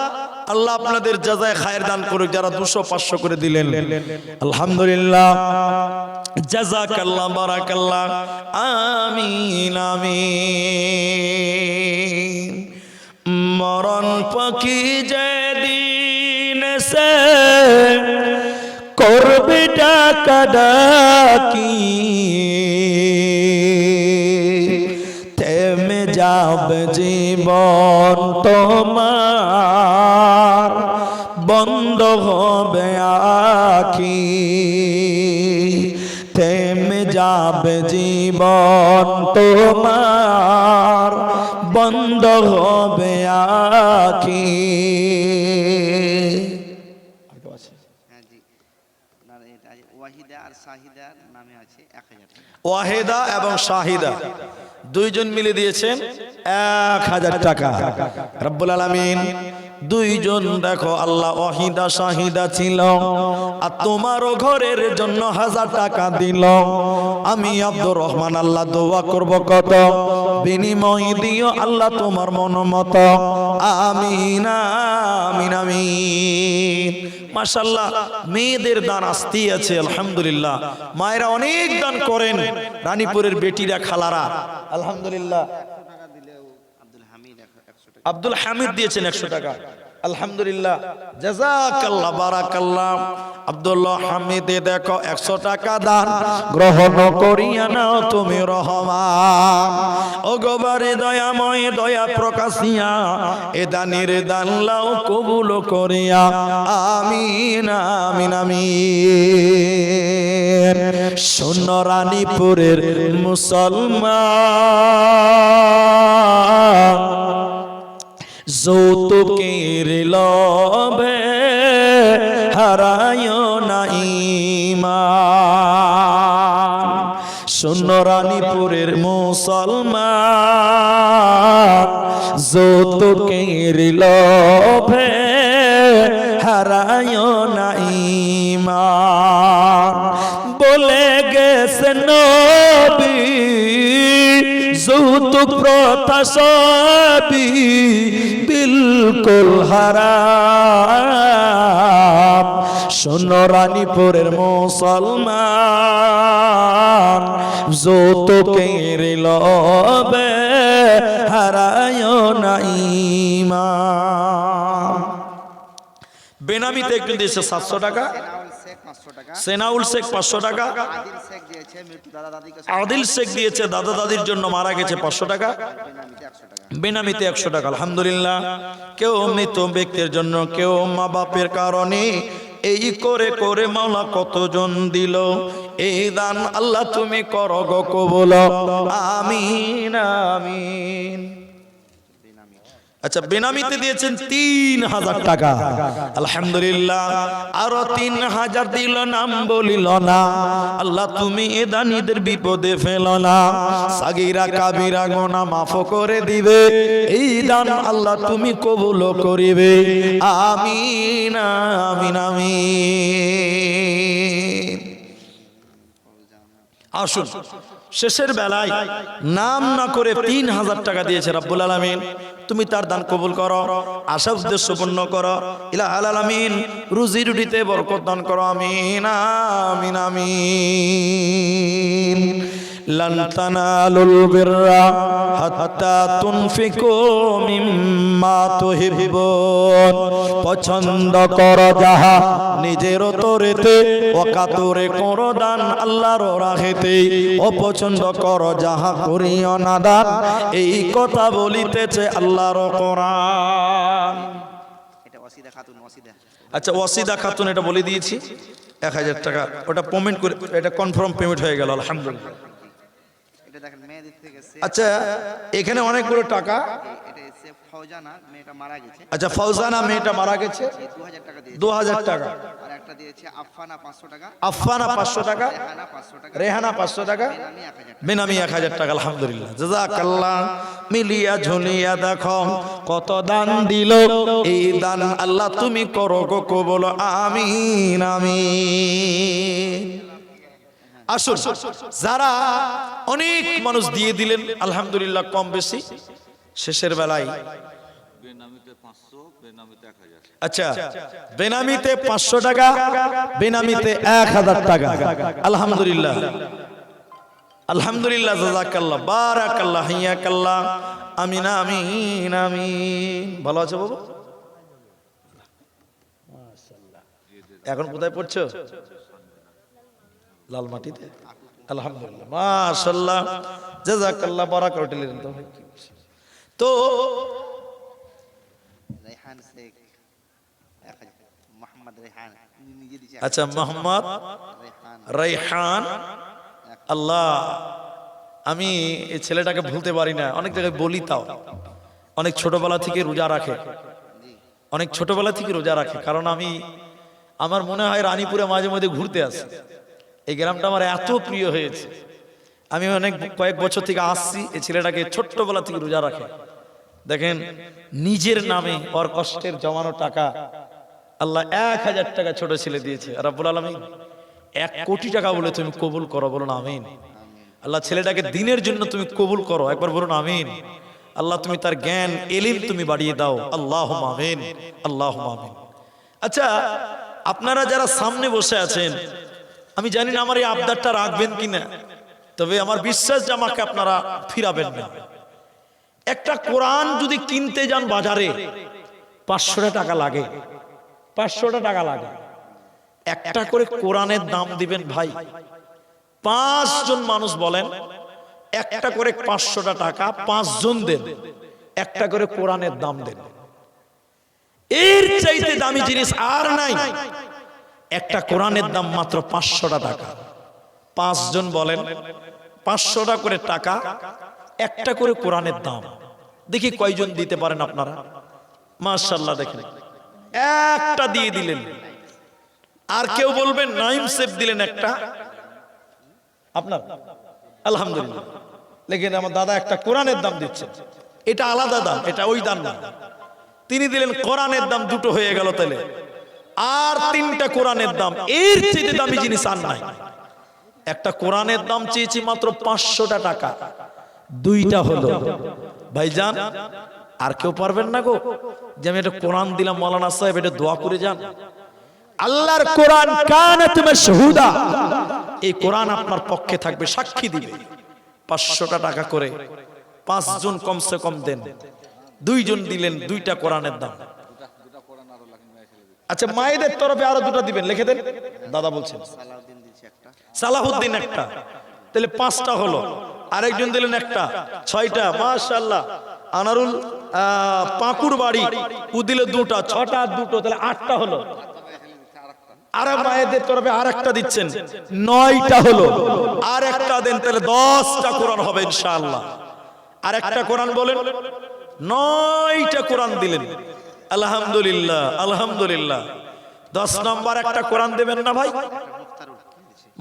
আল্লাহ আপনাদের জাযায়ে খায়ের দান করুক যারা 200 500 করে দিলেন। আলহামদুলিল্লাহ, জাযাকাল্লাহ বারাকাল্লাহ। আমিন আমিন। মরণ পাখি যেদিন সে করবে ডাকা ডাকি, থেমে যাবে জীবন তোমার, বন্ধ হবে আখি। থেমে যাবে জীবন তোমার, বন্ধ হবে আখি। হ্যাঁ জি, আপনার এটা ওয়াহিদা আর শাহিদার নামে আছে 1000 টাকা। ওয়াহিদা এবং শাহিদা দুইজন মিলে দিয়েছেন 1000 টাকা। রব্বুল আলামিন দুইজন দেখো আল্লাহ ওয়াহিদা শাহিদা ছিল আর তোমারও ঘরের জন্য 1000 টাকা দিল। আমি আব্দুর রহমান আল্লাহ দোয়া করব কত, বিনিময় দিও আল্লাহ তোমার মন মতো। আমিন আমিন আমিন। মাশাআল্লাহ, মেয়েদের দান আসতেই আছে আলহামদুলিল্লাহ। মায়েরা অনেক দান করেন, রানীপুরের বেটিরা খালারা আলহামদুলিল্লাহ। আব্দুল হামিদ দিয়েছেন 100 টাকা। আলহামদুলিল্লাহ, জাযাকাল্লাহ বারাকাল্লাহ। আব্দুল্লাহ হামিদে দেখো 100 টাকা দান গ্রহণ করিয়া নাও তুমি রহমান। ও গোবারে দয়াময় দয়া প্রকাশিয়া এ দানের দান লাও কবুল করিয়া। আমিন আমিন আমিন। শোন রানীপুরের মুসলমান, যৌতুকের লোভে হারায় না ঈমান। শূন্য রানীপুরের মুসলমান, যৌতুকের লোভে হারায় না ঈমান। বলে গেছে নবী যৌতুক প্রথা সবই বিলকুল হারাম। শোনো রানীপুরের মুসলমান, যৌতুকের লোভে হারায় না ঈমান। বেনামিতে একটু দিয়েছে 700 টাকা, সেনাউল শেখ 500 টাকা, সেনাউল শেখ 500 টাকা, আদিল শেখ দিয়েছে মৃত্যু দাদা দাদিকে আদিল শেখ দিয়েছে দাদা দাদির জন্য মারা গেছে 500 টাকা, বেনামিতে 100 টাকা। বেনামিতে 100 টাকা। আলহামদুলিল্লাহ। কেউ মৃত ব্যক্তির জন্য, কেউ মা বাপের কারণে, এই করে করে মাওলা কতজন দিল। এই দান আল্লাহ তুমি করো গো কবুল, আমিন আমিন। আচ্ছা, বেনামিতে দিয়েছেন 3000 টাকা। আলহামদুলিল্লাহ। আরো 3000 দিল, নাম বলিল না। আল্লাহ তুমি এ দানীদের বিপদে ফেলো না, সাগীরা কাবিরা গুনাহ মাফ করে দিবে। এই দান আল্লাহ তুমি কবুল করিবে, আমিন আমিন আমিন। আসুন, শেষের বেলায় নাম না করে 3000 টাকা দিয়েছে রব্বুল আলামিন, তুমি তার দান কবুল করো, আশা উদ্দেশ্য পূর্ণ করো। ইলাহুল আলামিন রুজি রুটিতে বরকত দান করো, আমিন আমিন আমিন। লান তানালুল বিররা হাত্তা তুনফিকু মিম্মা তুহিব্বুন। পছন্দ করো যাহা নিজের তরেতে, ওয়াকাতুরে করো দান আল্লাহর রাহেতে। অপছন্দ করো যাহা করিও না দান, এই কথা বলিতেছে আল্লাহর কোরআন। এটা ওয়াসিদা খাতুন, ওয়াসিদা। আচ্ছা, ওয়াসিদা খাতুন এটা বলে দিয়েছি 1000 টাকা, ওটা পেমেন্ট করে, এটা কনফার্ম পেমেন্ট হয়ে গেল আলহামদুলিল্লাহ। এটা দেখেন মেয়েদের থেকে আচ্ছা, এখানে অনেকগুলো টাকা। এটা এসে ফৌজানা, মেয়েটা মারা গেছে। আচ্ছা, ফৌজানা মেয়েটা মারা গেছে, 2000 টাকা দিয়েছে। 2000 টাকা। আর একটা দিয়েছে আফফানা 500 টাকা, আফফানা 500 টাকা, রেহানা 500 টাকা, রেহানা 500 টাকা, বেনামি 1000 টাকা। বেনামি 1000 টাকা। আলহামদুলিল্লাহ, জাযাকাল্লাহ। মিলিয়া ঝুলিয়া দেখো কত দান দিল, এই দান আল্লাহ তুমি করো গো কবুল, আমিন আমিন। আসুন, যারা অনেক মানুষ দিয়ে দিলেন আলহামদুলিল্লাহ কম বেশি, শেষের বেলায় আচ্ছা, বেনামিতে 500 টাকা, বেনামিতে 1000 টাকা। আলহামদুলিল্লাহ আলহামদুলিল্লাহ, জাযাকাল্লাহ, বারাকাল্লাহ, হিয়াকাল্লাহ, আমিন আমিন আমিন। ভালো আছে বাবু? এখন কোথায় পড়ছো? লালমাটিতে। আলহামদুলিল্লাহ, মাশাআল্লাহ, জাযাকাল্লাহ, বারাকাতুল্লাহ। তো রেহান শেখ 1000, মোহাম্মদ রেহান নিজে দিয়েছে। আচ্ছা, মোহাম্মদ রেহান রাইহান। আল্লাহ, আমি এই ছেলেটাকে ভুলতে পারি না, অনেক জায়গায় বলি, তাও অনেক ছোটবেলা থেকে রোজা রাখে, অনেক ছোটবেলা থেকে রোজা রাখে। কারণ আমার মনে হয় রানীপুরে মাঝে মধ্যে ঘুরতে আসে, এই গ্রামটা আমার এত প্রিয় হয়েছে। আমি কয়েক বছর থেকে আসছি, এই ছেলেটাকে ছোট্টবেলা থেকে রোজা রাখে। দেখেন, নিজের নামে ওর কষ্টের জমানো টাকা আল্লাহ 1000 টাকা ছোট ছেলে দিয়েছে। রব্বুল আলামিন 1 কোটি টাকা বলে তুমি কবুল করো, বলুন আমিন। আল্লাহ ছেলেটাকে দিনের জন্য তুমি কবুল করো, একবার বলুন আমিন। আল্লাহ তুমি তার জ্ঞান এলিম তুমি বাড়িয়ে দাও, আল্লাহুম্মা আমিন, আল্লাহুম্মা আমিন। আচ্ছা, আপনারা যারা সামনে বসে আছেন, আমি জানি না আমার এই আবদারটা রাখবেন কিনা, তবে আমার বিশ্বাস যে আমাকে আপনারা ফিরাবেন না। একটা কোরআন যদি কিনতে যান বাজারে 500 টাকা লাগে, 500 টাকা লাগে। একটা করে কোরআনের দাম দিবেন ভাই, 5 জন মানুষ বলেন, একটা করে 500 টাকা, 5 জন দেন, একটা করে কোরআনের দাম দেন। এর চাইতে দামি জিনিস আর নাই। একটা কোরআনের দাম মাত্র 500 টাকা। 5 জন বলেন, 500 করে টাকা, একটা করে কোরআনের দাম। দেখি কয়জন দিতে পারেন আপনারা। মাশাআল্লাহ দেখেন একটা দিয়ে দিলেন। আর কেউ বলবেন নাইম সেফ দিলেন একটা আপনার, আলহামদুলিল্লাহ। লেকিন আমার দাদা একটা কোরআনের দাম দিচ্ছেন, এটা আলাদা দাম, এটা ওই দাম না। তিনি দিলেন কোরআনের দাম দুটো হয়ে গেল তাহলে, আর তিনটা কোরআনের দাম, এর চেয়ে দামি জিনিস আর নাই। একটা কোরআনের দাম চেয়েছি মাত্র 500 টাকা, দুইটা হলো। ভাইজান আর কেউ পারবেন না গো যে আমি একটা কোরআন দিলাম, মাওলানা সাহেব এটা দোয়া করে যান। আল্লাহর কোরআন কানাত মাশহুদা, এই কোরআন আপনার পক্ষে থাকবে, সাক্ষী দিবে। 500 টাকা করে 5 জন কমসে কম দেন, 2 জন দিলেন, দুইটা কোরআনের দাম। আচ্ছা মায়েদের তরফে আরো দুটো দিবেন, লিখে দেন। দাদা বলছেন সালাউদ্দিন দিচ্ছে একটা, সালাহুদ্দিন একটা, তাহলে 5টা হলো। আরেকজন দিলেন একটা, 6টা। মাশাআল্লাহ। আনারুল পাকুড় বাড়ি ও দিলে 2টা, 6টা আর 2টো, তাহলে 8টা হলো। আর মায়েদের তরফে আর একটা দিচ্ছেন, 9টা হলো। আর একটা দেন, তাহলে 10টা কোরআন হবে ইনশাআল্লাহ। আর একটা কোরআন বলেন, 9টা কোরআন দিলেন, আলহামদুলিল্লাহ আলহামদুলিল্লাহ। 10 নম্বর একটা কোরআন দেবেন না ভাই?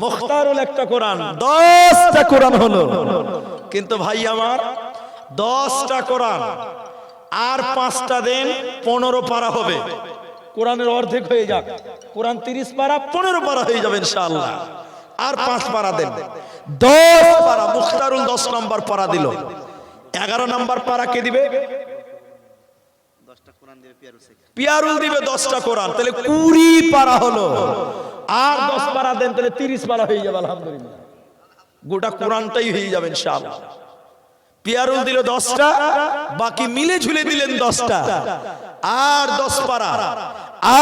মুখতারুল একটা কোরআন, 10টা কোরআন হলো। কিন্তু ভাই আমার 10টা কোরআন আর 5টা দেন, 15 পারা হবে। কোরআনের অর্ধেক হয়ে যাক, কোরআন 30 পারা, 15 পারা হয়ে যাবে ইনশাআল্লাহ। আর 5 পারা দেন, 10 পারা। মুখতারুল 10 নম্বর পারা দিল। 11 নম্বর পারা কে দিবে? 10টা কোরআন দেবে পিয়ারুল শেখ। পিয়ারুল দিবে 10টা কোরআন, তাহলে 20 পারা হলো। আর 10 পারা দেন, তাহলে 30 পারা হয়ে যাবে আলহামদুলিল্লাহ। গোটা কোরআনটাই হয়ে যাবে ইনশাআল্লাহ। পিয়ারুল দিল 10টা, বাকি মিলে ঝুলে দিলেন 10টা। আর 10 পারা,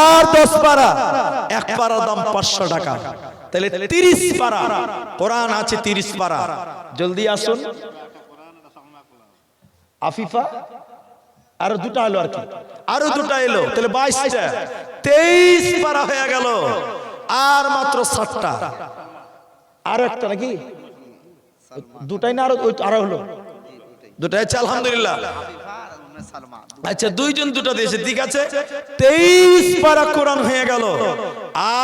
আর 10 পারা, এক পারা দাম 500 টাকা, তাহলে 30 পারা কোরআন আছে। 30 পারা, জলদি আসুন। আফিফা আরো 2টা এলো, আর কি আরো 2টা এলো, তাহলে 22টা, 23 পারা হয়ে গেল। আর মাত্র 7টা, আর একটা নাকি 2টাই না, আরো হলো 2টা। আচ্ছা আলহামদুলিল্লাহ। আচ্ছা 2 জন 2টা দিয়েছে, ঠিক আছে। 23 পারা কোরআন হয়ে গেল।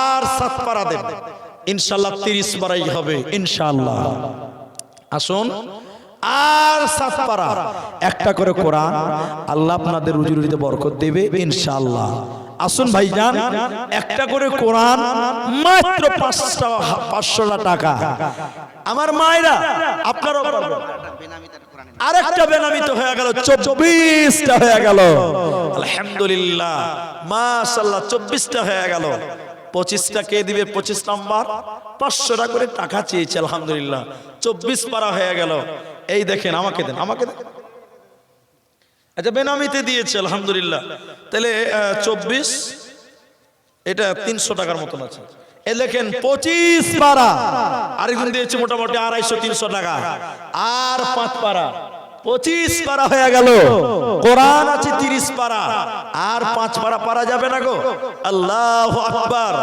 আর 7 পারা দেন ইনশাআল্লাহ, 30 পারাই হবে ইনশাআল্লাহ। আসুন, আর 7 পারা, একটা করে কোরআন, আল্লাহ আপনাদের রুজি রুজিতে বরকত দেবে ইনশাআল্লাহ। আসুন ভাইজান, একটা করে কোরআন মাত্র 500 টাকা। আমার মায়েরা আপনারাও পারবেন। আরেকটা বেনামিত হয়ে গেল, 24টা হয়ে গেল আলহামদুলিল্লাহ মাশাআল্লাহ। 24টা হয়ে গেল। 25টা কে দিবে? 25 নম্বর 500 টাকা করে টাকা চেয়েছে আলহামদুলিল্লাহ। 24 পারা হয়ে গেল। এই দেখেন, আমাকে দেন, আমাকে দেন। আচ্ছা বেনামিতে দিয়েছে আলহামদুলিল্লাহ, তাহলে 24, এটা 300 টাকার মতন আছে। এই দেখেন 25 পারা, আরেকজন দিয়েছে মোটামুটি 250-300 টাকা। আর 5 পারা, 25 পারা হয়ে গেল। কোরআন আছে 30 পারা, আর 5 পারা পারা যাবে না গো। আল্লাহু আকবার।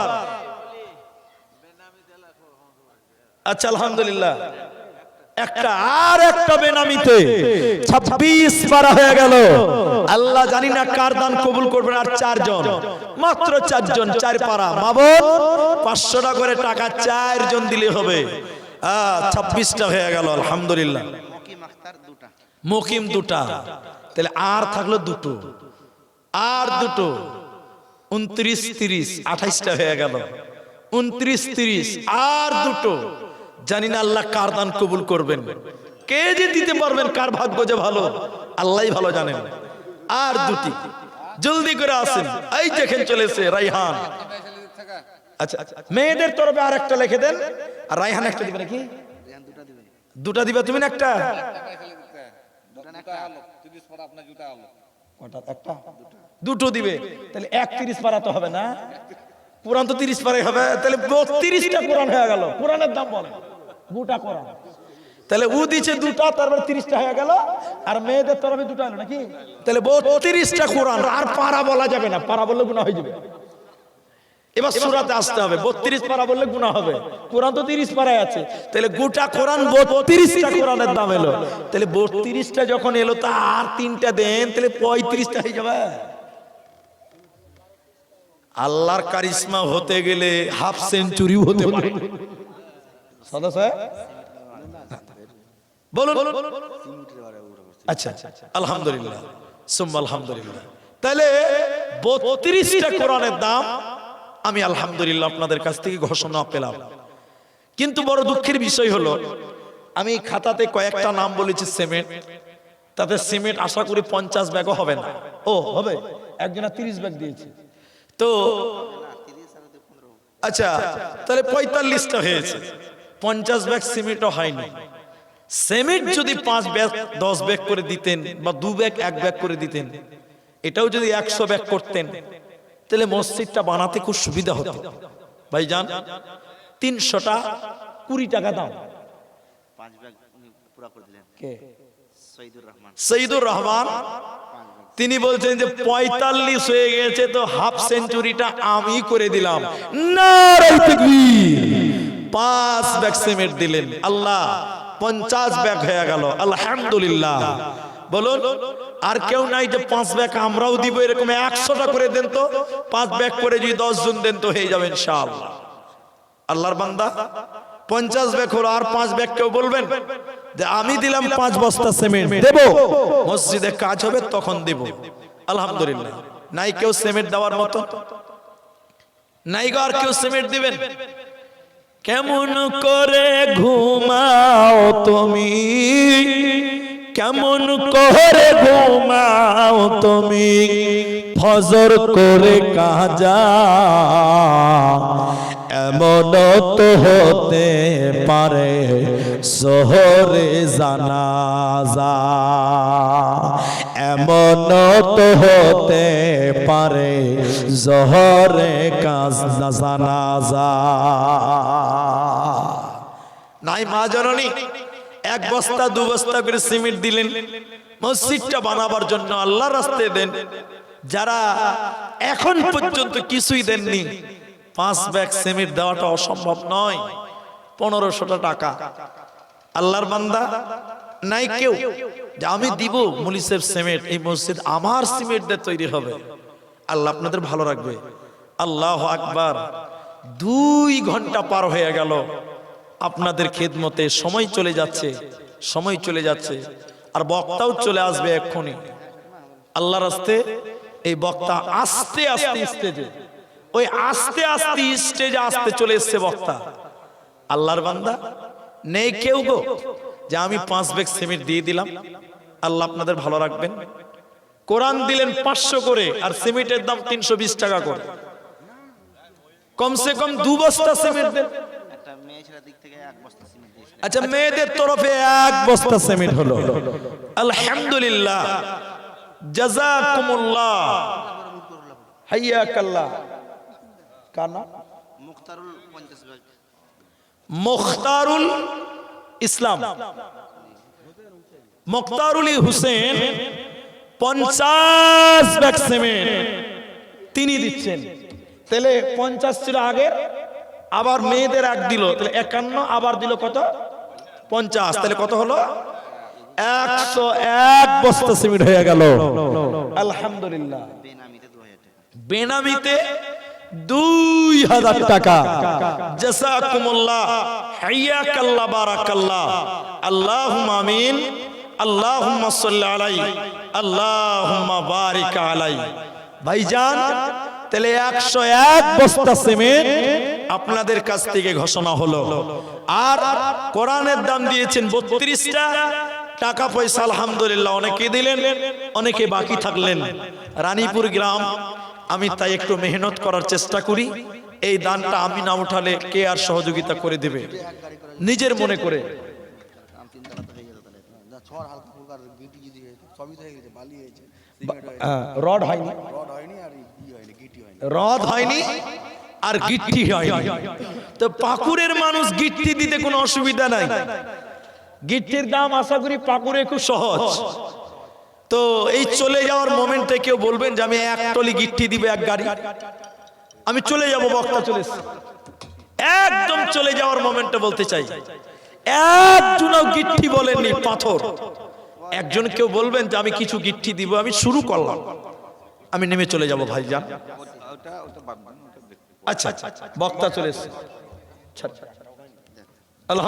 আচ্ছা আলহামদুলিল্লাহ। একটা আর একটা বেনামিতে 26 পারা হয়ে গেল। আল্লাহ জানি না কার দান কবুল করবেন। আর 4 জন, মাত্র 4 জন, 4 পারা। মাবুদ 500 টাকা করে টাকা 4 জন দিলে হবে। 26টা হয়ে গেল আলহামদুলিল্লাহ। মকিম আখতার 2টা, মকিম 2টা, তাহলে আর থাকলো 2টো, আর 2টো, 29, 30, 28টা হয়ে গেল। 29, 30, আর 2টো। জানি না আল্লাহ কার দান কবুল করবেন, কে যে দিতে পারবেন, কার ভাগ্য যে ভালো আল্লাহই ভালো জানেন। আর 2টি, জলদি করে আসেন। এই দেখেন চলেছে রাইহান। আচ্ছা মেয়েদের তরফে আর একটা লিখে দেন। আর রাইহান একটা দিবে নাকি? রেহান 2টা দিবে। 2টা দিবে তুমি না? একটা একটা 2টো দিবে, তাহলে 31 পারা তো হবে না? কোরআন তো 30 পারাই হবে, তাহলে 32টা কোরআন হয়ে গেল। কোরআনের দাম বলে 2টা কোরআন, তাহলে ও দিচ্ছে 2টা, তারপরে 30টা হয়ে গেল। আর মেয়েদের তরফে 2টা হলো নাকি? তাহলে 32টা কোরআন। আর পারা বলা যাবে না, পারা বললে গুনাহ হয়ে যাবে। এবার সূরাতে আসতে হবে। 32 পারা বললে গুনাহ হবে। কোরআন তো 30 পারায় আছে, তাহলে গোটা কোরআন 32টা কোরআনের দাম এলো। তাহলে 32টা যখন এলো, তা আর 3টা দেন, তাহলে 35টা হয়ে যাবে। আল্লাহর কারিশমা হতে গেলে হাফ সেঞ্চুরিও হতে পারে। সাদা সাহেব বলুন। আচ্ছা আলহামদুলিল্লাহ সুম্মা আলহামদুলিল্লাহ। তাহলে 32টা কোরআনের দাম আমি আলহামদুলিল্লাহ আপনাদের কাছ থেকে ঘোষণা পেলাম। কিন্তু বড় দুঃখের বিষয় হলো আমি খাতাতে কয়েকটা নাম বলেছি সিমেন্ট, তাতে সিমেন্ট আশা করি 50 ব্যাগও হবে না। ও হবে, একজনা 30 ব্যাগ দিয়েছে তো আচ্ছা, তাহলে 45টা হয়েছে, 50 ব্যাগ সিমেন্টও হয়নি। সিমেন্ট যদি 5 ব্যাগ 10 ব্যাগ করে দিতেন বা 2 ব্যাগ 1 ব্যাগ করে দিতেন, এটাও যদি 100 ব্যাগ করতেন, তাহলে মসজিদটা বানাতে খুব সুবিধা হতো। ভাইজান 300টা 20 টাকা দাম। 5 ব্যাগ উনি পুরা করে দিলেন। কে? সৈয়দুর রহমান। তিনি বলছেন যে 45 হয়ে গেছে, তো হাফ সেঞ্চুরিটা আমি করে দিলাম। নারায়ে তাকবীর। 5 ব্যাগ সিমেন্ট দিলেন, আল্লাহ 50 ব্যাগ হয়ে গেল, আলহামদুলিল্লাহ। বলুন আর কেউ নাই যে 5 ব্যাগ আমরাও দিব, এরকম 100টা করে দেন তো, 5 ব্যাগ করে যদি 10 জন দেন তো হয়ে যাবে ইনশাআল্লাহ। আল্লাহর বান্দা 50 ব্যাগ হলো, আর 5 ব্যাগ কেউ বলবেন যে আমি দিলাম 5 বস্তা সিমেন্ট দেব, মসজিদে কাজ হবে তখন দেব। আলহামদুলিল্লাহ। নাই কেউ সিমেন্ট দেওয়ার মতো? নাই গো আর কেউ সিমেন্ট দিবেন? কেমন করে ঘুমাও তুমি, কেমন করে ঘুমাও তুমি, ফজর করে কাজা, এমন তো হতে পারে শহরে জানাজা, এমন তো হতে পারে জহরে কাজা জানাজা। নাই মা জননী 1 বস্তা 2 বস্তা করে সিমেন্ট দিলেন মসজিদটা বানাবার জন্য, আল্লাহর রাস্তায় দেন। যারা এখন পর্যন্ত কিছুই দেননি, 5 ব্যাগ সিমেন্ট দেওয়াটা অসম্ভব নয়। 1500 টাকা। আল্লাহর বান্দা নাই কেউ যে আমি দিব মুলিসের সিমেন্ট, এই মসজিদ আমার সিমেন্ট দিয়ে তৈরি হবে। আল্লাহ আপনাদের ভালো রাখবে। আল্লাহু আকবার। 2 ঘন্টা পার হয়ে গেল আপনাদের খেদমতে, সময় চলে যাচ্ছে, সময় চলে যাচ্ছে, আর বক্তাও চলে আসবে এক্ষুনি। আল্লাহর রাস্তায় এই বক্তা আস্তে আস্তে স্টেজে, ওই আস্তে আস্তে স্টেজে আসতে চলে এসছে বক্তা। আল্লাহর বান্দা নেই কেউ গো যে আমি 5 ব্যাগ সিমেন্ট দিয়ে দিলাম। আল্লাহ আপনাদের ভালো রাখবেন। কোরআন দিলেন 500 করে, আর সিমেন্টের দাম 320 টাকা করে। কমসে কম 2 বস্তা সিমেন্ট দেন। একটা মেয়ে ছেলের দিক থেকে 1 বস্তা সিমেন্ট দিয়েছে। আচ্ছা, মেয়েদের তরফে 1 বস্তা সিমেন্ট হলো, আলহামদুলিল্লাহ। জাযাকুমুল্লাহ, হাইয়াকাল্লাহ। কানা মুখতারুল 50 ব্যাগ। মুখতারুল ইসলাম, মুখতারুল হোসেন 50 ব্যাগ সিমেন্ট তিনি দিচ্ছেন। তাহলে 50 ছিল আগের, আবার মেয়েদের 1 দিল, তাহলে 51, আবার দিল কত? 50। তাহলে কত হলো? 101 বস্তা সিমেন্ট হয়ে গেল, আলহামদুলিল্লাহ। বেনামিতে 2000 টাকা। বেনামিতে 2000 টাকা। জাযাকুমুল্লাহ, হাইয়াকাল্লাহ, বারাকাল্লাহ। আল্লাহুম্মা আমিন, আল্লাহুম্মা সাল্লি আলাইহি, আল্লাহুম্মা বারিক আলাইহি। ভাইজান তাহলে 101 বস্তা সিমেন্ট আপনাদের কাছ থেকে ঘোষণা হলো। আর কোরআনের দাম দিয়েছেন 32টা টাকা পয়সা, আলহামদুলিল্লাহ। অনেকে দিলেন, অনেকে বাকি থাকলেন। রানীপুর গ্রাম, আমি তাই একটু মেহনত করার চেষ্টা করি। এই দানটা আমি না উঠালে কে আর সহযোগিতা করে দেবে? নিজের মনে করে। দাম 3 টাকা তো হয়ে যেত তাহলে। যা ছড় হালকা ফুলকা গিটি যদি হয়েছে, সবই তো হয়ে গেছে, বালি হয়েছে, সিমেন্ট হয়েছে, রড হয়নি, রড হয়নি, আর ই হয়নি, গিটি হয়নি। রদ হয়নি আর গিট্টি হয়নি। তো পাকুড়ের মানুষ গিট্টি দিতে কোনো অসুবিধা নাই। গিট্টির দাম আশা করি পাকুড়ে খুব সহজ। তো এই চলে যাওয়ার মোমেন্টে কেউ বলবেন যে আমি 1 টলি গিট্টি দিবে 1 গাড়ি, আমি চলে যাব, বক্তা চলে এসেছে, একদম চলে যাওয়ার মোমেন্টে বলতে চাই, একজনও গিট্টি বলেননি, পাথর। একজন কেউ বলবেন যে আমি কিছু গিট্টি দিব, আমি শুরু করলাম, আমি নেমে চলে যাব। ভাইজান ওটা বাদ দেন, ওটা দেখতে আচ্ছা বক্তা চলে এসছে।